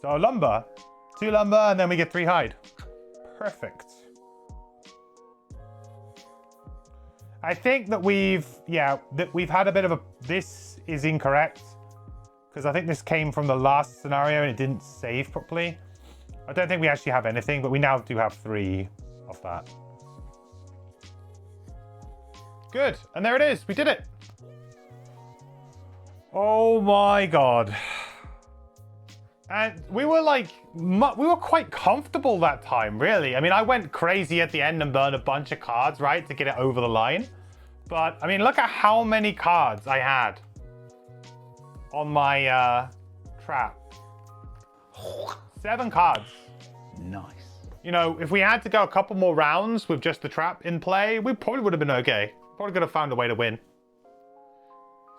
So lumber, 2 lumber, and then we get 3 hide. Perfect. I think that we've had a bit of a, this is incorrect, because I think this came from the last scenario and it didn't save properly. I don't think we actually have anything, but we now do have 3 of that. Good, and there it is, we did it. Oh my god. And we were like, we were quite comfortable that time, really. I mean, I went crazy at the end and burned a bunch of cards, right, to get it over the line. But, I mean, look at how many cards I had on my trap. 7 cards. Nice. You know, if we had to go a couple more rounds with just the trap in play, we probably would have been okay. Probably could have found a way to win.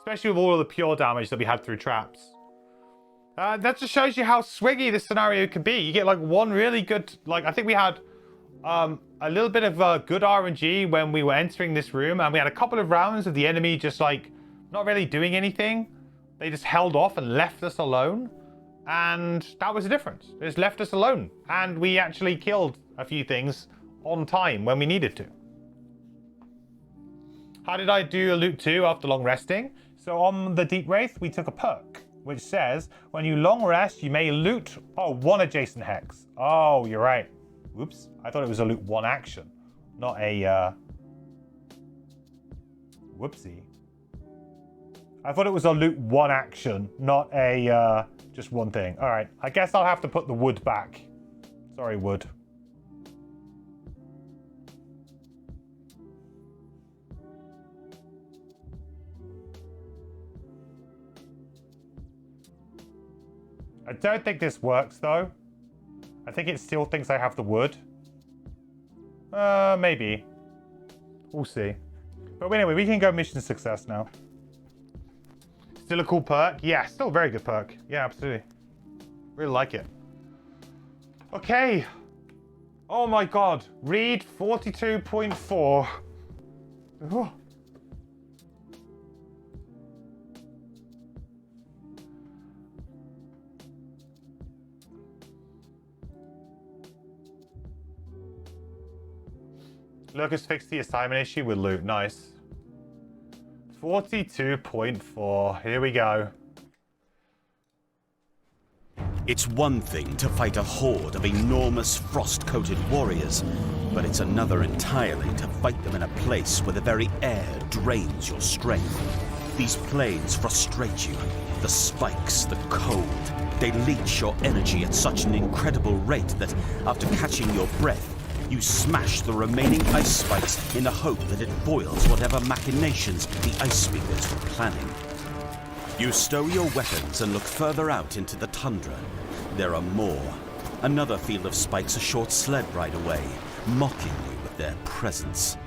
Especially with all of the pure damage that we had through traps. That just shows you how swiggy this scenario could be. You get like one really good, like I think we had a little bit of good RNG when we were entering this room, and we had a couple of rounds of the enemy just like not really doing anything. They just held off and left us alone, and that was the difference. They just left us alone, and we actually killed a few things on time when we needed to. How did I do a loot 2 after long resting? So on the Deep Wraith, we took a perk, which says, when you long rest, you may loot, 1 adjacent hex. Oh, you're right. Whoops. I thought it was a loot 1 action, not a, whoopsie. I thought it was a loot 1 action, not a, just 1 thing. All right, I guess I'll have to put the wood back. Sorry, wood. I don't think this works, though. I think it still thinks I have the wood. Maybe. We'll see. But anyway, we can go mission success now. Still a cool perk? Yeah, still a very good perk. Yeah, absolutely. Really like it. Okay. Oh my god. Read 42.4. Oh. Lucas fixed the assignment issue with loot. Nice. 42.4. Here we go. It's one thing to fight a horde of enormous frost-coated warriors, but it's another entirely to fight them in a place where the very air drains your strength. These planes frustrate you. The spikes, the cold. They leach your energy at such an incredible rate that, after catching your breath, you smash the remaining ice spikes in the hope that it foils whatever machinations the ice speakers were planning. You stow your weapons and look further out into the tundra. There are more. Another field of spikes a short sled ride away, mocking you with their presence.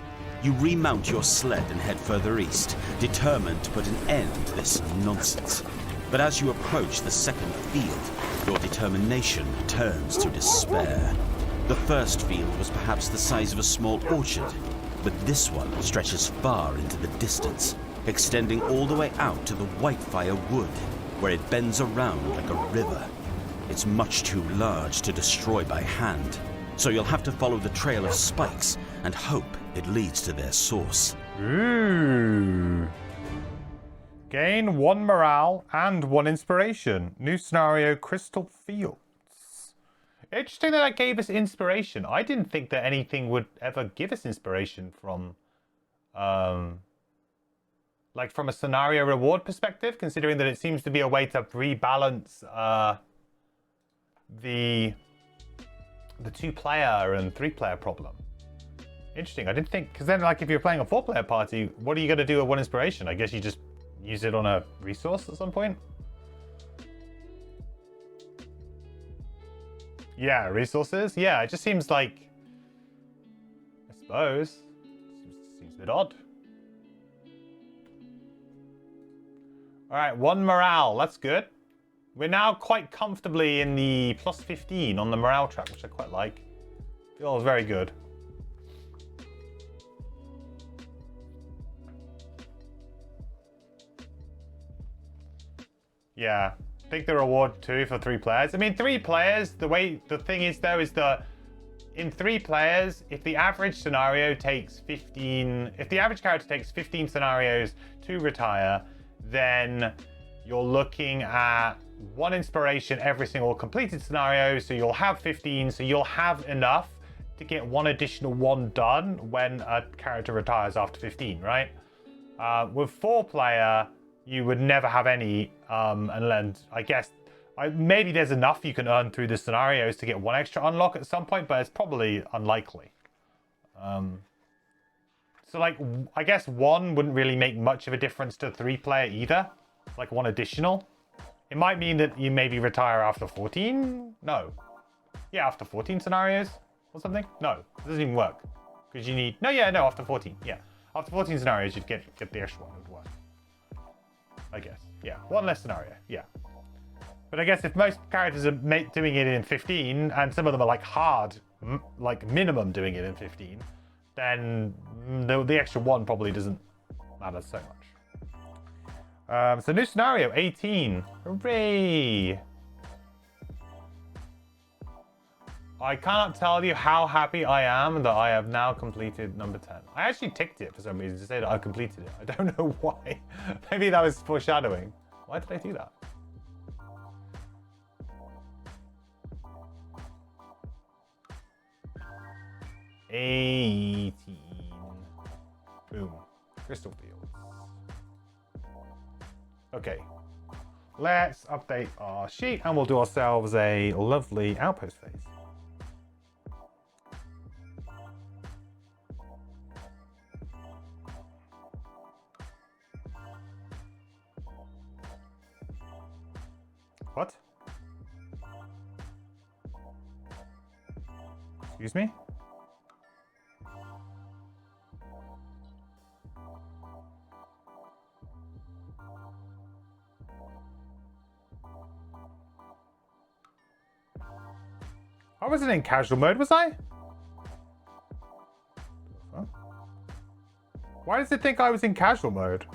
You remount your sled and head further east, determined to put an end to this nonsense. But as you approach the second field, your determination turns to despair. The first field was perhaps the size of a small orchard, but this one stretches far into the distance, extending all the way out to the Whitefire Wood, where it bends around like a river. It's much too large to destroy by hand, so you'll have to follow the trail of spikes and hope it leads to their source. Ooh. Gain 1 morale and 1 inspiration. New scenario, Crystal Fields. Interesting that gave us inspiration. I didn't think that anything would ever give us inspiration from, like from a scenario reward perspective, considering that it seems to be a way to rebalance the 2-player and 3-player problem. Interesting. I didn't think, because then like if you're playing a 4-player party, what are you going to do with 1 inspiration? I guess you just use it on a resource at some point. Yeah, resources. Yeah, it just seems like, I suppose, seems a bit odd. All right, 1 morale. That's good. We're now quite comfortably in the plus 15 on the morale track, which I quite like. Feels very good. Yeah, I think the reward too for 3 players. I mean, 3 players, the thing is though, is that in 3 players, if the average scenario takes 15, if the average character takes 15 scenarios to retire, then you're looking at 1 inspiration every single completed scenario. So you'll have 15, so you'll have enough to get 1 additional one done when a character retires after 15, right? With 4 player, you would never have any, and then I guess maybe there's enough you can earn through the scenarios to get 1 extra unlock at some point, but it's probably unlikely. So like, I guess 1 wouldn't really make much of a difference to 3 player either. Like 1 additional. It might mean that you maybe retire after 14? No. Yeah, after 14 scenarios or something? No, it doesn't even work. Because you need, no, after 14, yeah. After 14 scenarios, you'd get the extra one, it would work. I guess, yeah. 1 less scenario, yeah. But I guess if most characters are doing it in 15, and some of them are like hard, like minimum doing it in 15, then the extra 1 probably doesn't matter so much. So new scenario, 18. Hooray! I cannot tell you how happy I am that I have now completed number 10. I actually ticked it for some reason to say that I completed it. I don't know why. Maybe that was foreshadowing. Why did I do that? $18. Boom. Crystal fields. Okay. Let's update our sheet and we'll do ourselves a lovely outpost phase. What? Excuse me? I wasn't in casual mode, was I? Huh? Why does it think I was in casual mode?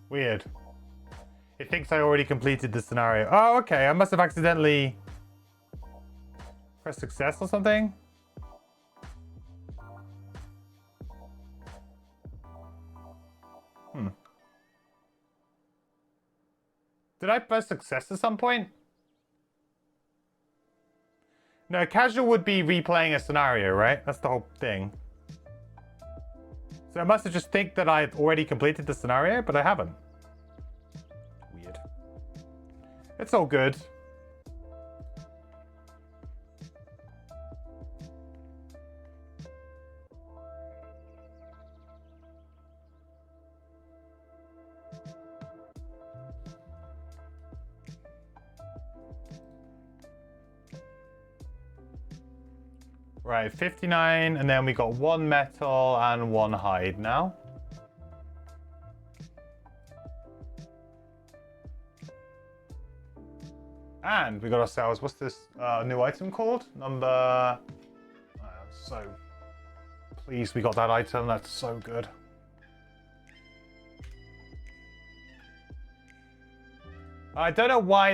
Weird. It thinks I already completed the scenario. Oh, okay. I must have accidentally pressed success or something. Did I press success at some point? No, casual would be replaying a scenario, right? That's the whole thing. So I must have just think that I've already completed the scenario, but I haven't. Weird. It's all good. Right, 59, and then we got 1 metal and 1 hide now. And we got ourselves, what's this new item called? Number... so pleased we got that item, that's so good. I don't know why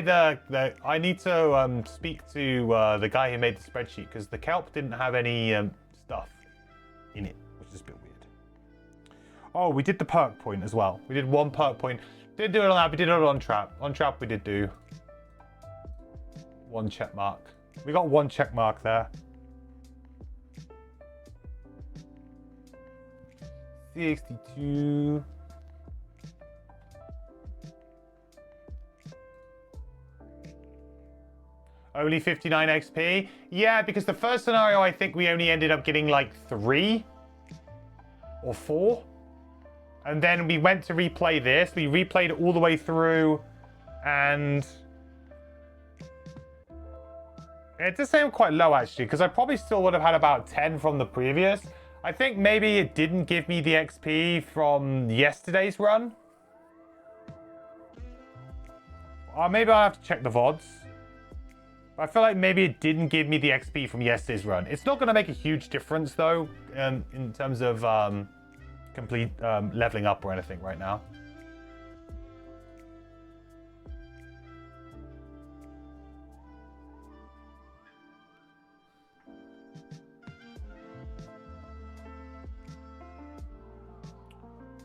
I need to speak to the guy who made the spreadsheet, because the kelp didn't have any stuff in it, which is a bit weird. Oh, we did the perk point as well. We did 1 perk point. Didn't do it on that, we did it on trap. On trap we did do 1 check mark. We got 1 check mark there. C62. Only 59 XP? Yeah, because the first scenario, I think we only ended up getting like 3 or 4. And then we went to replay this. We replayed it all the way through. And it does seem quite low, actually, because I probably still would have had about 10 from the previous. I think maybe it didn't give me the XP from yesterday's run. Or maybe I'll have to check the VODs. I feel like maybe it didn't give me the XP from yesterday's run. It's not going to make a huge difference, though, in terms of complete leveling up or anything right now.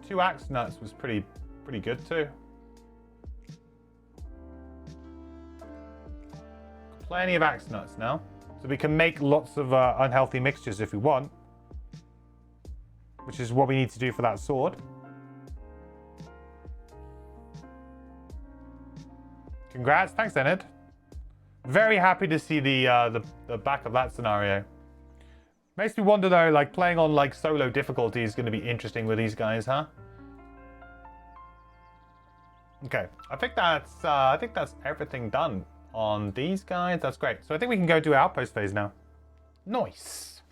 Two axe nuts was pretty good too. Plenty of axe nuts now, so we can make lots of unhealthy mixtures if we want, which is what we need to do for that sword. Congrats, thanks, Enid. Very happy to see the back of that scenario. Makes me wonder though, like playing on like solo difficulty is going to be interesting with these guys, huh? Okay, I think that's everything done on these guys. That's great. So I think we can go do Outpost phase now. Nice.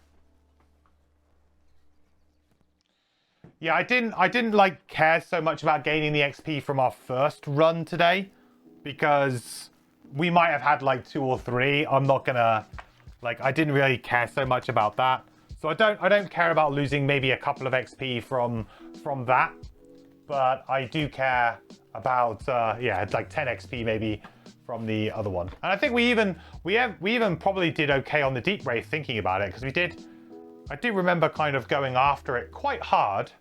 Yeah, I didn't like care so much about gaining the XP from our first run today, because we might have had like 2 or 3. I'm not gonna. Like, I didn't really care so much about that. So I don't care about losing maybe a couple of XP from that. But I do care about, yeah, like 10 XP maybe from the other one. And I think we even probably did okay on the Deep Wraith thinking about it, because I do remember kind of going after it quite hard.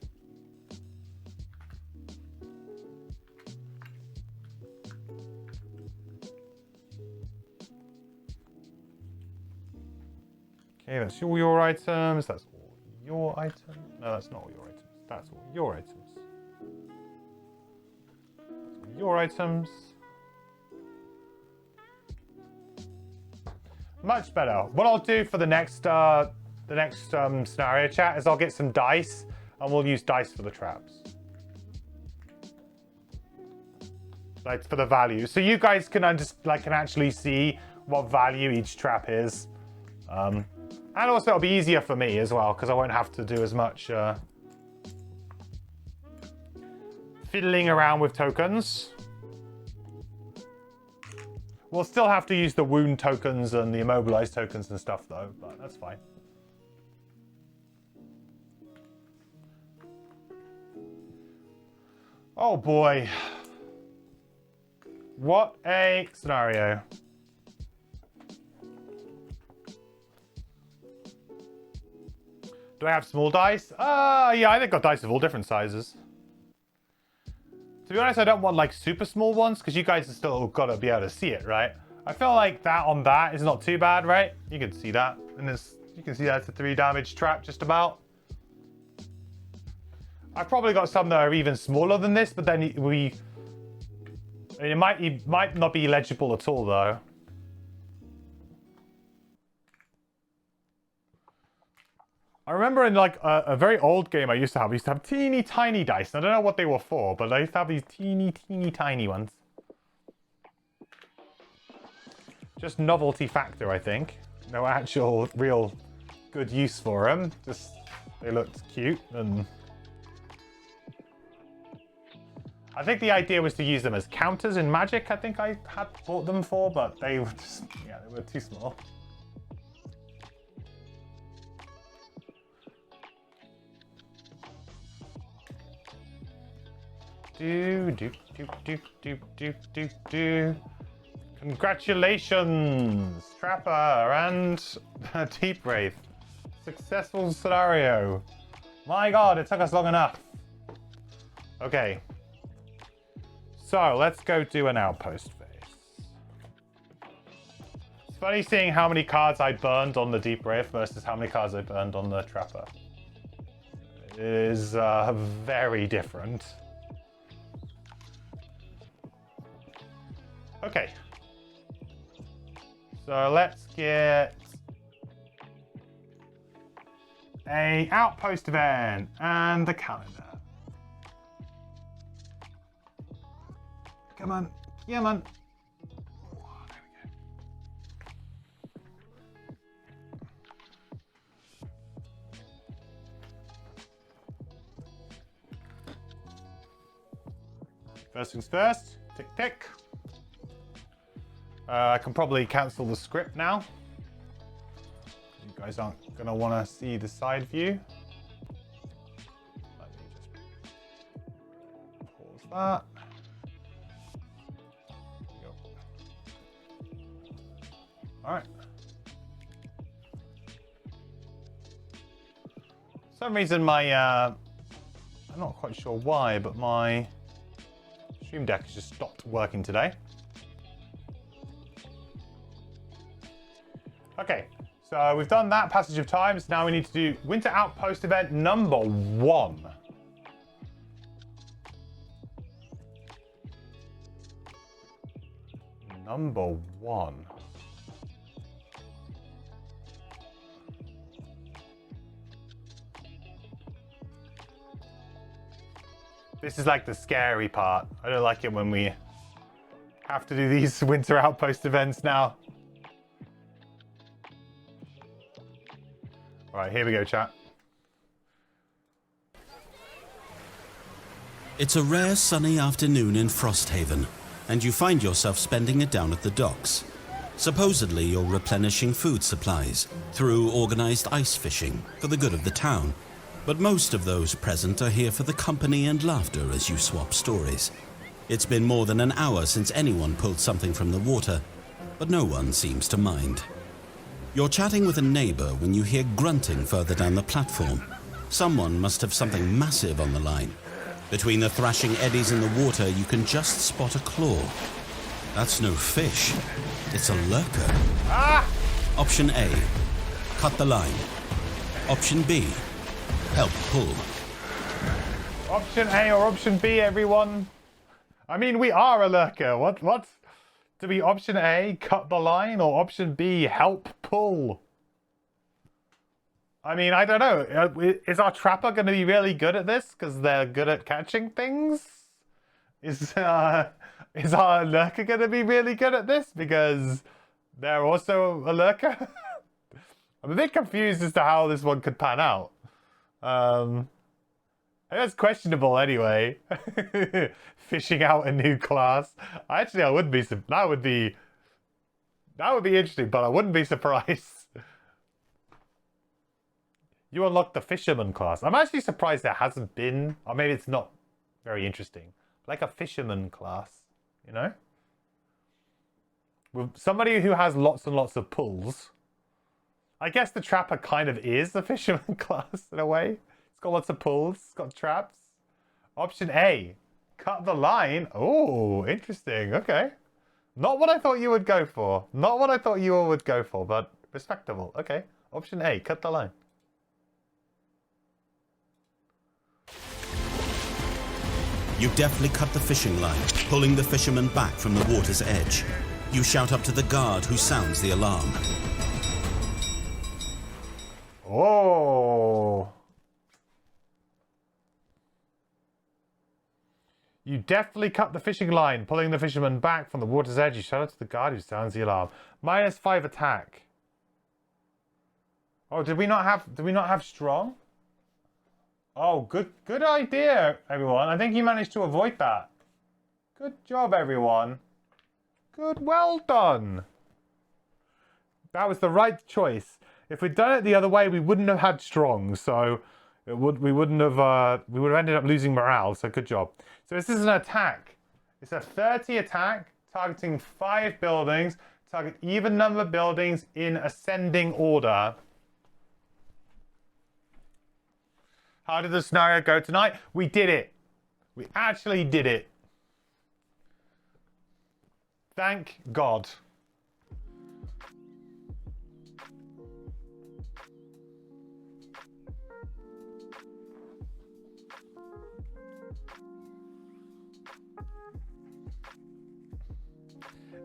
Okay, that's all your items. That's all your items. No, that's not all your items. That's all your items. That's all your items. Much better. What I'll do for the next scenario chat is I'll get some dice and we'll use dice for the traps. Like for the value. So you guys can actually see what value each trap is. And also it'll be easier for me as well, because I won't have to do as much fiddling around with tokens. We'll still have to use the wound tokens and the immobilized tokens and stuff though, but that's fine. Oh boy. What a scenario. Do I have small dice? Yeah, I think I've got dice of all different sizes. To be honest, I don't want like super small ones, because you guys have still got to be able to see it, right? I feel like that on that is not too bad, right? You can see that. And you can see that's a 3 damage trap just about. I've probably got some that are even smaller than this, but then it might not be legible at all though. I remember in like a very old game I used to have teeny tiny dice. I don't know what they were for, but I used to have these teeny tiny ones. Just novelty factor, I think. No actual real good use for them. Just they looked cute, and I think the idea was to use them as counters in Magic. I think I had bought them for, but they were just, yeah, they were too small. Do. Congratulations, Trapper and Deep Wraith. Successful scenario. My god, it took us long enough. Okay. So, let's go do an Outpost phase. It's funny seeing how many cards I burned on the Deep Wraith versus how many cards I burned on the Trapper. It is very different. Okay. So let's get a Outpost event and the calendar. Come on. Yeah, man. First things first, tick tick. I can probably cancel the script now. You guys aren't gonna want to see the side view. Let me just pause that. All right. For some reason my, I'm not quite sure why, but my Stream Deck has just stopped working today. Okay, so we've done that passage of time. So now we need to do Winter Outpost event number 1. Number 1. This is like the scary part. I don't like it when we have to do these Winter Outpost events now. All right, here we go, chat. It's a rare sunny afternoon in Frosthaven, and you find yourself spending it down at the docks. Supposedly, you're replenishing food supplies through organized ice fishing for the good of the town. But most of those present are here for the company and laughter as you swap stories. It's been more than an hour since anyone pulled something from the water, but no one seems to mind. You're chatting with a neighbor when you hear grunting further down the platform. Someone must have something massive on the line. Between the thrashing eddies in the water, you can just spot a claw. That's no fish. It's a lurker. Ah! Option A, cut the line. Option B, help pull. Option A or option B, everyone? I mean, we are a lurker. What? Do we option A, cut the line, or option B, help pull? I mean, I don't know. Is our trapper going to be really good at this because they're good at catching things? Is our lurker going to be really good at this because they're also a lurker? I'm a bit confused as to how this one could pan out. That's questionable anyway. Fishing out a new class. Actually, I would be. That would be interesting, but I wouldn't be surprised. You unlocked the fisherman class. I'm actually surprised there hasn't been, or maybe it's not very interesting, like a fisherman class, you know? With somebody who has lots and lots of pulls. I guess the trapper kind of is the fisherman class in a way. It's got lots of pulls, it's got traps. Option A, cut the line. Oh, interesting. Okay. Not what I thought you would go for. Not what I thought you all would go for, but respectable. Okay. Option A, cut the line. You deftly cut the fishing line, pulling the fisherman back from the water's edge. You shout up to the guard who sounds the alarm. Oh. You deftly cut the fishing line, pulling the fisherman back from the water's edge. You shout out to the guard who sounds the alarm. -5 attack. Oh, did we not have strong? Oh, good idea, everyone. I think you managed to avoid that. Good job, everyone. Well done. That was the right choice. If we'd done it the other way, we wouldn't have had strong. So we would have ended up losing morale. So good job. So this is an attack. It's a 30 attack targeting 5 buildings. Target even number buildings in ascending order. How did the scenario go tonight? We did it. We actually did it. Thank God.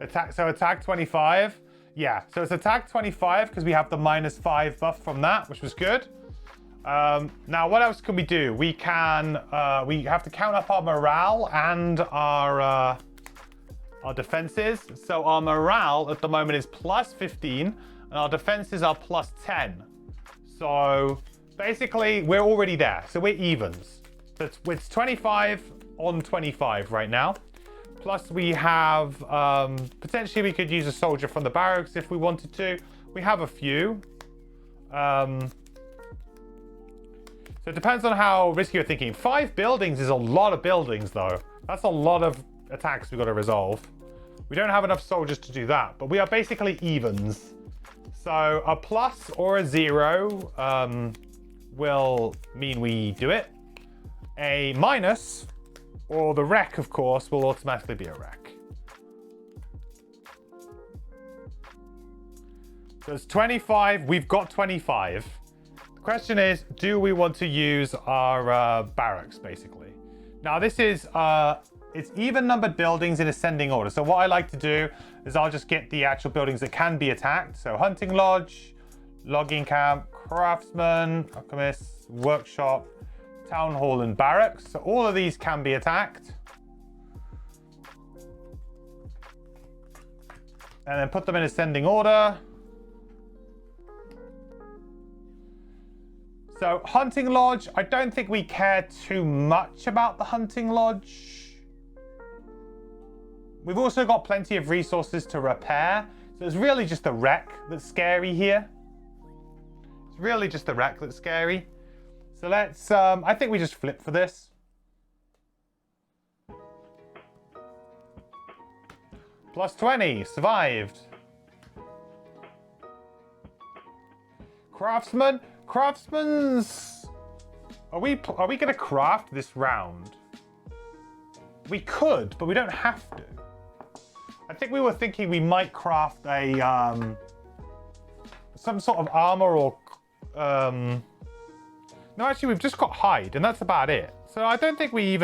Attack 25. Yeah, so it's attack 25 because we have the -5 buff from that, which was good. Now, what else can we do? We have to count up our morale and our our defenses. So our morale at the moment is plus 15 and our defenses are plus 10. So basically we're already there. So we're evens. So it's 25 on 25 right now. Plus we have, potentially we could use a soldier from the barracks if we wanted to. We have a few. So it depends on how risky you're thinking. 5 buildings is a lot of buildings though. That's a lot of attacks we've got to resolve. We don't have enough soldiers to do that, but we are basically evens. So a plus or a 0 will mean we do it. A minus, or the wreck, of course, will automatically be a wreck. So it's 25. We've got 25. The question is, do we want to use our barracks, basically? Now, this is... it's even numbered buildings in ascending order. So what I like to do is I'll just get the actual buildings that can be attacked. So hunting lodge, logging camp, craftsman, alchemist, workshop, town hall, and barracks. So all of these can be attacked. And then put them in ascending order. So hunting lodge, I don't think we care too much about the hunting lodge. We've also got plenty of resources to repair. So it's really just the wreck that's scary here. It's really just the wreck that's scary. So let's, I think we just flip for this. Plus 20, survived. Craftsman? Craftsman's... Are we gonna craft this round? We could, but we don't have to. I think we were thinking we might craft a some sort of armor or no, actually we've just got hide and that's about it. So I don't think we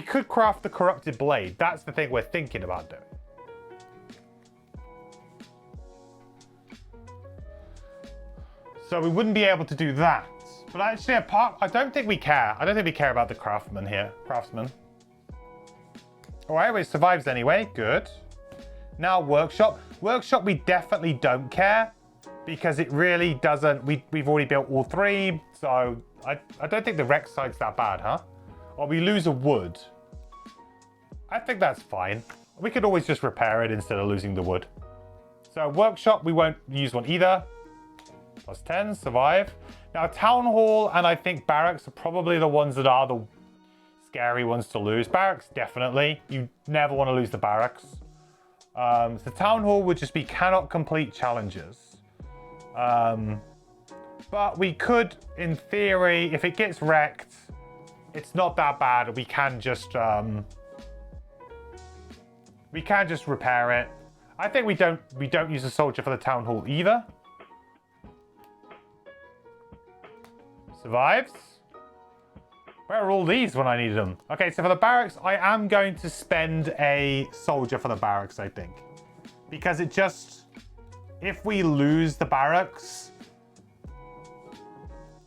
could craft the corrupted blade. That's the thing we're thinking about doing. So we wouldn't be able to do that. But actually I don't think we care. I don't think we care about the craftsman here. Craftsman. Alright, well, it survives anyway. Good. Now workshop. Workshop we definitely don't care because it really doesn't... We've already built all 3, so I don't think the wreck side's that bad, huh? Or we lose a wood. I think that's fine. We could always just repair it instead of losing the wood. So workshop, we won't use one either. Plus 10, survive. Now town hall and I think barracks are probably the ones that are the scary ones to lose. Barracks, definitely. You never want to lose the barracks. So town hall would just be cannot complete challenges. But we could, in theory, if it gets wrecked, it's not that bad. We can just repair it. I think we don't use a soldier for the town hall either. Survives. Where are all these when I needed them? Okay, so for the barracks, I am going to spend a soldier for the barracks, I think. Because it just... If we lose the barracks,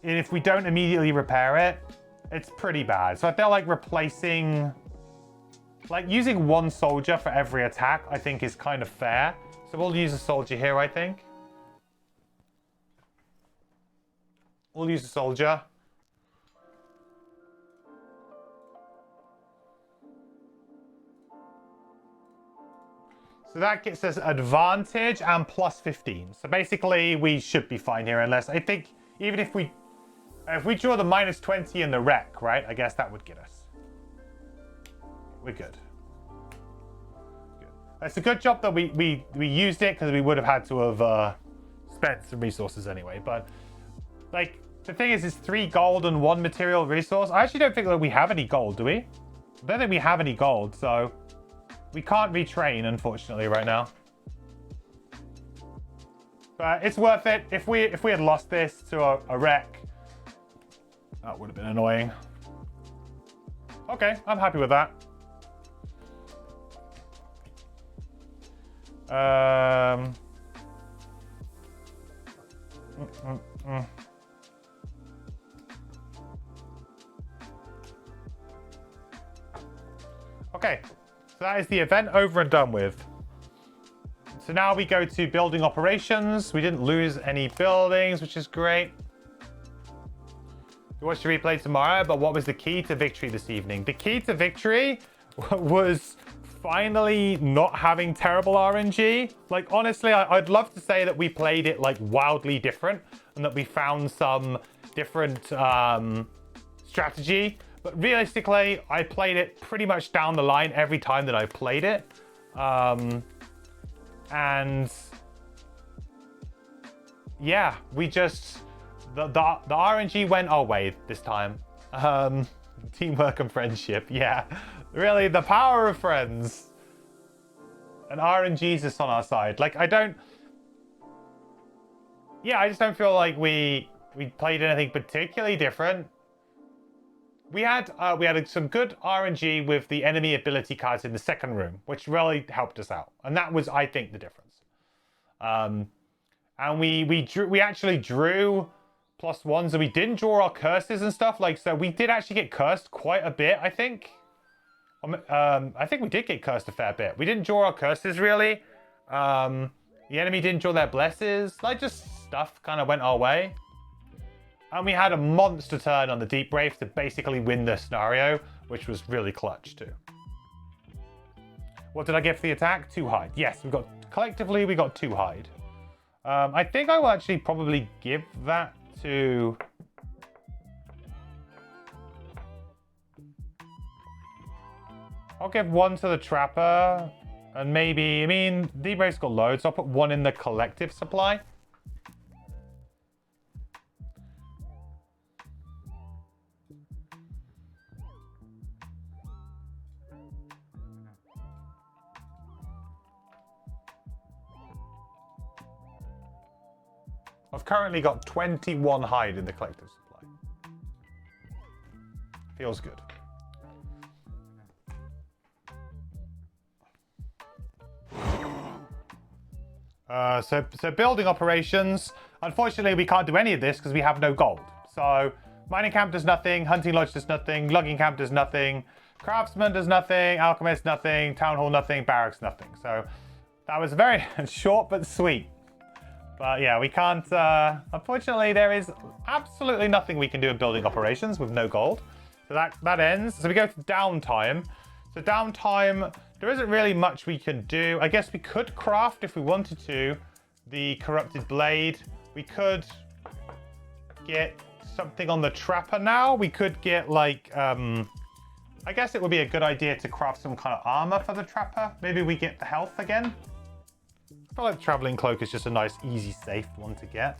and if we don't immediately repair it, it's pretty bad. So I feel like replacing... Like, using one soldier for every attack, I think is kind of fair. So we'll use a soldier here, I think. We'll use a soldier. So that gets us advantage and plus 15. So basically, we should be fine here, unless I think even if we draw the minus 20 in the wreck, right? I guess that would get us. We're good. It's a good job that we used it because we would have had to have spent some resources anyway. But like the thing is, it's 3 gold and 1 material resource. I actually don't think that we have any gold, do we? I don't think we have any gold, so we can't retrain, unfortunately, right now. But it's worth it. If we had lost this to a wreck, that would have been annoying. Okay, I'm happy with that. Okay, So that is the event over and done with. So now we go to building operations. We didn't lose any buildings, which is great. We watch the replay tomorrow, but what was the key to victory this evening? The key to victory was finally not having terrible RNG. Like, honestly, I'd love to say that we played it like wildly different and that we found some different strategy. But realistically, I played it pretty much down the line every time that I played it. And yeah, we just, the RNG went our way this time. Teamwork and friendship, yeah. Really, the power of friends. And RNG's just on our side. Like, I just don't feel like we played anything particularly different. We had some good RNG with the enemy ability cards in the second room, which really helped us out. And that was, I think, the difference. And we actually drew +1s, and we didn't draw our curses and stuff. Like, so we did actually get cursed quite a bit, I think. I think we did get cursed a fair bit. We didn't draw our curses, really. The enemy didn't draw their blesses. Like, just stuff kind of went our way. And we had a monster turn on the Deep Wraith to basically win the scenario, which was really clutch too. What did I get for the attack? 2 hide. Yes, collectively we got 2 hide. I think I will actually probably give that to... I'll give 1 to the Trapper, and maybe, I mean, Deep Wraith's got loads, so I'll put 1 in the collective supply. I've currently got 21 hide in the collective supply. Feels good. So building operations. Unfortunately, we can't do any of this because we have no gold. So mining camp does nothing, hunting lodge does nothing, logging camp does nothing, craftsman does nothing, alchemist nothing, town hall nothing, barracks nothing. So that was very short but sweet. But yeah, we can't, unfortunately, there is absolutely nothing we can do in building operations with no gold. So that ends. So we go to downtime. So downtime, there isn't really much we can do. I guess we could craft, if we wanted to, the corrupted blade. We could get something on the Trapper now. We could get, like, I guess it would be a good idea to craft some kind of armor for the Trapper. Maybe we get the health again. I feel like the Traveling Cloak is just a nice, easy, safe one to get.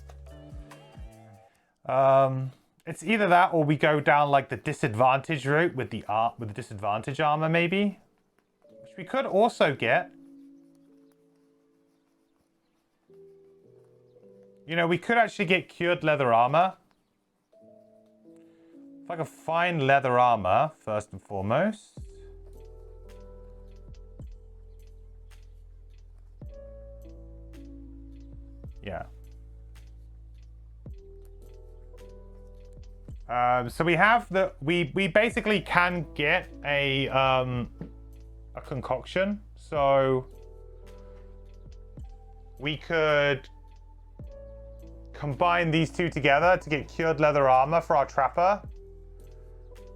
It's either that or we go down like the disadvantage route with the disadvantage armor, maybe, which we could also get. You know, we could actually get cured leather armor. If I could find leather armor first and foremost. Yeah. So we have the we basically can get a concoction. So we could combine these two together to get cured leather armor for our Trapper.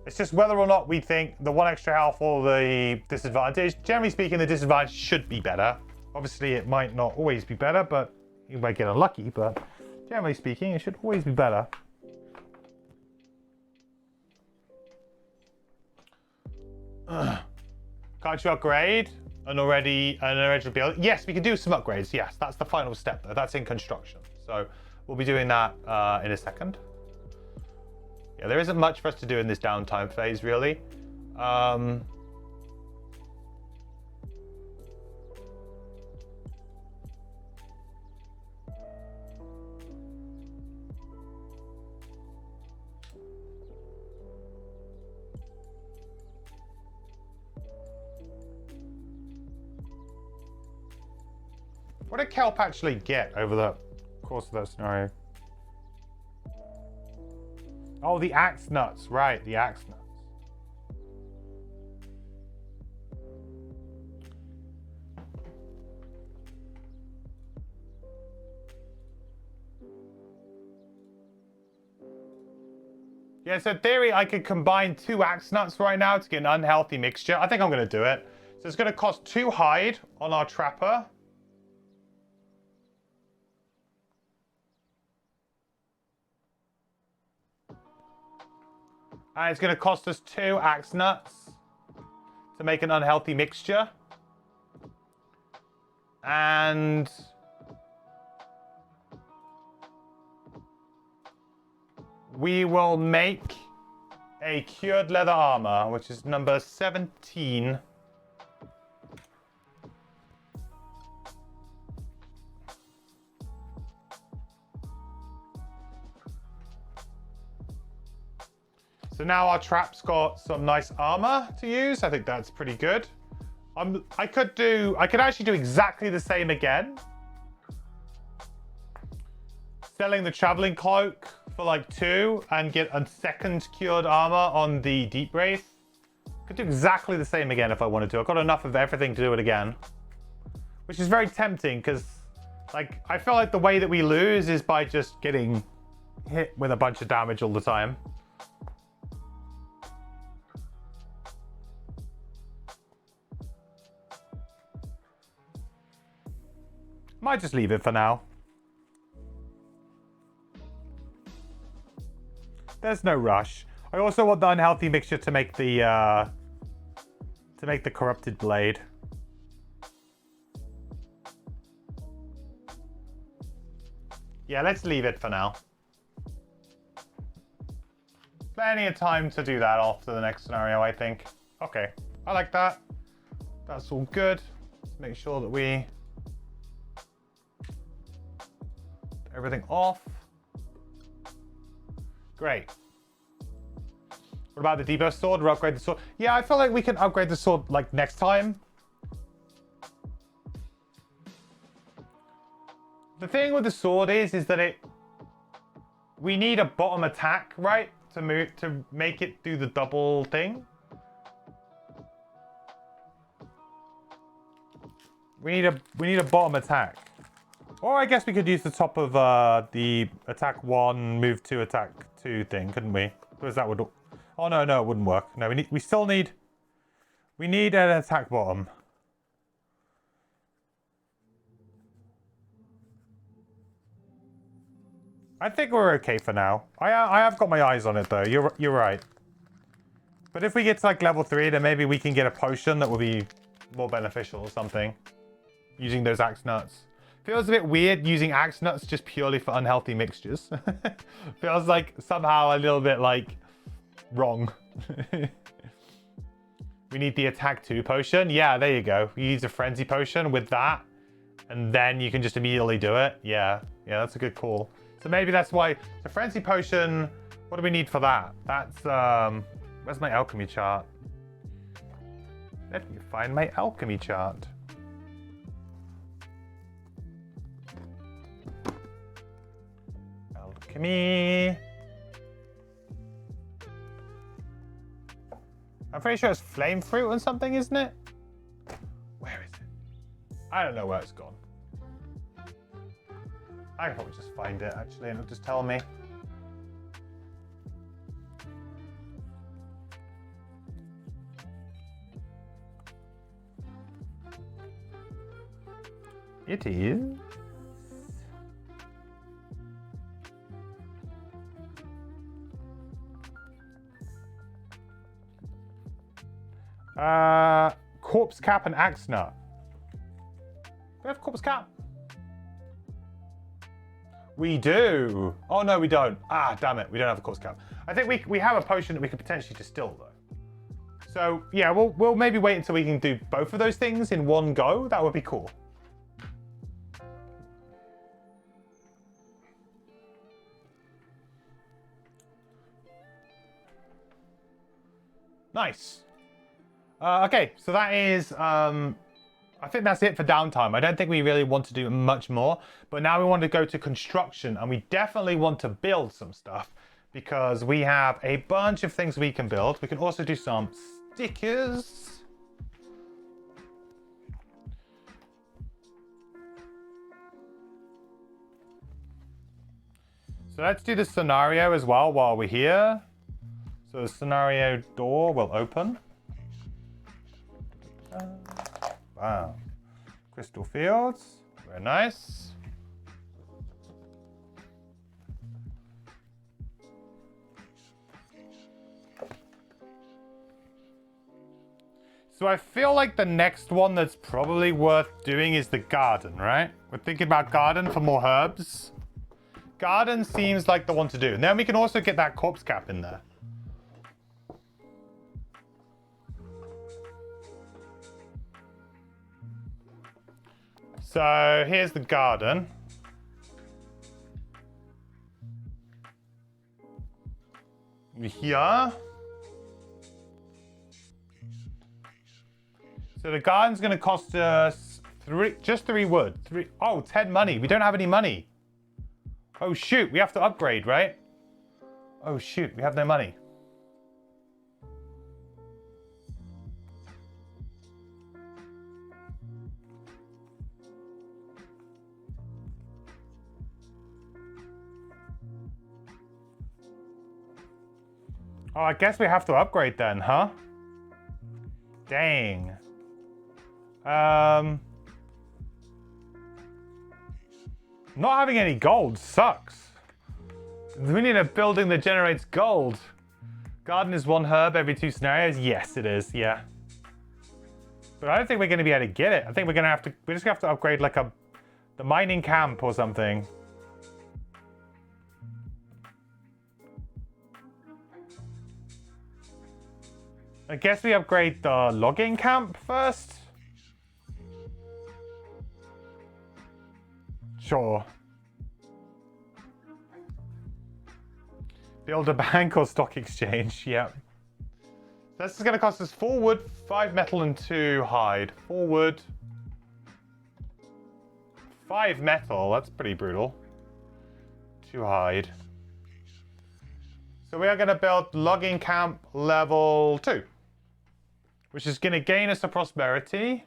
It's just whether or not we think the 1 extra health or the disadvantage. Generally speaking, the disadvantage should be better. Obviously, it might not always be better, but you might get unlucky. But generally speaking, it should always be better. Can't you upgrade an original build? Yes, we can do some upgrades. Yes, that's the final step though. That's in construction. So we'll be doing that in a second. Yeah, there isn't much for us to do in this downtime phase, really. What did Kelp actually get over the course of that scenario? Oh, the axe nuts. Right, the axe nuts. Yeah, so in theory, I could combine 2 axe nuts right now to get an unhealthy mixture. I think I'm going to do it. So it's going to cost 2 hide on our trapper. And it's going to cost us 2 axe nuts to make an unhealthy mixture. And we will make a cured leather armor, which is number 17. So now our trap's got some nice armor to use. I think that's pretty good. I could actually do exactly the same again. Selling the traveling cloak for like 2 and get a second cured armor on the deep wraith. Could do exactly the same again if I wanted to. I've got enough of everything to do it again. Which is very tempting because like I feel like the way that we lose is by just getting hit with a bunch of damage all the time. Might just leave it for now. There's no rush. I also want the unhealthy mixture to make the corrupted blade. Yeah, let's leave it for now. Plenty of time to do that after the next scenario, I think. Okay, I like that. That's all good. Let's make sure that we everything off. Great. What about the deburst sword? Or upgrade the sword? Yeah, I feel like we can upgrade the sword like next time. The thing with the sword is that we need a bottom attack, right? To make it do the double thing. We need a bottom attack. Or I guess we could use the top of the attack 1, move 2, attack 2 thing, couldn't we? Because that would... Oh, no, it wouldn't work. No, we still need... We need an attack bottom. I think we're okay for now. I have got my eyes on it, though. You're right. But if we get to, like, level 3, then maybe we can get a potion that will be more beneficial or something. Using those axe nuts. Feels a bit weird using axe nuts just purely for unhealthy mixtures. Feels like somehow a little bit like wrong. We need the attack 2 potion. Yeah, there you go. You use a frenzy potion with that and then you can just immediately do it. Yeah, that's a good call. So maybe that's why the frenzy potion, what do we need for that? That's where's my alchemy chart? Let me find my alchemy chart. Alchemy. I'm pretty sure it's flame fruit or something, isn't it? Where is it? I don't know where it's gone. I can probably just find it actually and it'll just tell me. It is. Corpse cap and axe nut. Do we have corpse cap? We do. Oh no, we don't. Ah, damn it. We don't have a corpse cap. I think we have a potion that we could potentially distill though. So yeah, we'll maybe wait until we can do both of those things in one go. That would be cool. Nice. Okay, so that is, I think that's it for downtime. I don't think we really want to do much more, but now we want to go to construction and we definitely want to build some stuff because we have a bunch of things we can build. We can also do some stickers. So let's do the scenario as well while we're here. So the scenario door will open. Wow. Crystal fields. Very nice. So I feel like the next one that's probably worth doing is the garden, right? We're thinking about garden for more herbs. Garden seems like the one to do. And then we can also get that corpse cap in there. So here's the garden. Here. So the garden's going to cost us just 3 wood. 10 money. We don't have any money. Oh shoot, we have to upgrade, right? Oh shoot, we have no money. Oh, I guess we have to upgrade then, huh? Dang. Not having any gold sucks. We need a building that generates gold. Garden is 1 herb every 2 scenarios. Yes, it is. Yeah. But I don't think we're going to be able to get it. I think we're just going to have to upgrade like the mining camp or something. I guess we upgrade the logging camp first. Sure. Build a bank or stock exchange. Yep. This is going to cost us 4 wood, 5 metal, and 2 hide. 4 wood, 5 metal. That's pretty brutal. 2 hide. So we are going to build logging camp level 2, which is going to gain us a prosperity.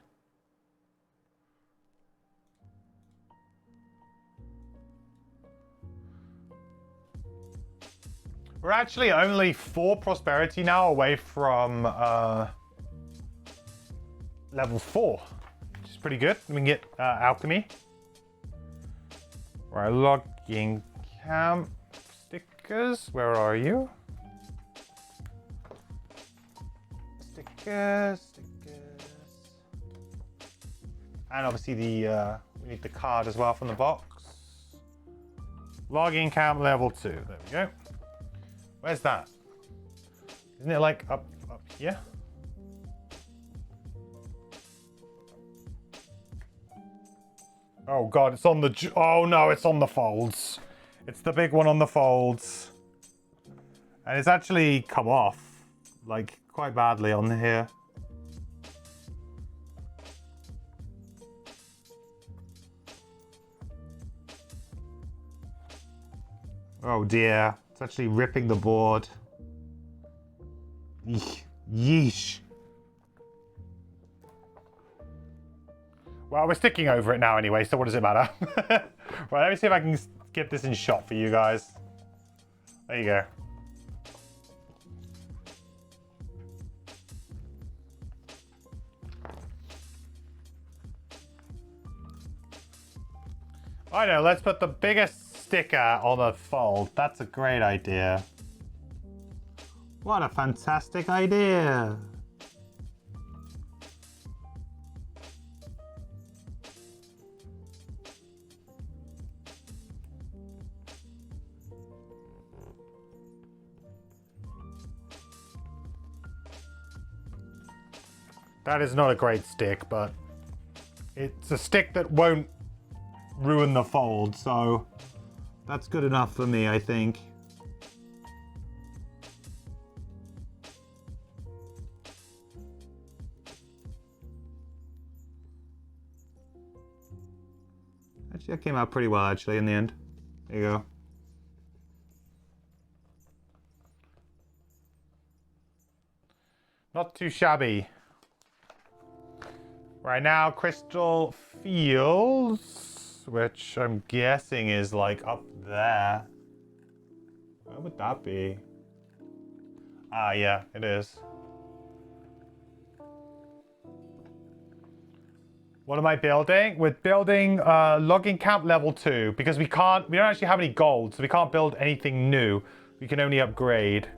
We're actually only 4 prosperity now away from level 4, which is pretty good. We can get alchemy. Right, logging camp stickers. Where are you? Stickers. And obviously the we need the card as well from the box. Logging camp level 2. There we go. Where's that? Isn't it like up here? Oh god, it's on the... Oh no, it's on the folds. It's the big one on the folds. And it's actually come off, like, quite badly on here. Oh dear. It's actually ripping the board. Yeesh. Well, we're sticking over it now anyway, so what does it matter? Right, let me see if I can get this in shot for you guys. There you go. I know, let's put the biggest sticker on a fold. That's a great idea. What a fantastic idea. That is not a great stick, but it's a stick that won't ruin the fold, so that's good enough for me, I think. Actually, that came out pretty well, actually, in the end. There you go. Not too shabby. Right now, Crystal Fields, which I'm guessing is like up there. Where would that be? Ah, yeah, it is. What am I building? We're building logging camp level 2 because we don't actually have any gold, so we can't build anything new. We can only upgrade.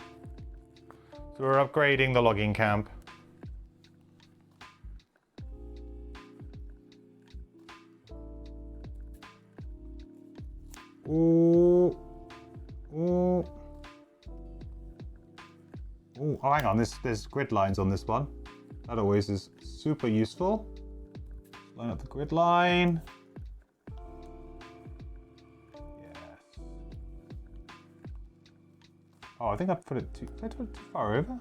So we're upgrading the logging camp. Ooh. Ooh. Ooh. Oh, hang on. There's grid lines on this one. That always is super useful. Line up the grid line. Yes. Oh, I think I put it did I put it too far over?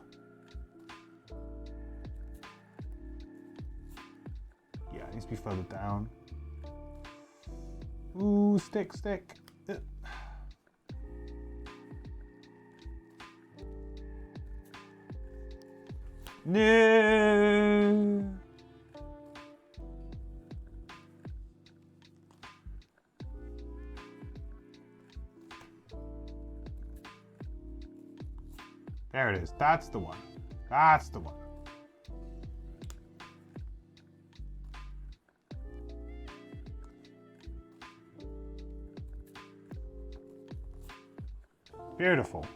Yeah, it needs to be further down. Ooh, stick. No. There it is. That's the one. That's the one. Beautiful.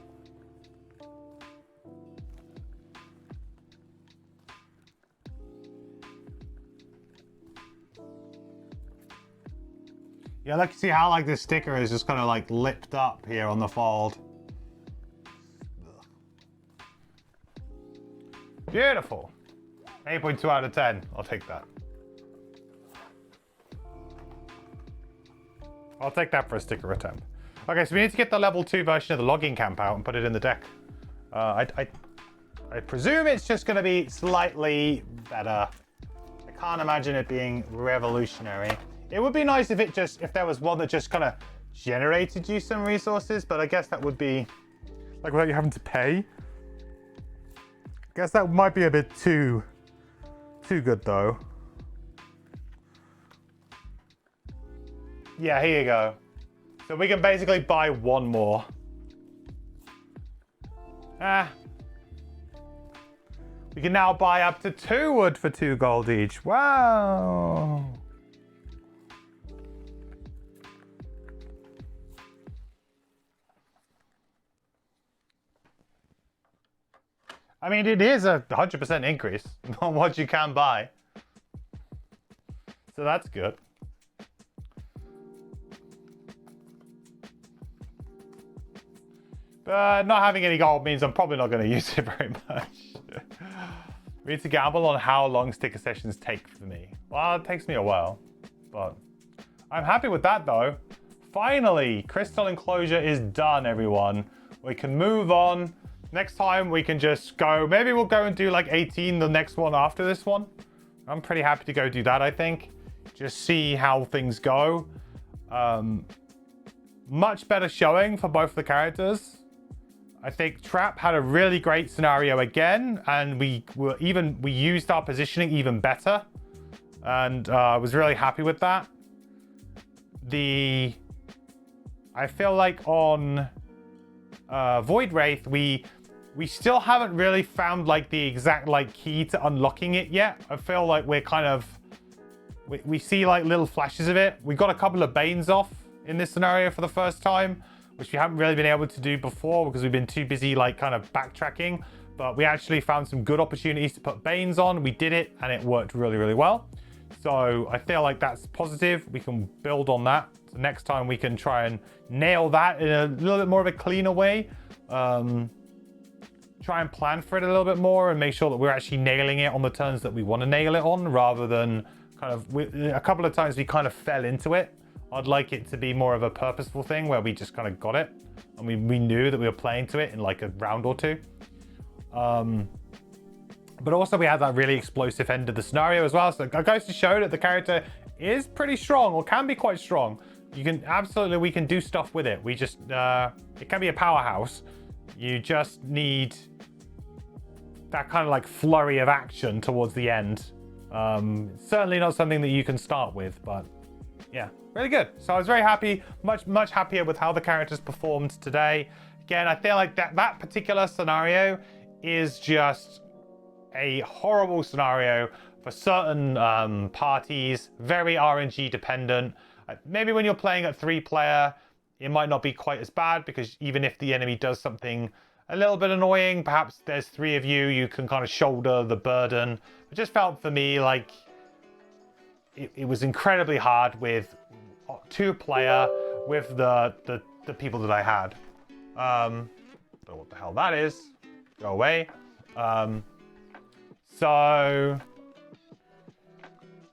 Yeah, I like to see how like this sticker is just kind of like lipped up here on the fold. Beautiful. 8.2 out of 10. I'll take that. I'll take that for a sticker attempt. Okay, so we need to get the level 2 version of the logging camp out and put it in the deck. I presume it's just going to be slightly better. I can't imagine it being revolutionary. It would be nice if there was one that just kind of generated you some resources, but I guess that would be like without you having to pay. I guess that might be a bit too good though. Yeah, here you go. So we can basically buy one more. We can now buy up to 2 wood for 2 gold each. Wow. I mean, it is a 100% increase on what you can buy. So that's good. But not having any gold means I'm probably not going to use it very much. We need to gamble on how long sticker sessions take for me. Well, it takes me a while, but I'm happy with that though. Finally, Crystal Enclosure is done, everyone. We can move on. Next time we can just go, maybe we'll go and do like 18, the next one after this one. I'm pretty happy to go do that, I think. Just see how things go. Much better showing for both the characters. I think Trap had a really great scenario again, and we used our positioning even better. And I was really happy with that. I feel like on Void Wraith, we still haven't really found like the exact like key to unlocking it yet. I feel like we're kind of we see like little flashes of it. We got a couple of Banes off in this scenario for the first time, which we haven't really been able to do before because we've been too busy like kind of backtracking. But we actually found some good opportunities to put Banes on. We did it and it worked really, really well. So I feel like that's positive. We can build on that. So next time we can try and nail that in a little bit more of a cleaner way. Try and plan for it a little bit more and make sure that we're actually nailing it on the turns that we want to nail it on, rather than kind of a couple of times we kind of fell into it. I'd like it to be more of a purposeful thing where we just kind of got it and we knew that we were playing to it in like a round or two. But also we had that really explosive end of the scenario as well. So it goes to show that the character is pretty strong, or can be quite strong. We can do stuff with it. We just, it can be a powerhouse. You just need that kind of like flurry of action towards the end. Certainly not something that you can start with, but yeah, really good. So I was very happy, much happier with how the characters performed today. Again, I feel like that particular scenario is just a horrible scenario for certain parties, very RNG dependent. Maybe when you're playing at 3-player, it might not be quite as bad, because even if the enemy does something a little bit annoying, perhaps there's 3 of you, you can kind of shoulder the burden. It just felt for me like it was incredibly hard with 2-player with the people that I had. Don't know what the hell that is. Go away. So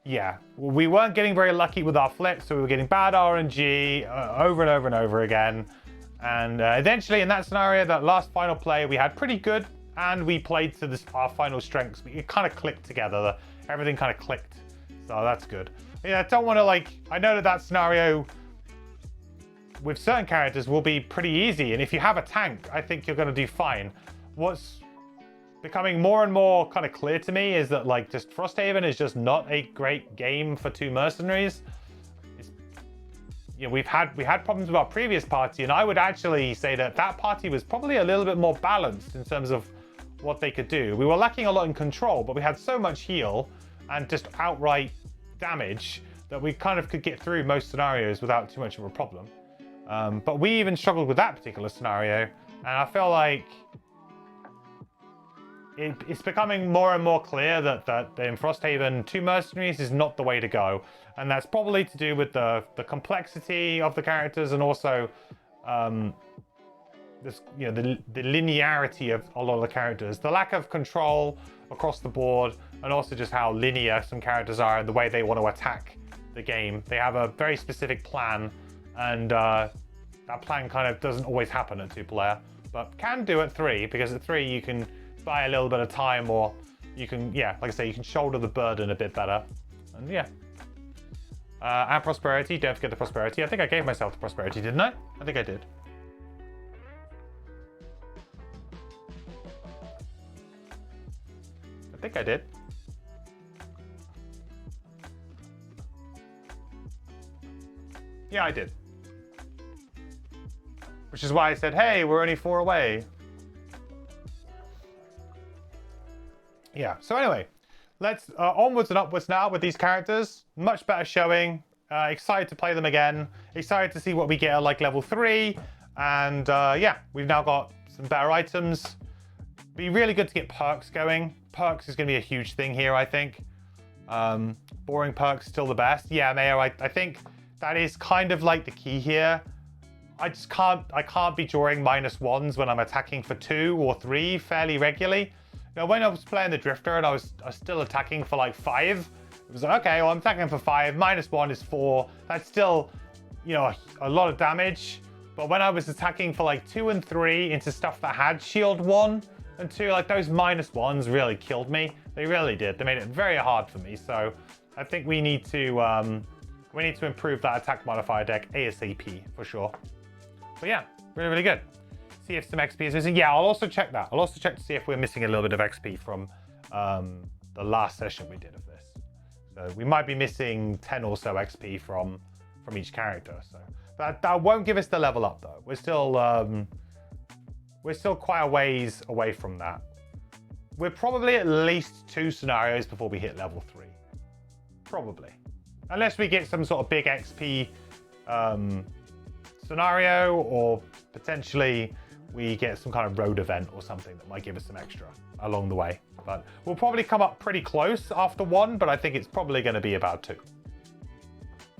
yeah, we weren't getting very lucky with our flips, so we were getting bad RNG over and over and over again. And eventually in that scenario, that last final play, we had pretty good, and we played to our final strengths. It kind of clicked together. Everything kind of clicked. So that's good. Yeah, I don't want to I know that scenario with certain characters will be pretty easy. And if you have a tank, I think you're going to do fine. What's becoming more and more kind of clear to me is that just Frosthaven is just not a great game for 2 mercenaries. We had problems with our previous party, and I would actually say that party was probably a little bit more balanced in terms of what they could do. We were lacking a lot in control, but we had so much heal and just outright damage that we kind of could get through most scenarios without too much of a problem. But we even struggled with that particular scenario, and I feel like it's becoming more and more clear that in Frosthaven, 2 mercenaries is not the way to go. And that's probably to do with the complexity of the characters, and also this, the linearity of a lot of the characters, the lack of control across the board, and also just how linear some characters are and the way they want to attack the game. They have a very specific plan, and that plan kind of doesn't always happen at 2-player, but can do at 3, because at 3 you can buy a little bit of time, or you can, like I say, you can shoulder the burden a bit better. And and prosperity, don't forget the prosperity. I think I gave myself the prosperity, didn't I? I think I did. I think I did. Yeah, I did. Which is why I said, hey, we're only 4 away. Yeah, so anyway, let's onwards and upwards now with these characters. Much better showing. Excited to play them again. Excited to see what we get at level 3. And we've now got some better items. Be really good to get perks going. Perks is going to be a huge thing here, I think. Boring perks still the best. Yeah, Mayo, I think that is kind of the key here. I can't be drawing -1s when I'm attacking for 2 or 3 fairly regularly. When I was playing the Drifter and I was still attacking for 5, it was okay, well, I'm attacking for 5, -1 is 4. That's still, a lot of damage. But when I was attacking for 2 and 3 into stuff that had shield 1 and 2, those -1s really killed me. They really did. They made it very hard for me. So I think we need to improve that attack modifier deck ASAP for sure. But yeah, really, really good. See if some XP is missing. Yeah, I'll also check that. I'll also check to see if we're missing a little bit of XP from the last session we did of this. So we might be missing 10 or so XP from each character. So that won't give us the level up though. We're still quite a ways away from that. We're probably at least 2 scenarios before we hit level 3. Probably. Unless we get some sort of big XP scenario, or potentially we get some kind of road event or something that might give us some extra along the way. But we'll probably come up pretty close after 1, but I think it's probably going to be about 2.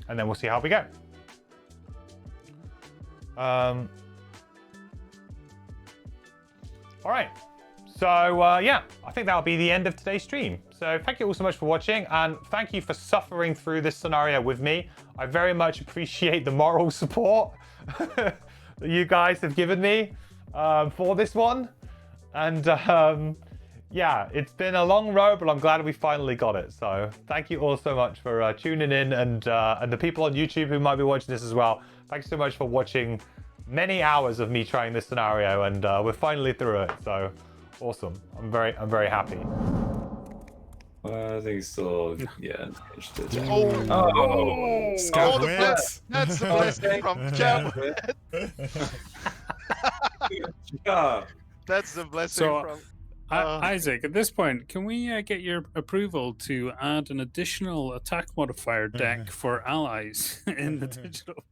And then we'll see how we go. All right. So, I think that'll be the end of today's stream. So thank you all so much for watching, and thank you for suffering through this scenario with me. I very much appreciate the moral support that you guys have given me for this one. And it's been a long road, but I'm glad we finally got it. So thank you all so much for tuning in, and the people on YouTube who might be watching this as well. Thanks so much for watching many hours of me trying this scenario, and we're finally through it. So awesome. I'm very happy. I think so. Yeah. Oh, Scout that's the blessing from Jam. Yeah. That's the blessing from. Isaac, at this point, can we get your approval to add an additional attack modifier deck for allies in the digital?